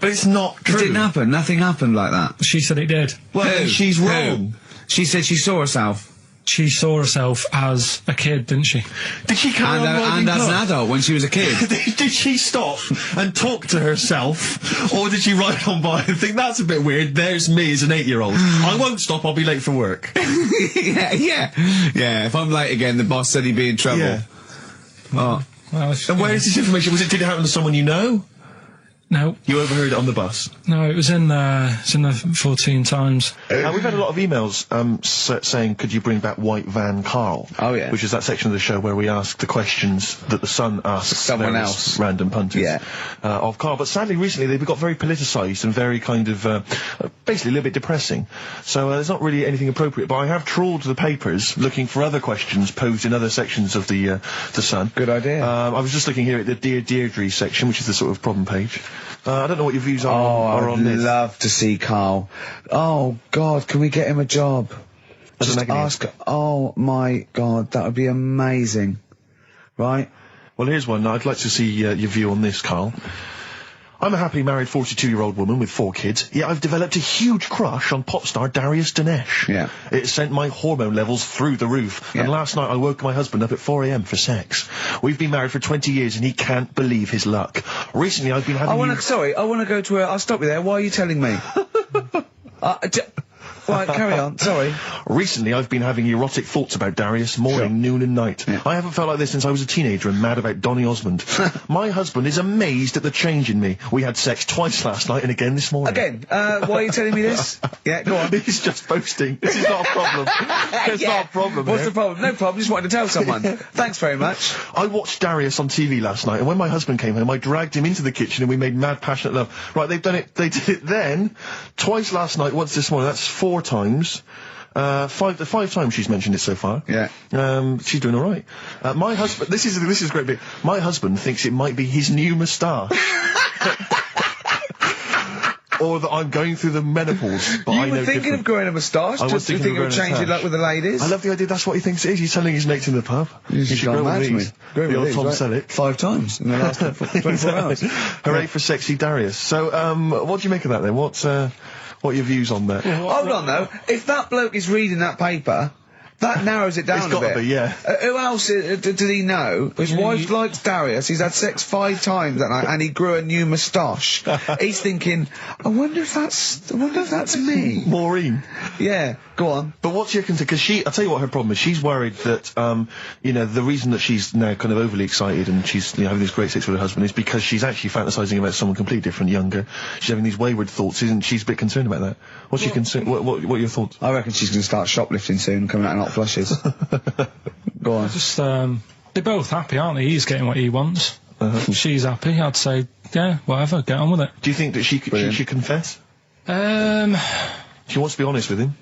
But it's not It true. didn't happen. Nothing happened like that. She said it did. Well, Who? she's Who? wrong. She said she saw herself. She saw herself as a kid, didn't she? Did she carry on riding And as an cars? adult when she was a kid. Did she stop and talk to herself, or did she ride on by and think, that's a bit weird, there's me as an 8-year-old. I won't stop, I'll be late for work. Yeah. If I'm late again, the boss said he'd be in trouble. Yeah. Oh. Well, And where is this information? Did it happen to someone you know? No, You overheard it on the bus? no, it was in the 14 Times. We've had a lot of emails saying, could you bring back White Van Karl? Oh, yeah. Which is that section of the show where we ask the questions that the Sun asks Someone various else. random punters Yeah. of Karl. But sadly, recently, they've got very politicised and very kind of, basically a little bit depressing. So there's not really anything appropriate. But I have trawled the papers looking for other questions posed in other sections of the Sun. Good idea. I was just looking here at the Dear Deirdre section, which is the sort of problem page. I don't know what your views are on I'd this. love to see Karl. Oh, God, can we get him a job? As an Just agony. ask. Oh, my God, that would be amazing. Right? Well, here's one. I'd like to see your view on this, Karl. I'm a happily married 42-year-old woman with 4 kids, yet I've developed a huge crush on pop star Darius Dinesh. Yeah. It sent my hormone levels through the roof, Yeah. and last night I woke my husband up at 4 a.m. for sex. We've been married for 20 years and he can't believe his luck. Recently I've been having I want to go to I'll stop you there. Why are you telling me? Right, carry on. Sorry. Recently, I've been having erotic thoughts about Darius morning, noon and night. Yeah. I haven't felt like this since I was a teenager and mad about Donny Osmond. My husband is amazed at the change in me. We had sex twice last night and again this morning. Again, why are you telling me this? Yeah, go on. He's just boasting. This is not a problem. It's not a problem. What's here. the problem? No problem, just wanted to tell someone. Thanks very much. I watched Darius on TV last night, and when my husband came home, I dragged him into the kitchen and we made mad, passionate love. Right, they did it then, twice last night, once this morning. That's 4 times. 5 times she's mentioned it so far. Yeah. She's doing all right. My husband, this is a great bit. My husband thinks it might be his new moustache. Or that I'm going through the menopause, but I You know were thinking different. of growing a moustache? I was Just to thinking think of of growing a changing moustache. up with the ladies? I love the idea. That's what he thinks it is. He's telling his mates in the pub. You should gone grow mad with to me. these. Grow The with old these, Tom right? Selleck. 5 times in the last 24 hours. Hooray for sexy Darius. So, what do you make of that then? What are your views on that? Hold on though, if that bloke is reading that paper, that narrows it down It's a gotta bit. be, yeah. Who else did he know? His wife likes Darius, he's had sex 5 times that night, and he grew a new moustache. He's thinking, I wonder if that's me. Maureen. Yeah, go on. But what's your concern? Because I'll tell you what her problem is. She's worried that, the reason that she's now kind of overly excited and she's having this great sex with her husband is because she's actually fantasizing about someone completely different, younger. She's having these wayward thoughts, isn't she? She's a bit concerned about that. What's your concern? What are your thoughts? I reckon she's going to start shoplifting soon and coming out in hot flushes. Go on. Just, they're both happy, aren't they? He's getting what he wants. She's happy. I'd say, yeah, whatever, get on with it. Do you think that she should confess? She wants to be honest with him.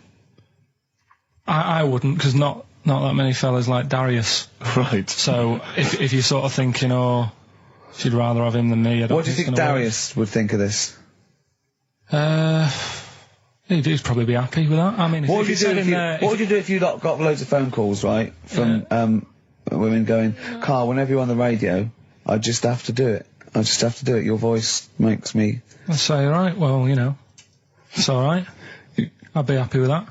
I wouldn't, because not that many fellas like Darius. Right. So, if you're sort of thinking, oh, she'd rather have him than me, I don't What do you think it's gonna Darius would think of this? work. He'd probably be happy with that. I mean, What would you do if you got loads of phone calls, right, from women going, Karl, whenever you're on the radio, I just have to do it. I just have to do it. Your voice makes me... I'd say, right, well, it's alright. I'd be happy with that.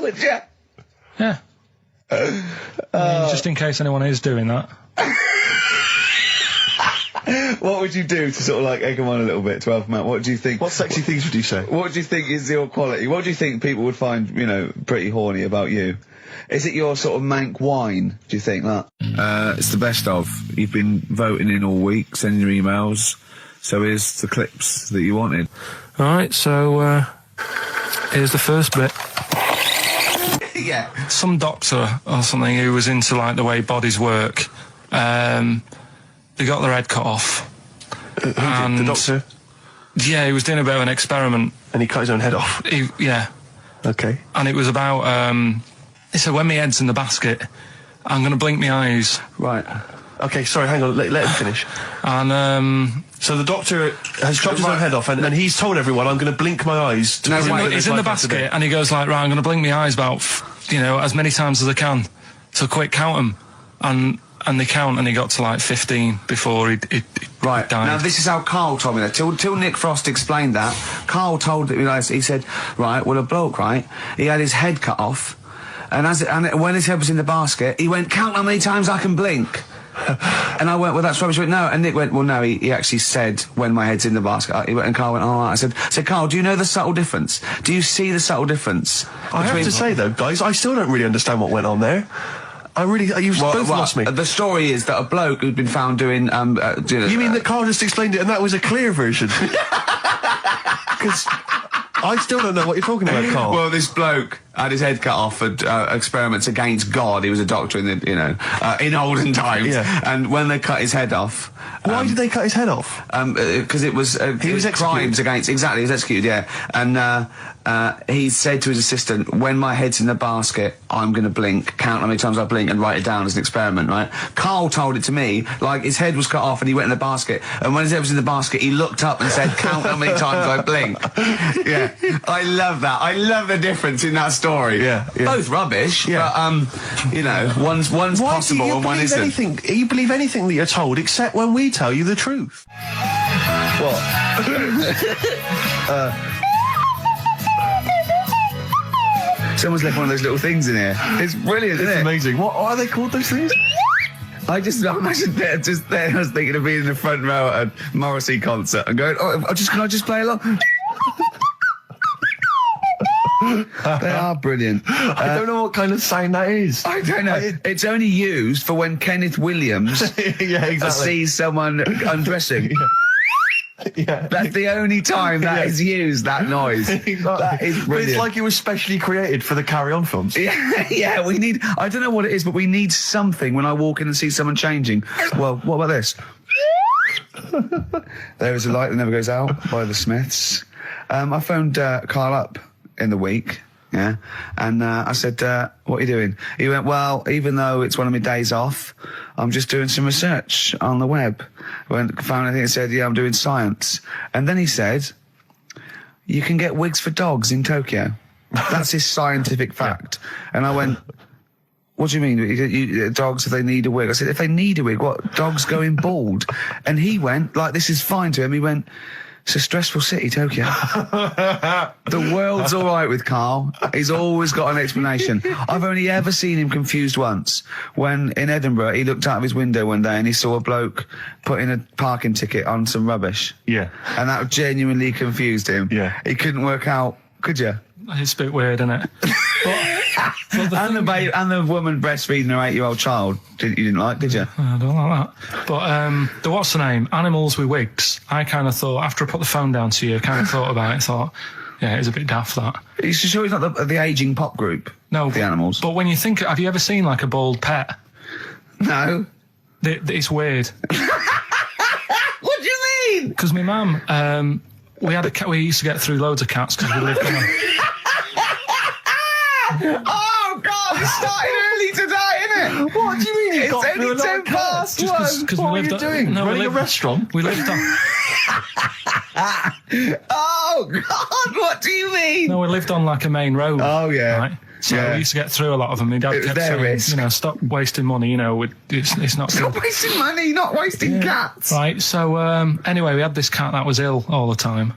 Would you? Yeah. I mean, just in case anyone is doing that. What would you do to sort of like egg them on a little bit to help them out? What do you think? What sexy things would you say? What do you think is your quality? What do you think people would find, pretty horny about you? Is it your sort of mank wine, do you think, that? It's the best of. You've been voting in all week, sending your emails. So here's the clips that you wanted. Alright, so, here's the first bit. Yeah. Some doctor or something who was into, like, the way bodies work, they got their head cut off. Who did? The doctor? Yeah, he was doing a bit of an experiment. And he cut his own head off? Yeah. Okay. And it was about, he said, when my head's in the basket, I'm going to blink my eyes. Right. Okay, sorry, hang on, let him finish. And, so the doctor has chopped his own head off, and he's told everyone, I'm going to blink my eyes to prove that he's there's in the life after basket, death. and he goes like, right, I'm going to blink my eyes about, as many times as I can. So quick, count them. And they count, and he got to like 15 before he Right. died. Now, this is how Karl told me that. Till Nick Frost explained that, Karl told me, he said, right, well, a bloke, right, he had his head cut off, and when his head was in the basket, he went, count how many times I can blink. And I went, well, that's rubbish. He went, no. And Nick went, well, no, he actually said, when my head's in the basket. He went, and Karl went, all right. I said, Karl, do you know the subtle difference? Do you see the subtle difference? I have to say, though, guys, I still don't really understand what went on there. You've both lost me. The story is that a bloke who'd been found doing, You mean that Karl just explained it and that was a clear version? Because I still don't know what you're talking about, Karl. Well, this bloke had his head cut off for experiments against God. He was a doctor in the, in olden times. Yeah. And when they cut his head off... Why did they cut his head off? Because it was... He was executed. Crimes against... Exactly, he was executed, yeah. And he said to his assistant, when my head's in the basket, I'm going to blink, count how many times I blink and write it down as an experiment, right? Karl told it to me, like his head was cut off and he went in the basket, and when his head was in the basket, he looked up and said, count how many times I blink. Yeah. I love that. I love the difference in that story. story. Yeah. Both rubbish, Yeah. but, you know, one's Why possible do you and one believe isn't. anything? You believe anything that you're told, except when we tell you the truth. What? Someone's left one of those little things in here. It's brilliant, isn't it? Amazing. What are they called, those things? I imagine they're just there. I was thinking of being in the front row at a Morrissey concert and going, can I just play along? They are brilliant. I don't know what kind of sound that is. I don't know. It's only used for when Kenneth Williams Yeah, exactly. sees someone undressing. Yeah. That's the only time that is used, that noise. Exactly. That is But brilliant. it's like it was specially created for the Carry On films. Yeah, we need, I don't know what it is, but we need something when I walk in and see someone changing. Well, what about this? There is a light that never goes out by the Smiths. I phoned Karl up in the week, yeah, and I said, what are you doing? He went, well, even though it's one of my days off, I'm just doing some research on the web. Found anything that said, yeah, I'm doing science. And then he said, you can get wigs for dogs in Tokyo. That's his scientific fact. And I went, what do you mean? Dogs, if they need a wig? I said, if they need a wig, what? Dogs going bald? And he went, like, this is fine to him. He went, it's a stressful city, Tokyo. The world's all right with Karl. He's always got an explanation. I've only ever seen him confused once. When in Edinburgh, he looked out of his window one day and he saw a bloke putting a parking ticket on some rubbish. Yeah. And that genuinely confused him. Yeah. He couldn't work out, could you? It's a bit weird, isn't it? And the woman breastfeeding her 8-year-old child, you didn't like, did you? I don't like that. But the what's the name? Animals with wigs. I kind of thought, after I put the phone down to you, I kind of thought about it, thought, yeah, it's a bit daft, that. Are you sure he's not the ageing pop group? No. The Animals? But when you think, have you ever seen like a bald pet? No. It's weird. What do you mean? Because my mum, we had a cat, we used to get through loads of cats because we lived on a... Oh, God, it started early today, isn't it? What do you mean? It's only 10 past Just 1. because What we are lived you doing? No, Running we a lived, restaurant? we lived on... Oh, God, what do you mean? No, we lived on like a main road. Oh, yeah. Right? So Yeah. we used to get through a lot of them. My dad It was kept their saying, risk. you know, stop wasting money, you know, it's not Stop good. wasting money, not wasting cats. Right, so anyway, we had this cat that was ill all the time.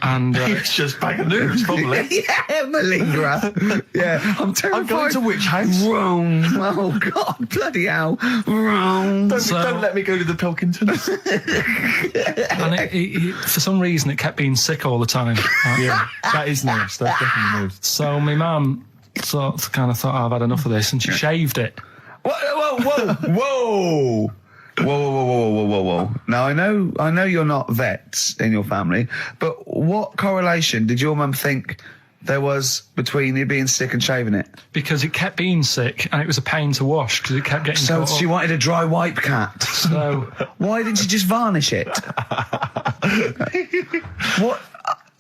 And It's just bag of news, probably. Yeah, malingerer. Yeah, I'm terrified. I'm going to which house? Rome. Oh, God, bloody hell. Rome. Don't let me go to the Pilkingtons. and it, for some reason, it kept being sick all the time. Right? Yeah, that is news. That's definitely news. So my mum kind of thought, I've had enough of this, and she shaved it. Whoa. Whoa. Now, I know you're not vets in your family, but what correlation did your mum think there was between you being sick and shaving it? Because it kept being sick, and it was a pain to wash, because it kept getting So caught she up. wanted a dry wipe cat. So Why didn't you just varnish it? What?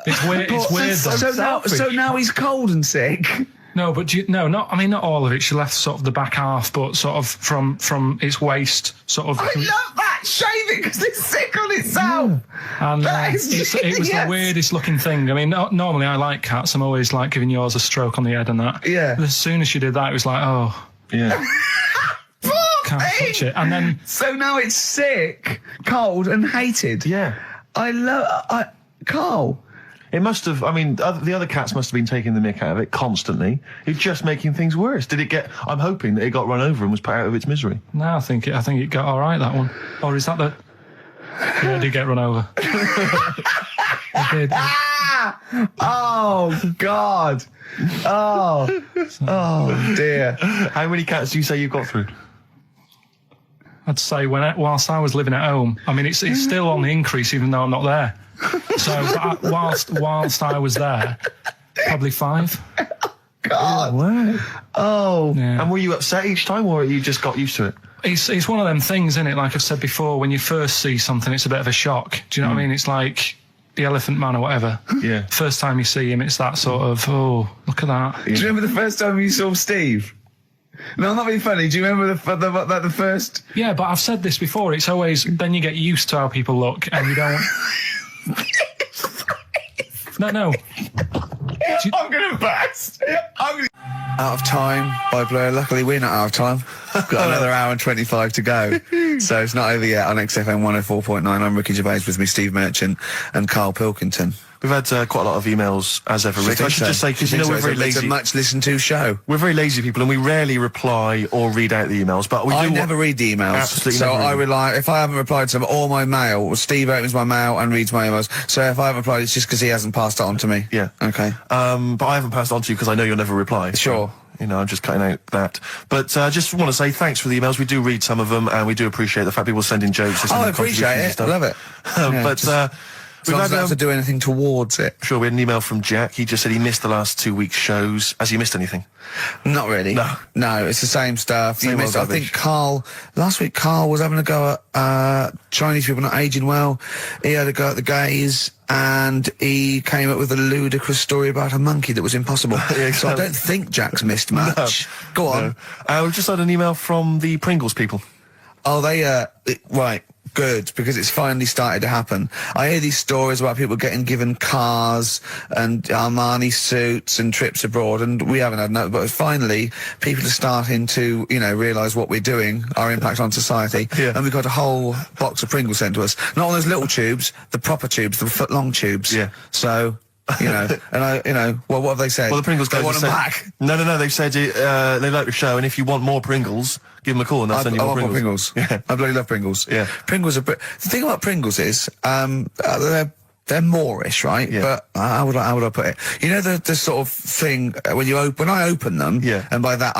it's weird. It's weird, though. So now he's cold and sick. No, but not all of it. She left sort of the back half, but sort of from its waist, sort of. I love that. Shave it because it's sick on itself. And That is it was the genius. weirdest looking thing. I mean, normally I like cats. I'm always like giving yours a stroke on the head and that. Yeah. But as soon as she did that, it was like, oh, Yeah. can't touch it. And then So now it's sick, cold, and hated. Yeah. Karl. It must have, I mean, the other cats must have been taking the mick out of it constantly. It's just making things worse. Did it get, I'm hoping that it got run over and was put out of its misery. now I think it got all right, that one. Or is that the? Yeah, it did get run over. It did. Oh, God. Oh, dear. How many cats do you say you've got through? I'd say whilst I was living at home, I mean, it's still on the increase even though I'm not there. So whilst I was there, probably 5. God. Wow. Oh. Yeah. And were you upset each time, or you just got used to it? It's one of them things, isn't it? Like I've said before, when you first see something, it's a bit of a shock. Do you know what I mean? It's like the Elephant Man or whatever. Yeah. First time you see him, it's that sort of, oh, look at that. Do you remember the first time you saw Steve? No, I'm not being funny. Do you remember the first? Yeah, but I've said this before. It's always, then you get used to how people look and you don't... No. I'm gonna burst. Out of Time by Blur. Luckily, we're not out of time. Got another hour and 25 to go. So it's not over yet on XFM 104.9. I'm Ricky Gervais with me, Steve Merchant and Karl Pilkington. We've had quite a lot of emails, as ever. Rick. I should just say, because we're very lazy. It's a much listened to show. We're very lazy people, and we rarely reply or read out the emails. But I never read the emails. Absolutely. So I rely, if I haven't replied to them, or my mail, Steve opens my mail and reads my emails. So if I haven't replied, it's just because he hasn't passed it on to me. Yeah. Okay. But I haven't passed it on to you because I know you'll never reply. Sure. You know, I'm just cutting out that. But I just want to say thanks for the emails. We do read some of them, and we do appreciate the fact people send in jokes. I appreciate it. I love it. We've I don't have to do anything towards it. Sure, we had an email from Jack. He just said he missed the last 2 weeks' shows. Has he missed anything? Not really. No, it's the same stuff. Same old I think last week Karl was having a go at Chinese people not aging well. He had a go at the gays, and he came up with a ludicrous story about a monkey that was impossible. Yeah, so I don't think Jack's missed much. Go on. We've just had an email from the Pringles people. Oh, right. Good, because it's finally started to happen. I hear these stories about people given cars and Armani suits and trips abroad, and we haven't had no, but finally people are starting to, realise what we're doing, our impact on society, and we've got a whole box of Pringles sent to us. Not on those little tubes, the proper tubes, the foot-long tubes. Yeah. So... and well, what have they said? Well, the Pringles guys want have them said, back. No, they've said they like the show, and if you want more Pringles, give them a call and they'll send you more Pringles. Yeah. I bloody love Pringles. Yeah. Pringles are... The thing about Pringles is, they're Moorish, right? Yeah. But how would I put it? You know the sort of thing, when I open them, yeah. And by that,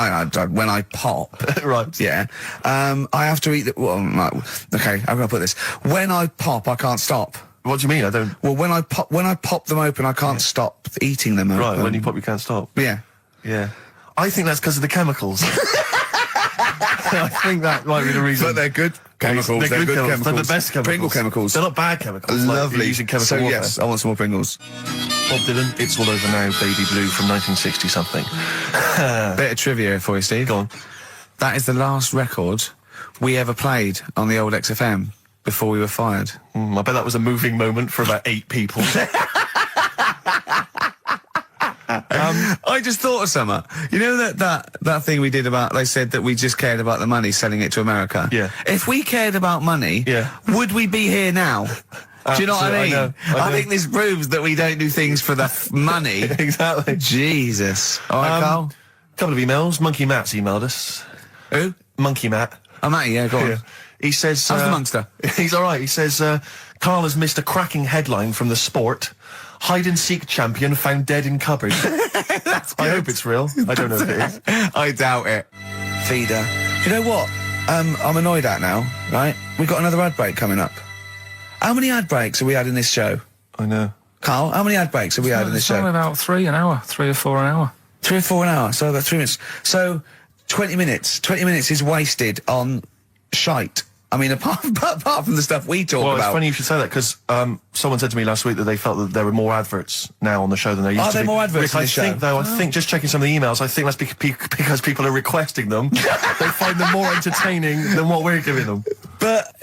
when I pop... right. Yeah. I have to eat the... Well, okay, how can I put this? When I pop, I can't stop. What do you mean? I don't... Well, when I pop them open, I can't stop eating them open. Right, when you pop, you can't stop. Yeah. Yeah. I think that's because of the chemicals. I think that might be the reason. But they're good chemicals. They're good chemicals. They're the best chemicals. Pringle chemicals. They're not bad chemicals. Lovely. Like using chemical so, warfare. yes, I want some more Pringles. Bob Dylan, It's All Over Now, Baby Blue from 1960-something. Bit of trivia for you, Steve. Go on. That is the last record we ever played on the old XFM before we were fired. I bet that was a moving moment for about 8 people. I just thought of something. You know that thing we did about, they said that we just cared about the money, selling it to America? Yeah. If we cared about money, would we be here now? Do you know what I mean? I know. I think this proves that we don't do things for the money. Exactly. Jesus. All right, Karl? Couple of emails. Monkey Matt's emailed us. Who? Monkey Matt. Oh, Matty, yeah, go on. Yeah. He says... How's the Monkster? He's all right. He says, Karl has missed a cracking headline from The Sport. Hide-and-seek champion found dead in cupboard. I hope it's real. I don't know if it is. I doubt it. Feeder. You know what? I'm annoyed at now, right? We've got another ad break coming up. How many ad breaks have we had in this show? I know. Karl, how many ad breaks have we had in this show? Only about 3 an hour, 3 or 4 an hour. 3 or 4 an hour, so about 3 minutes. So, 20 minutes. 20 minutes is wasted on shite. I mean, apart from the stuff we talk about. Well, it's funny you should say that, because someone said to me last week that they felt that there were more adverts now on the show than there used to be. Are there more adverts in the show? I think, just checking some of the emails, I think that's because people are requesting them. They find them more entertaining than what we're giving them. But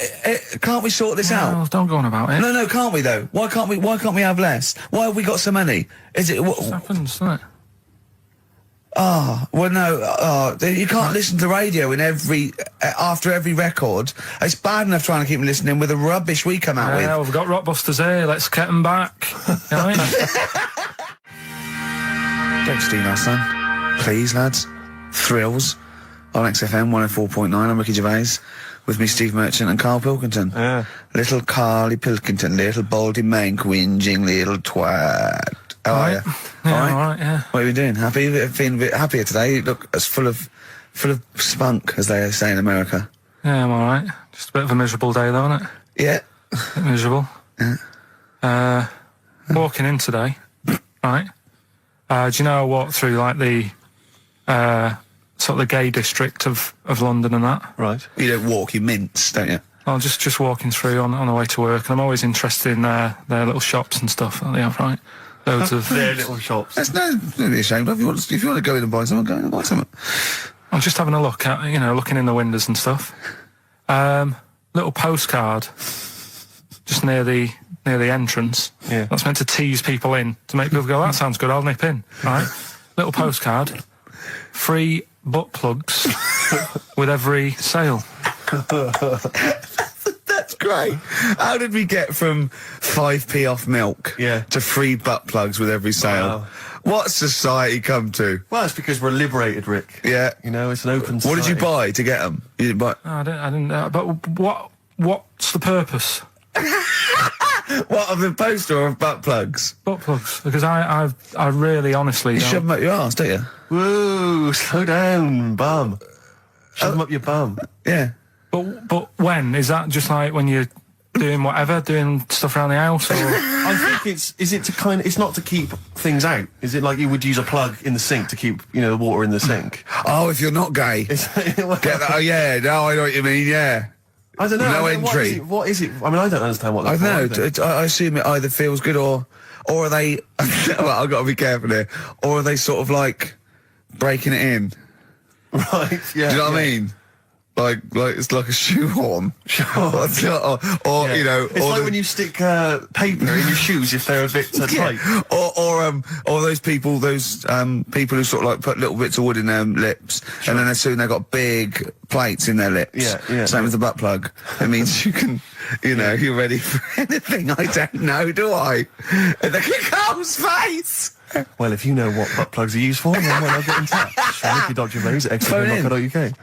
can't we sort this out? No, don't go on about it. No, can't we though? Why can't we have less? Why have we got so many? Is it... It happens, doesn't it? Well, no, you can't listen to radio after every record. It's bad enough trying to keep them listening with the rubbish we come out with. Yeah, we've got Rockbusters here, let's get them back. You know what Don't steal our son. Please, lads. Thrills on XFM 104.9. I'm Ricky Gervais. With me, Steve Merchant and Karl Pilkington. Yeah. Little Carly Pilkington, little baldy mank whinging little twat. How are you? Yeah, all right, yeah. What have you been doing? Happy? Feeling a bit happier today? You look as full of spunk, as they say in America. Yeah, I'm all right. Just a bit of a miserable day, though, isn't it? Yeah. A bit miserable. Yeah. Walking in today, right? Do you know I walked through, like, the sort of the gay district of London and that? Right. You don't walk, you mince, don't you? Well, just walking through on the way to work, and I'm always interested in their little shops and stuff that they have, right? Loads of their little shops. That's don't be ashamed of. If you want to go in and buy something, go in and buy something. I'm just having a look at, looking in the windows and stuff. Little postcard just near the near the entrance. Yeah. That's meant to tease people in, to make people go, that sounds good, I'll nip in, right? Little postcard, free butt plugs with every sale. That's great. How did we get from 5p off milk to free butt plugs with every sale? Wow. What society come to? Well, it's because we're liberated, Rick. Yeah. You know, it's an open What did society. you buy to get them? You didn't buy... No, I didn't but what's the purpose? What, of the poster or of butt plugs? Butt plugs, because I really honestly You don't... shove them up your arse, don't you? Whoa, slow down, bum. Shove them up your bum. Yeah. But when? Is that just like when you're doing whatever, doing stuff around the house, or... I think it's not to keep things out. Is it like you would use a plug in the sink to keep, the water in the sink? Oh, if you're not gay. Get that? Oh, yeah. No, I know what you mean, yeah. I don't know. No entry. What is it? I mean, I don't understand what I that's don't know. I assume it either feels good or are they... well, I've got to be careful here. Or are they sort of like breaking it in? Right, yeah. Do you know what I mean? Like it's like a shoehorn. or It's like when you stick paper in your shoes if they're a bit tight. Or those people who sort of like put little bits of wood in their lips, and then as soon they've got big plates in their lips. Yeah. Same with the butt plug. It means you can, you're ready for anything. I don't know, do I? And look at Carl's face. Well, if you know what butt plugs are used for, then why not get in touch? Ricky.Gervais at XFM.co.uk.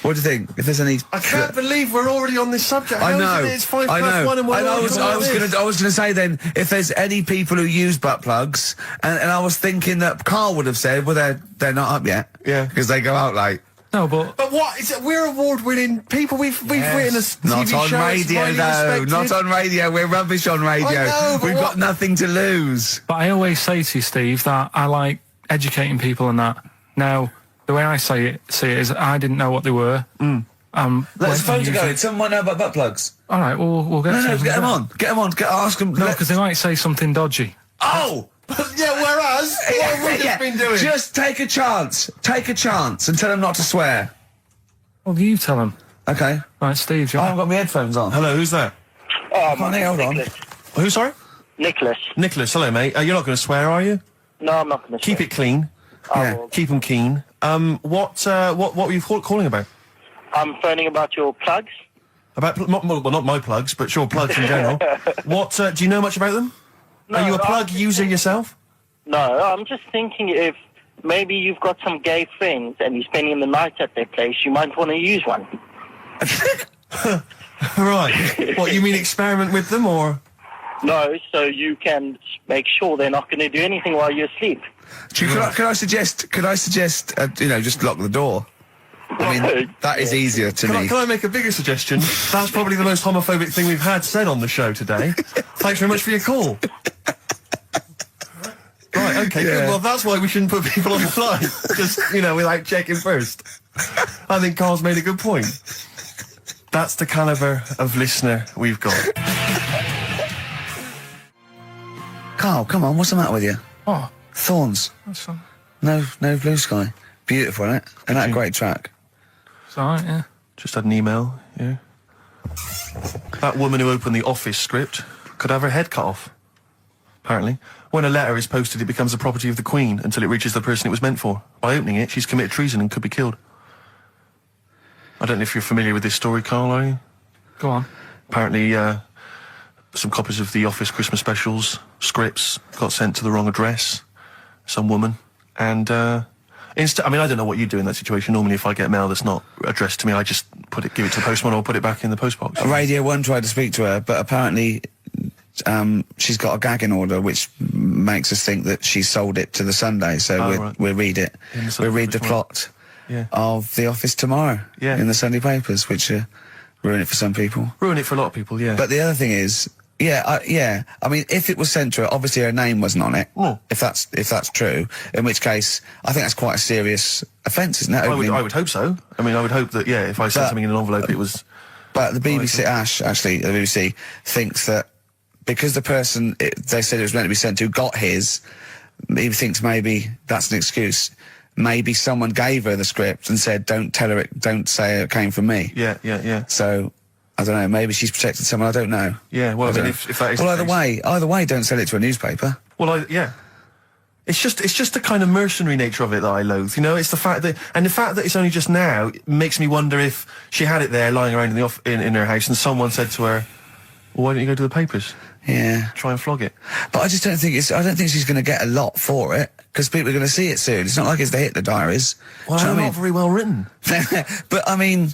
What do you think? If there's any... I can't believe we're already on this subject. I know. How is it? It's 5+1 and we're I was gonna say then, if there's any people who use butt plugs, and I was thinking that Karl would have said, well, they're not up yet. Yeah. Because they go out late. No, but what? We're award-winning people. We've written a TV Not on show. It's radio, highly though. respected. Not on radio. We're rubbish on radio. I know, but We've got nothing to lose. I always say to you, Steve, that I like educating people and that. Now, the way I see it is I didn't know what they were. Let's phone to go. Someone might know about butt plugs. All right, we'll get No, get them on. Get them on. Ask them. No, because they might say something dodgy. Oh! Yeah, whereas, what have we just been doing? Just take a chance. Take a chance and tell them not to swear. Well, you tell them. Okay. Right, Steve, I haven't got my headphones on. Hello, who's that? Hold on. Who, sorry? Nicholas. Nicholas, hello, mate. You're not going to swear, are you? No, I'm not going to Keep it clean. Yeah. Keep them keen. What were you calling about? I'm phoning about your plugs. About, not my plugs, but sure, plugs in general. What, do you know much about them? No, Are you a plug user yourself? No, I'm just thinking if maybe you've got some gay friends and you're spending the night at their place, you might want to use one. Right. What, you mean experiment with them, or...? No, so you can make sure they're not going to do anything while you're asleep. Could I suggest, just lock the door? I mean, that is easier to me. Can I make a bigger suggestion? That's probably the most homophobic thing we've had said on the show today. Thanks very much for your call. Right, okay, good. Well, that's why we shouldn't put people on the line. Just, without checking first. I think Karl's made a good point. That's the calibre of listener we've got. Karl, come on, what's the matter with you? Oh, Thorns. that's fine. No blue sky. Beautiful, isn't it? And that a great track. It's all right, yeah. Just had an email, yeah. That woman who opened the Office script could have her head cut off. Apparently. When a letter is posted, it becomes the property of the Queen until it reaches the person it was meant for. By opening it, she's committed treason and could be killed. I don't know if you're familiar with this story, Karl, are you? Go on. Apparently, some copies of the Office Christmas specials, scripts, got sent to the wrong address. Some woman. And, I don't know what you do in that situation. Normally, if I get mail that's not addressed to me, I just give it to the postman or put it back in the postbox. Radio 1 tried to speak to her, but apparently she's got a gagging order, which makes us think that she sold it to the Sunday. So we'll read it. We'll read the plot of The Office tomorrow in the Sunday papers, which ruin it for some people. Ruin it for a lot of people, yeah. But the other thing is, I mean, if it was sent to her, obviously her name wasn't on it. Mm. If that's true, in which case, I think that's quite a serious offence, isn't it? I would hope so. I mean, I would hope that, if I sent something in an envelope, it was... But the BBC, the BBC, thinks that because the person they said it was meant to be sent to got his, he thinks maybe that's an excuse. Maybe someone gave her the script and said, don't say it came from me. Yeah. So... I don't know, maybe she's protected someone, I don't know. Yeah, well, I mean, don't if that is Well, the either way, don't sell it to a newspaper. Well, yeah. It's just the kind of mercenary nature of it that I loathe, you know? It's the fact that it's only just now makes me wonder if she had it there lying around in her house and someone said to her, well, why don't you go to the papers? Yeah. Try and flog it. But I just don't think I don't think she's going to get a lot for it, because people are going to see it soon. It's not like it's the Hitler Diaries. Well, Do you know they're what not very well written. But, I mean,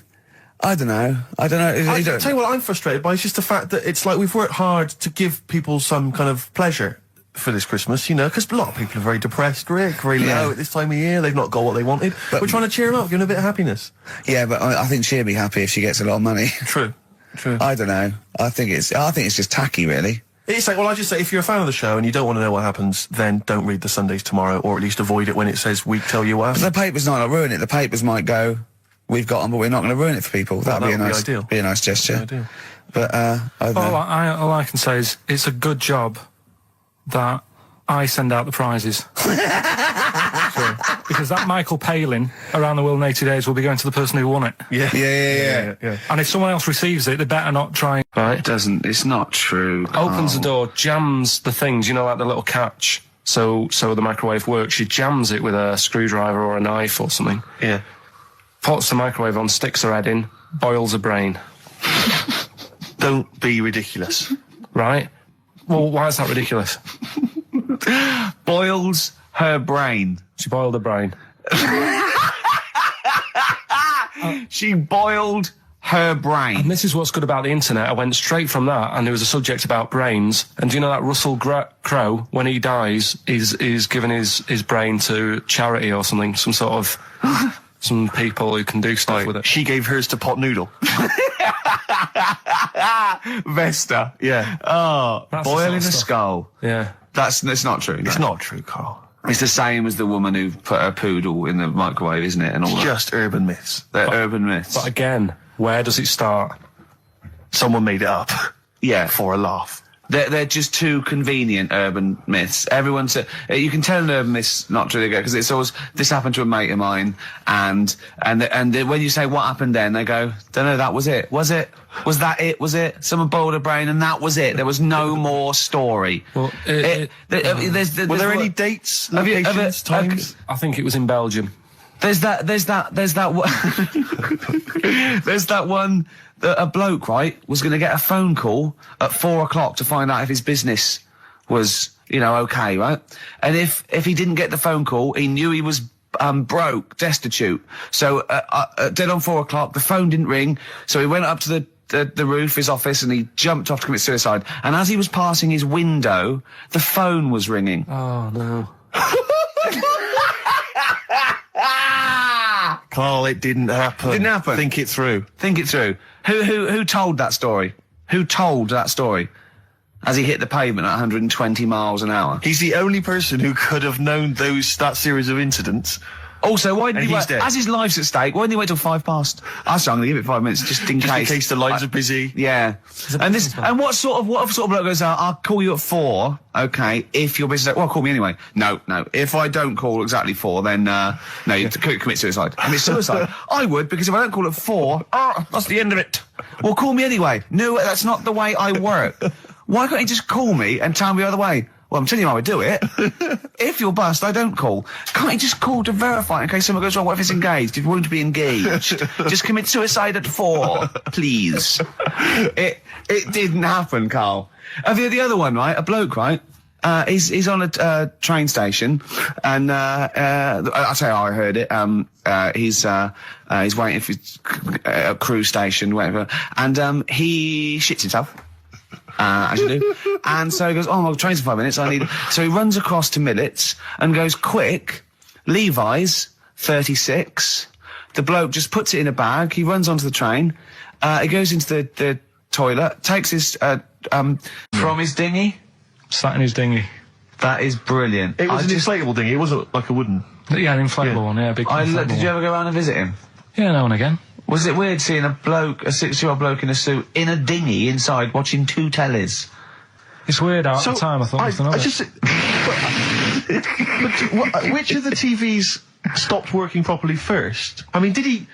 I don't know. I tell you what I'm frustrated by is just the fact that it's like we've worked hard to give people some kind of pleasure for this Christmas, you know, because a lot of people are very depressed, Rick, very low at this time of year. They've not got what they wanted. But we're trying to cheer them up, give them a bit of happiness. Yeah, but I think she'll be happy if she gets a lot of money. True. I don't know. I think it's just tacky, really. It's like, well, I just say, if you're a fan of the show and you don't want to know what happens, then don't read the Sundays Tomorrow, or at least avoid it when it says we tell you what happened. The papers might not ruin it. The papers might go, we've got them, but we're not going to ruin it for people. That'd be ideal. Be a nice gesture. Ideal. But I don't know. All I can say is it's a good job that I send out the prizes. Because that Michael Palin around the world in 80 days will be going to the person who won it. Yeah. And if someone else receives it, they better not try. Right? It's not true. Opens the door, jams the things, you know, like the little catch. So the microwave works. She jams it with a screwdriver or a knife or something. Yeah. Puts the microwave on, sticks her head in, boils her brain. Don't be ridiculous. Right? Well, why is that ridiculous? Boils her brain. She boiled her brain. She boiled her brain. And this is what's good about the internet. I went straight from that, and there was a subject about brains. And do you know that Russell Crowe, when he dies, is giving his brain to charity or something, some sort of some people who can do stuff with it. She gave hers to Pot Noodle. Vesta. Yeah. Oh, That's the boiling sort of a stuff. skull. Yeah. That's not true. It's not true, Karl. It's the same as the woman who put her poodle in the microwave, isn't it? And all that. Just urban myths. They're urban myths. But again, where does it start? Someone made it up. Yeah. For a laugh. They're just too convenient urban myths. Everyone said you can tell an urban myth's not true because it's always this happened to a mate of mine, and when you say what happened then, they go, don't know, that was it. Was it? Was that it? Was it? Someone boiled a brain and that was it. There was no more story. Well, Were there any dates, locations, times? I think it was in Belgium. There's that one that a bloke, right, was going to get a phone call at 4 o'clock to find out if his business was, okay, right? And if he didn't get the phone call, he knew he was broke, destitute. So dead on 4 o'clock, the phone didn't ring, so he went up to the roof, his office, and he jumped off to commit suicide. And as he was passing his window, the phone was ringing. Oh no. Karl, it didn't happen. Didn't happen. Think it through. Think it through. Who told that story? Who told that story? As he hit the pavement at 120 miles an hour. He's the only person who could have known that series of incidents. Also, why didn't And he he's wait? dead. As his life's at stake, why didn't he wait till 5 past? I'm going to give it 5 minutes just in Just case. in case the lines are busy. Yeah. And what sort of bloke goes out, I'll call you at 4, okay, if you're busy. Well, call me anyway. No. If I don't call exactly 4, then, no, you commit suicide. Commit suicide. I would, because if I don't call at 4, that's the end of it. Well, call me anyway. No, that's not the way I work. Why can't you just call me and tell me the other way? Well, I'm telling you how I do it. If you're bust, I don't call. Can't you just call to verify in case something goes wrong? What if it's engaged? If you want to be engaged, just commit suicide at 4, please. It didn't happen, Karl. The other one, right? A bloke, right? He's on a train station, and I'll tell you how I heard it. He's waiting for a cruise station, whatever, and he shits himself. As you do. And so he goes, my train's in 5 minutes, So he runs across to Millets and goes, quick, Levi's, 36. The bloke just puts it in a bag, he runs onto the train, he goes into the toilet, takes his, from his dinghy. Sat in his dinghy. That is brilliant. It was an inflatable dinghy, it wasn't like a wooden. Yeah, an inflatable one, yeah, big inflatable Did you ever go around and visit him? Yeah, now and again. Was it weird seeing a 6-year-old bloke in a suit, in a dinghy inside, watching 2 tellies? It's weird at the time, I thought. Which of the TVs stopped working properly first? I mean, did he...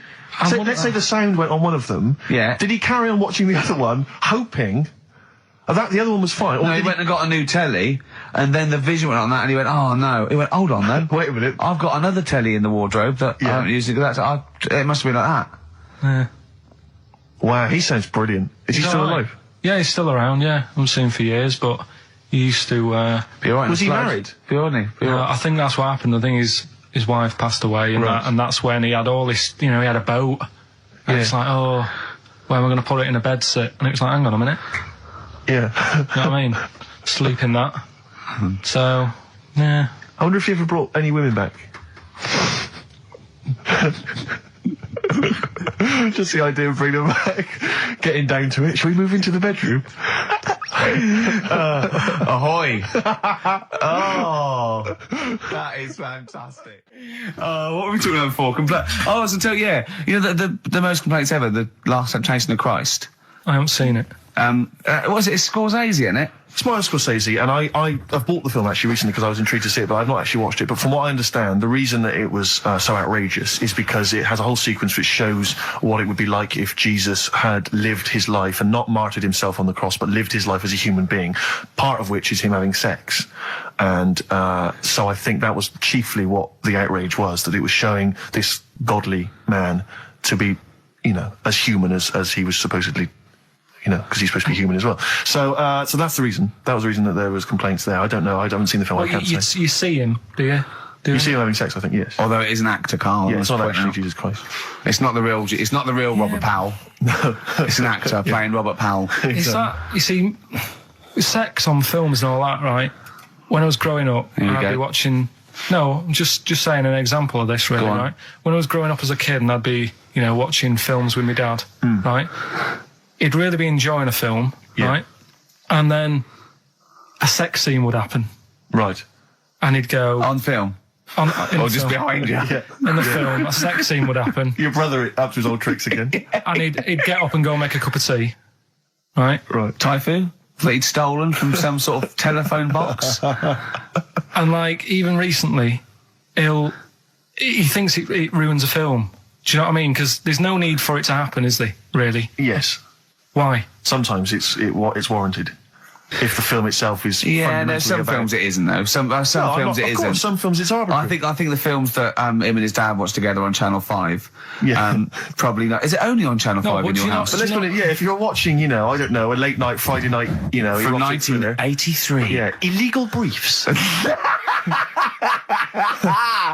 let's say the sound went on one of them. Yeah. Did he carry on watching the other one, hoping that the other one was fine? Or No, he went and got a new telly, and then the vision went on that, and he went, oh no. He went, hold on then. Wait a minute. I've got another telly in the wardrobe that I haven't used it. It must have been like that. Yeah. Wow, he sounds brilliant. Is he still alive? Yeah, he's still around, yeah. I haven't seen him for years, but he used to... Be alright. Was he married? Be alright. I think that's what happened. I think his wife passed away, and, and that's when he had all this... You know, he had a boat. And it's like, oh, where am I going to put it in a bed sit? And it was like, hang on a minute. Yeah. You know what I mean? Sleep in that. So, yeah. I wonder if he ever brought any women back. Just the idea of bringing them back, getting down to it. Shall we move into the bedroom? Ahoy! Oh, That is fantastic. What were we talking about before? I was until you know the most complaints ever, the Last Temptation of Christ. I haven't seen it. Was it Scorsese in it? it's Martin Scorsese, and I've bought the film actually recently because I was intrigued to see it, but I've not actually watched it. But from what I understand, the reason that it was so outrageous is because it has a whole sequence which shows what it would be like if Jesus had lived his life and not martyred himself on the cross, but lived his life as a human being, part of which is him having sex. And so I think that was chiefly what the outrage was, that it was showing this godly man to be, you know, as human as he was supposedly, you know, because he's supposed to be human as well. So so that's the reason. That was the reason that there was complaints there. I don't know. I haven't seen the film. Well, I can't say. you see him, do you? You see him having sex, I think, yes. Although it is an actor, Karl. Yeah, it's not actually out. Jesus Christ. It's not the real Robert Powell. No. It's an actor playing Robert Powell. It's that, you see, sex on films and all that, right? When I was growing up, Here we I'd go. be watching... No, just saying an example of this, really, Go on. right? When I was growing up as a kid and I'd be, you know, watching films with my dad, right? He'd really be enjoying a film, right? And then a sex scene would happen. Right. And he'd go... On film. in Or the just film. behind you. Yeah. In the film, a sex scene would happen. Your brother up to his old tricks again. And he'd get up and go make a cup of tea, right? Right. Typhoon that he'd stolen from some sort of telephone box. And like, even recently, he thinks it ruins a film. Do you know what I mean? Because there's no need for it to happen, is there, really? Yes. Why? Sometimes it's warranted. If the film itself is Yeah, no, fundamentally some about... films it isn't though. Some films it of isn't. course, some films it's arbitrary. I think the films that him and his dad watched together on Channel 5. Yeah. Probably not. Is it only on Channel 5 but in do your you know- house? But let's put it, yeah, if you're watching, you know, I don't know, a late night, Friday night, you know, From erotic thriller. 1983. Yeah, illegal briefs.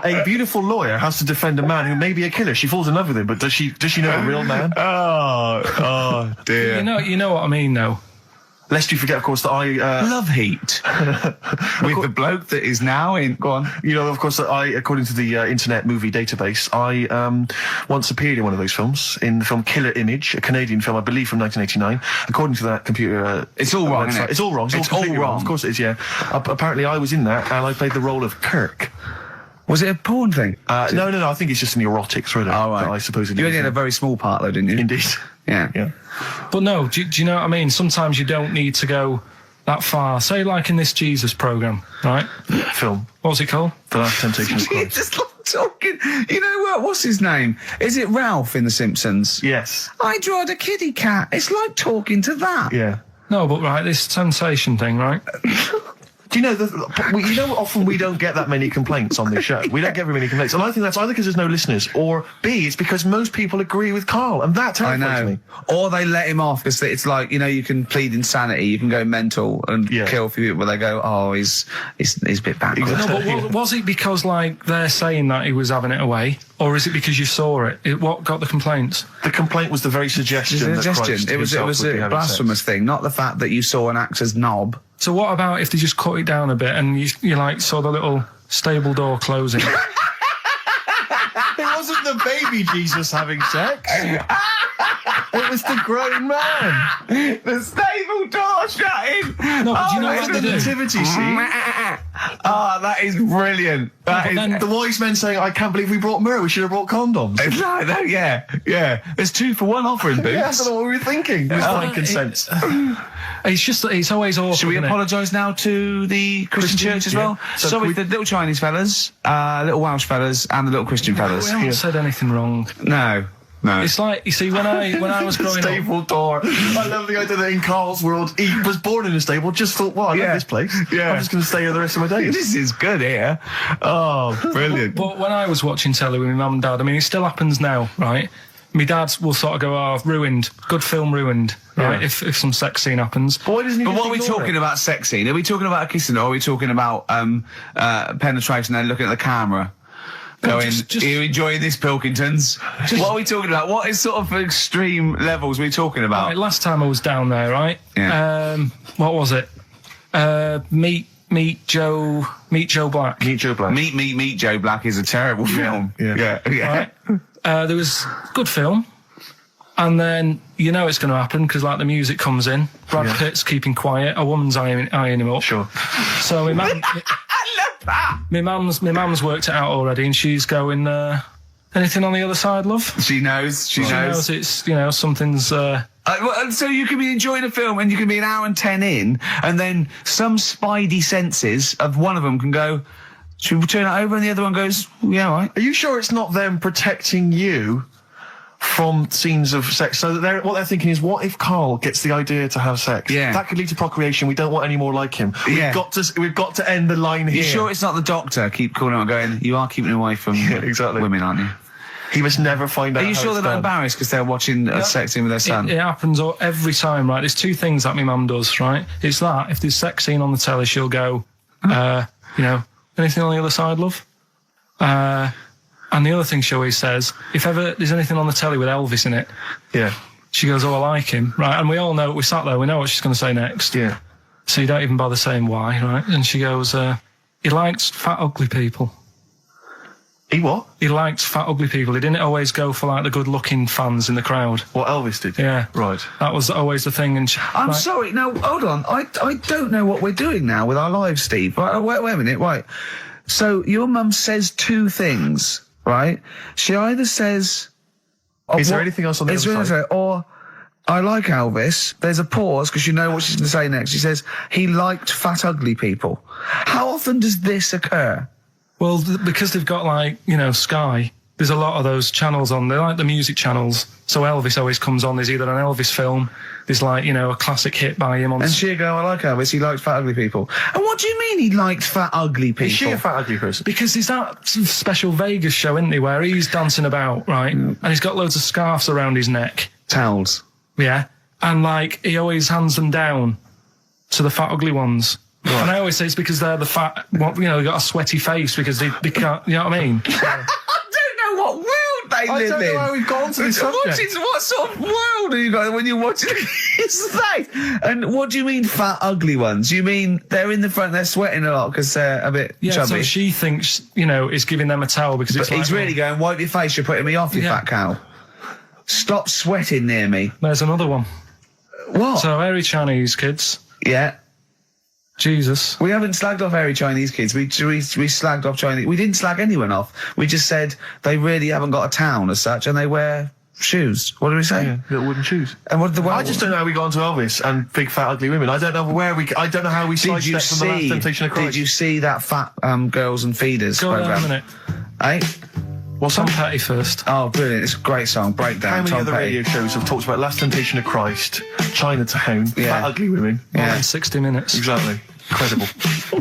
A beautiful lawyer has to defend a man who may be a killer. She falls in love with him, but does she know a real man? Oh dear. You know what I mean, though. Lest you forget, of course, that Love Heat. With the bloke that is now in... Go on. you know, of course, that according to the Internet Movie Database, I once appeared in one of those films, in the film Killer Image, a Canadian film, I believe, from 1989. According to that computer... It's all wrong, website. isn't it? It's all wrong. It's completely all wrong. Of course it is, yeah. Apparently I was in that, and I played the role of Kirk. Was it a porn thing? No, I think it's just an erotic thriller. Oh, right. That I supposedly... You only was had a in. very small part though, didn't you? Indeed. Yeah. Yeah. But no, do you know what I mean? Sometimes you don't need to go that far. Say, like in this Jesus program, right? Film. What's it called? The Last Temptation of You're Christ. just like talking... You know what? What's his name? Is it Ralph in The Simpsons? Yes. I drawed a kitty cat. It's like talking to that. Yeah. No, but right, this sensation thing, right? Do you know, often we don't get that many complaints on this show. We don't get very many complaints. And I think that's either because there's no listeners, or B, it's because most people agree with Karl. And that I terrifies know. me. Or they let him off because it's like, you know, you can plead insanity, you can go mental and Yeah. kill a few people, but they go, oh, he's a bit backwards. No, but was it because, like, they're saying that he was having it away? Or is it because you saw it? What got the complaints? The complaint was the very suggestion that Christ It was himself would be a having blasphemous sex. thing, not the fact that you saw an actor's knob. So what about if they just cut it down a bit and you like, saw the little stable door closing? It wasn't the baby Jesus having sex. It was the grown man. The stable door shutting! No, but do you know It was what the they do? nativity scene. Oh, that is brilliant. That is. then- The wise men saying, I can't believe we brought myrrh, we should have brought condoms. It's like that, yeah. There's 2 for 1 offering, Boots. Yeah, I don't know what we were thinking. With frankincense. It's just, it's always awkward. Should we isn't it? apologise now to the Christian church as well? So Sorry, we- the little Chinese fellas, little Welsh fellas, and the little Christian fellas. We haven't said anything wrong. No. It's like, you see, when I was growing up, Stable door. I love the idea that in Karl's world, he was born in a stable, just thought, well, I Yeah. love this place. Yeah. I'm just going to stay here the rest of my days. This is good here. Oh, brilliant. but when I was watching telly with my mum and dad, I mean, it still happens now, right? My dad will sort of go, oh, ruined, good film ruined, right? Yeah. If some sex scene happens. But why doesn't he But just what are we ignore talking it? about sex scene? Are we talking about a kissing or are we talking about penetration and looking at the camera? Going, just- are you enjoying this, Pilkingtons? What are we talking about? What is sort of extreme levels are we talking about? Right, last time I was down there, right? Yeah. What was it? Meet Joe Black. Meet Joe Black. Meet Joe Black is a terrible film. yeah. Yeah. Right? There was good film, and then you know it's going to happen because like the music comes in. Brad Pitt's keeping quiet. A woman's eyeing him up. Sure. So my mum, I love that. my mum's worked it out already, and she's going. Anything on the other side, love? She knows. She She knows it's something's. Well, so you can be enjoying a film and you can be an hour and 10 in, and then some spidey senses of one of them can go, should we turn it over? And the other one goes, yeah, all right. Are you sure it's not them protecting you from scenes of sex? So that what they're thinking is, what if Karl gets the idea to have sex? Yeah. That could lead to procreation. We don't want any more like him. Yeah. We've got to end the line here. You sure it's not the doctor? Keep calling on going, you are keeping away from exactly. women, aren't you? He must never find out. Are you how sure it's they're not done. embarrassed because they're watching a sex scene with their son? It happens every time, right? There's 2 things that my mum does, right? It's that if there's sex scene on the telly, she'll go, anything on the other side, love? And the other thing she always says, if ever there's anything on the telly with Elvis in it, Yeah. she goes, oh, I like him, right? And we all know, we sat there, we know what she's going to say next. Yeah. So you don't even bother saying why, right? And she goes, he likes fat, ugly people. He what? He liked fat, ugly people. He didn't always go for like the good-looking fans in the crowd. What Elvis did? Yeah, Right. that was always the thing. And I'm sorry. Now, hold on. I don't know what we're doing now with our lives, Steve. Right, wait a minute. Right. So your mum says 2 things, right? She either says... Is there anything else on the is other there side? anything- Or, I like Elvis. There's a pause because you know what she's going to say next. She says, he liked fat, ugly people. How often does this occur? Well, because they've got like, Sky, there's a lot of those channels on. They're like the music channels. So Elvis always comes on. There's either an Elvis film, there's like, a classic hit by him on. And she'll go, I like Elvis. He likes fat, ugly people. And what do you mean he liked fat, ugly people? Is she a fat, ugly person? Because there's that special Vegas show, isn't there, where he's dancing about, right? And he's got loads of scarves around his neck. Towels. Yeah. And like, he always hands them down to the fat, ugly ones. Right. And I always say it's because they're the fat, they got a sweaty face because they can't, you know what I mean? I don't know what world they I live don't in. know how we've got onto this subject. What sort of world are you guys when you're watching his face? And what do you mean fat, ugly ones? You mean they're in the front, they're sweating a lot because they're a bit Yeah, chubby? so she thinks, is giving them a towel because But it's like, he's really going, wipe your face, you're putting me off, you Yeah. fat cow. Stop sweating near me. There's another one. What? So, hairy Chinese kids, Yeah. Jesus. We haven't slagged off hairy Chinese kids. We slagged off Chinese. We didn't slag anyone off. We just said they really haven't got a town as such, and they wear shoes. What did we say? Yeah, little wooden shoes. And what did the I just don't know how we got onto Elvis and big fat ugly women. I don't know I don't know how we Did you sidestepped from the last Temptation of Christ. Did you see that fat girls and feeders Go program? down a minute. Eh? What's Tom Petty first? Oh, brilliant! It's a great song. Breakdown. How many Tom other Petty. radio shows have talked about Last Temptation of Christ, Chinatown, Yeah. fat ugly women? More Yeah. than 60 minutes. Exactly. Incredible.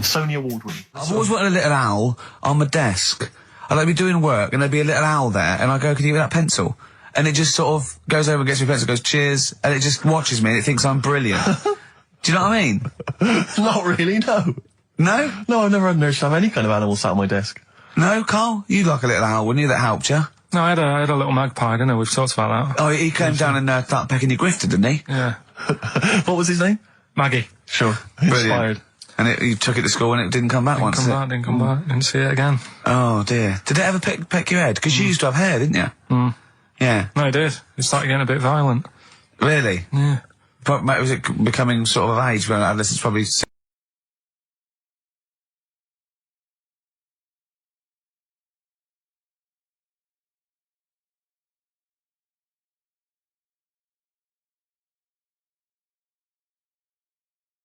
Sony Award winning. I've always wanted a little owl on my desk. I'd be doing work and there'd be a little owl there and I go, can you give me that pencil? And it just sort of goes over and gets me a pencil, goes, cheers, and it just watches me and it thinks I'm brilliant. Do you know what I mean? Not really, no. No? No, I've never had an urge to have any kind of animal sat on my desk. No, Carl? You'd like a little owl, wouldn't you? That helped you. No, I had a little magpie, didn't I? We've talked about that. Oh, he came down and started pecking your grifter, didn't he? Yeah. What was his name? Maggie. Sure. Brilliant. Inspired. And you took it to school and it didn't come back once. Didn't come back. Didn't see it again. Oh, dear. Did it ever peck your head? Because you used to have hair, didn't you? Mm. Yeah. No, it did. It started getting a bit violent. Really? Yeah. But was it becoming sort of age when adolescents probably